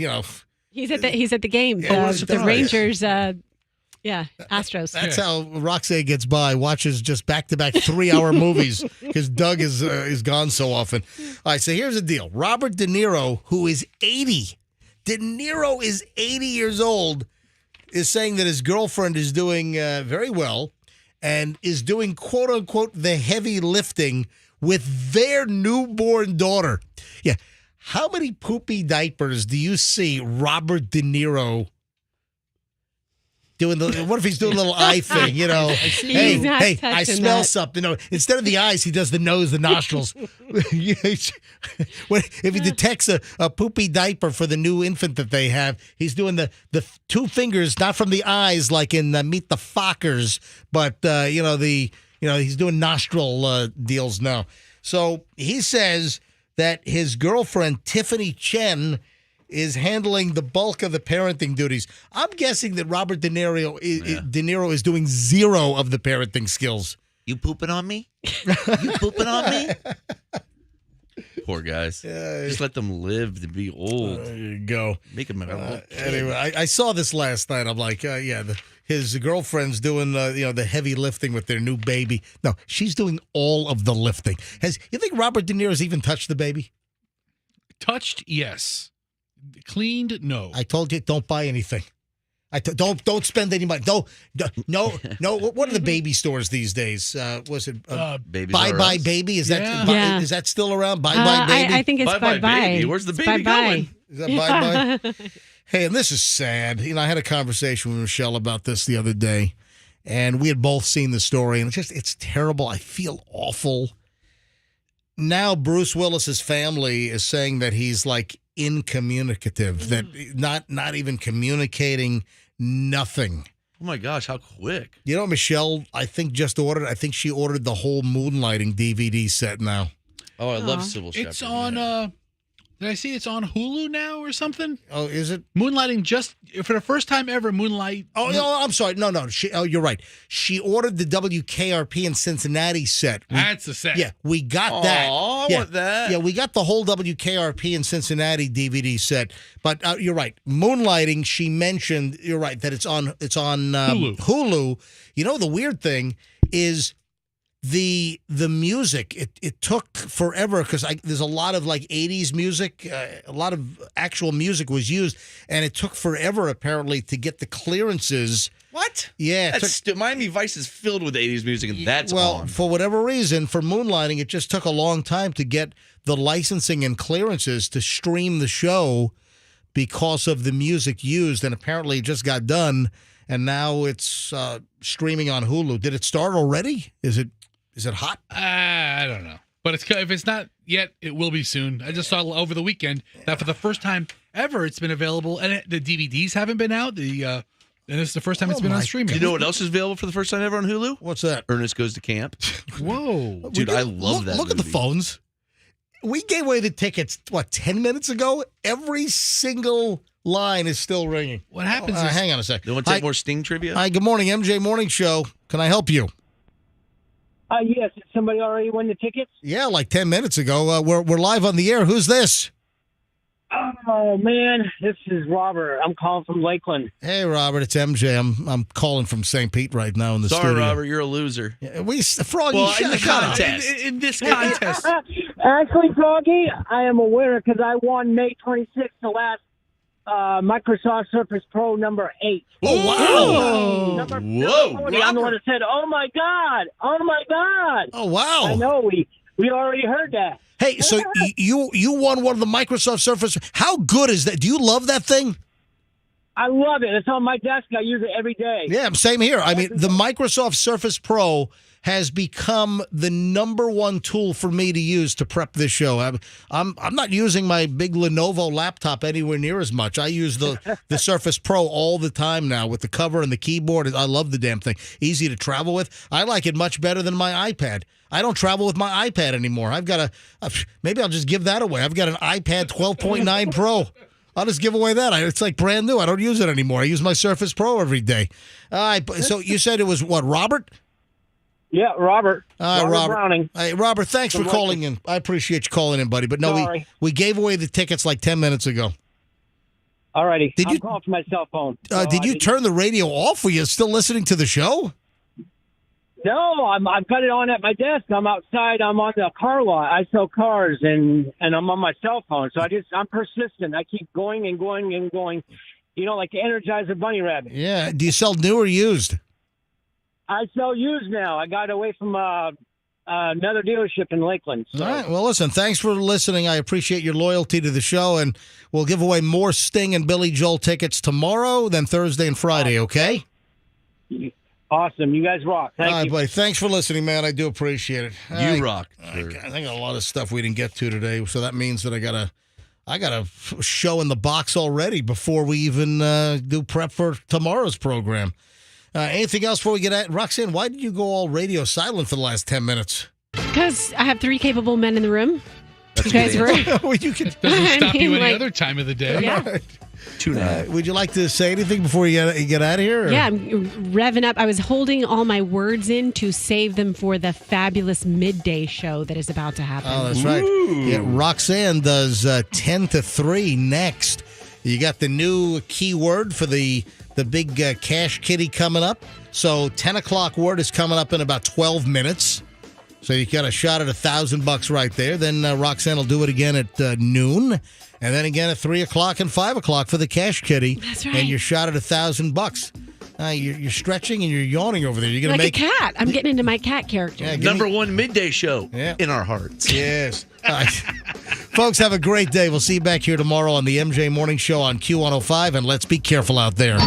Speaker 3: he's at the game. The Rangers. Astros.
Speaker 1: That's how Roxanne gets by. Watches just back-to-back 3-hour movies because Doug is gone so often. All right, so here's the deal. Robert De Niro, who is 80. De Niro is 80 years old, is saying that his girlfriend is doing very well and is doing, quote-unquote, the heavy lifting with their newborn daughter. Yeah. How many poopy diapers do you see Robert De Niro doing? What if he's doing a little eye thing, Hey, I smell something. No, instead of the eyes, he does the nose, the nostrils. If he detects a poopy diaper for the new infant that they have, he's doing the 2 fingers, not from the eyes like in Meet the Fockers, but he's doing nostril deals now. So he says that his girlfriend Tiffany Chen is handling the bulk of the parenting duties. I'm guessing that Robert De Niro is doing 0 of the parenting skills.
Speaker 4: You pooping on me? You pooping on me? Poor guys. Just let them live to be old.
Speaker 1: There you go.
Speaker 4: Make them
Speaker 1: anyway, I saw this last night. I'm like, his girlfriend's doing the heavy lifting with their new baby. No, she's doing all of the lifting. You think Robert De Niro's even touched the baby?
Speaker 2: Touched, yes. Cleaned, no.
Speaker 1: I told you, don't buy anything. Don't spend any money. No. What are the baby stores these days? Was it Bye Bye Baby? Is that is that still around? Bye Bye Baby.
Speaker 3: I think it's Bye Bye
Speaker 4: Baby. Where's the baby going?
Speaker 1: Is that Bye Bye? Hey, and this is sad. I had a conversation with Michelle about this the other day, and we had both seen the story, and it's terrible. I feel awful. Now Bruce Willis's family is saying that he's like incommunicative, that not even communicating, nothing.
Speaker 4: Oh my gosh, how quick.
Speaker 1: Michelle, I think she ordered the whole Moonlighting DVD set now.
Speaker 4: Oh, I love Sybil Shepherd.
Speaker 2: It's on did I see it's on Hulu now or something?
Speaker 1: Oh, is it?
Speaker 2: Moonlighting just for the first time ever. Moonlight.
Speaker 1: Oh no, I'm sorry. No. You're right. She ordered the WKRP in Cincinnati set.
Speaker 2: That's the set.
Speaker 1: Yeah, we got that.
Speaker 4: Oh, I want that.
Speaker 1: Yeah, we got the whole WKRP in Cincinnati DVD set. But you're right. Moonlighting. She mentioned. You're right that it's on Hulu. The weird thing is the music. It took forever because there's a lot of like 80s music. A lot of actual music was used, and it took forever apparently to get the clearances.
Speaker 4: What?
Speaker 1: Yeah.
Speaker 4: Miami Vice is filled with 80s music, and that's on.
Speaker 1: For whatever reason, for Moonlighting, it just took a long time to get the licensing and clearances to stream the show because of the music used, and apparently it just got done, and now it's streaming on Hulu. Did it start already? Is it hot?
Speaker 2: I don't know. But if it's not yet, it will be soon. I just saw over the weekend that for the first time ever, it's been available, and the DVDs haven't been out. And this is the first time it's been on streaming.
Speaker 4: You know what else is available for the first time ever on Hulu?
Speaker 1: What's that?
Speaker 4: Ernest Goes to Camp.
Speaker 2: Whoa.
Speaker 4: Dude, I love that
Speaker 1: Look
Speaker 4: movie.
Speaker 1: at the phones. We gave away the tickets, 10 minutes ago? Every single line is still ringing.
Speaker 2: What happens
Speaker 1: hang on a sec.
Speaker 4: You want to take more Sting trivia?
Speaker 1: Hi, good morning, MJ Morning Show. Can I help you?
Speaker 14: Yes. Did somebody already win the tickets?
Speaker 1: Yeah, like 10 minutes ago. We're live on the air. Who's this?
Speaker 14: Oh, man. This is Robert. I'm calling from Lakeland.
Speaker 1: Hey, Robert, it's MJ. I'm calling from St. Pete right now in the
Speaker 4: Sorry,
Speaker 1: studio.
Speaker 4: Robert, you're a loser.
Speaker 1: Yeah, Froggy,
Speaker 4: well,
Speaker 1: shut
Speaker 4: in the
Speaker 1: up.
Speaker 4: contest.
Speaker 2: In this contest.
Speaker 14: Actually, Froggy, I am a winner because I won May 26th, the last Microsoft Surface Pro number 8.
Speaker 1: Oh, wow.
Speaker 14: Number
Speaker 4: Whoa.
Speaker 14: 40. I'm the one that said, oh, my God. Oh, my God.
Speaker 1: Oh, wow.
Speaker 14: I know. We already heard that.
Speaker 1: Hey, so you won one of the Microsoft Surface. How good is that? Do you love that thing?
Speaker 14: I love it. It's on my desk. I use it every day.
Speaker 1: Yeah, same here. I mean, the Microsoft Surface Pro has become the number one tool for me to use to prep this show. I'm not using my big Lenovo laptop anywhere near as much. I use the Surface Pro all the time now with the cover and the keyboard. I love the damn thing. Easy to travel with. I like it much better than my iPad. I don't travel with my iPad anymore. I've got maybe I'll just give that away. I've got an iPad 12.9 Pro. I'll just give away that. It's like brand new. I don't use it anymore. I use my Surface Pro every day. So you said it was what, Robert?
Speaker 14: Yeah, Robert.
Speaker 1: Robert
Speaker 14: Browning.
Speaker 1: Hey, Robert, thanks for calling in. I appreciate you calling in, buddy. But no, we gave away the tickets like 10 minutes ago.
Speaker 14: All righty. I'm calling from my cell phone.
Speaker 1: Did you turn the radio off? Were you still listening to the show?
Speaker 14: No, I've got it on at my desk. I'm outside. I'm on the car lot. I sell cars, and I'm on my cell phone. So I'm persistent. I keep going and going and going. You know, like the Energizer Bunny Rabbit.
Speaker 1: Yeah. Do you sell new or used?
Speaker 14: I sell used now. I got away from another dealership in Lakeland. So.
Speaker 1: All right. Well, listen, thanks for listening. I appreciate your loyalty to the show, and we'll give away more Sting and Billy Joel tickets tomorrow than Thursday and Friday, okay?
Speaker 14: Awesome. You guys rock. Thank
Speaker 1: you. All right,
Speaker 14: you.
Speaker 1: buddy. Thanks for listening, man. I do appreciate it.
Speaker 4: You rock.
Speaker 1: I think a lot of stuff we didn't get to today, so that means that I got a show in the box already before we even do prep for tomorrow's program. Anything else before we get at Roxanne? Why did you go all radio silent for the last 10 minutes?
Speaker 3: Because I have 3 capable men in the room.
Speaker 1: That's
Speaker 3: you guys were.
Speaker 1: well, you can
Speaker 2: doesn't stop you any other time of the day.
Speaker 3: Yeah.
Speaker 1: Would you like to say anything before you get out of here? Or?
Speaker 3: Yeah, I'm revving up. I was holding all my words in to save them for the fabulous midday show that is about to happen.
Speaker 1: Oh, that's right. Yeah, Roxanne does 10 to 3 next. You got the new keyword for the big cash kitty coming up. So 10 o'clock word is coming up in about 12 minutes. So you got a shot at $1,000 right there. Then Roxanne will do it again at noon, and then again at 3 o'clock and 5 o'clock for the cash kitty.
Speaker 3: That's right.
Speaker 1: And you're shot at $1,000. You're stretching and you're yawning over there. You're gonna
Speaker 3: like
Speaker 1: make
Speaker 3: a cat. I'm getting into my cat character.
Speaker 1: Yeah,
Speaker 4: Number one midday show in our hearts.
Speaker 1: Yes. All right. Folks, have a great day. We'll see you back here tomorrow on the MJ Morning Show on Q105, and let's be careful out there.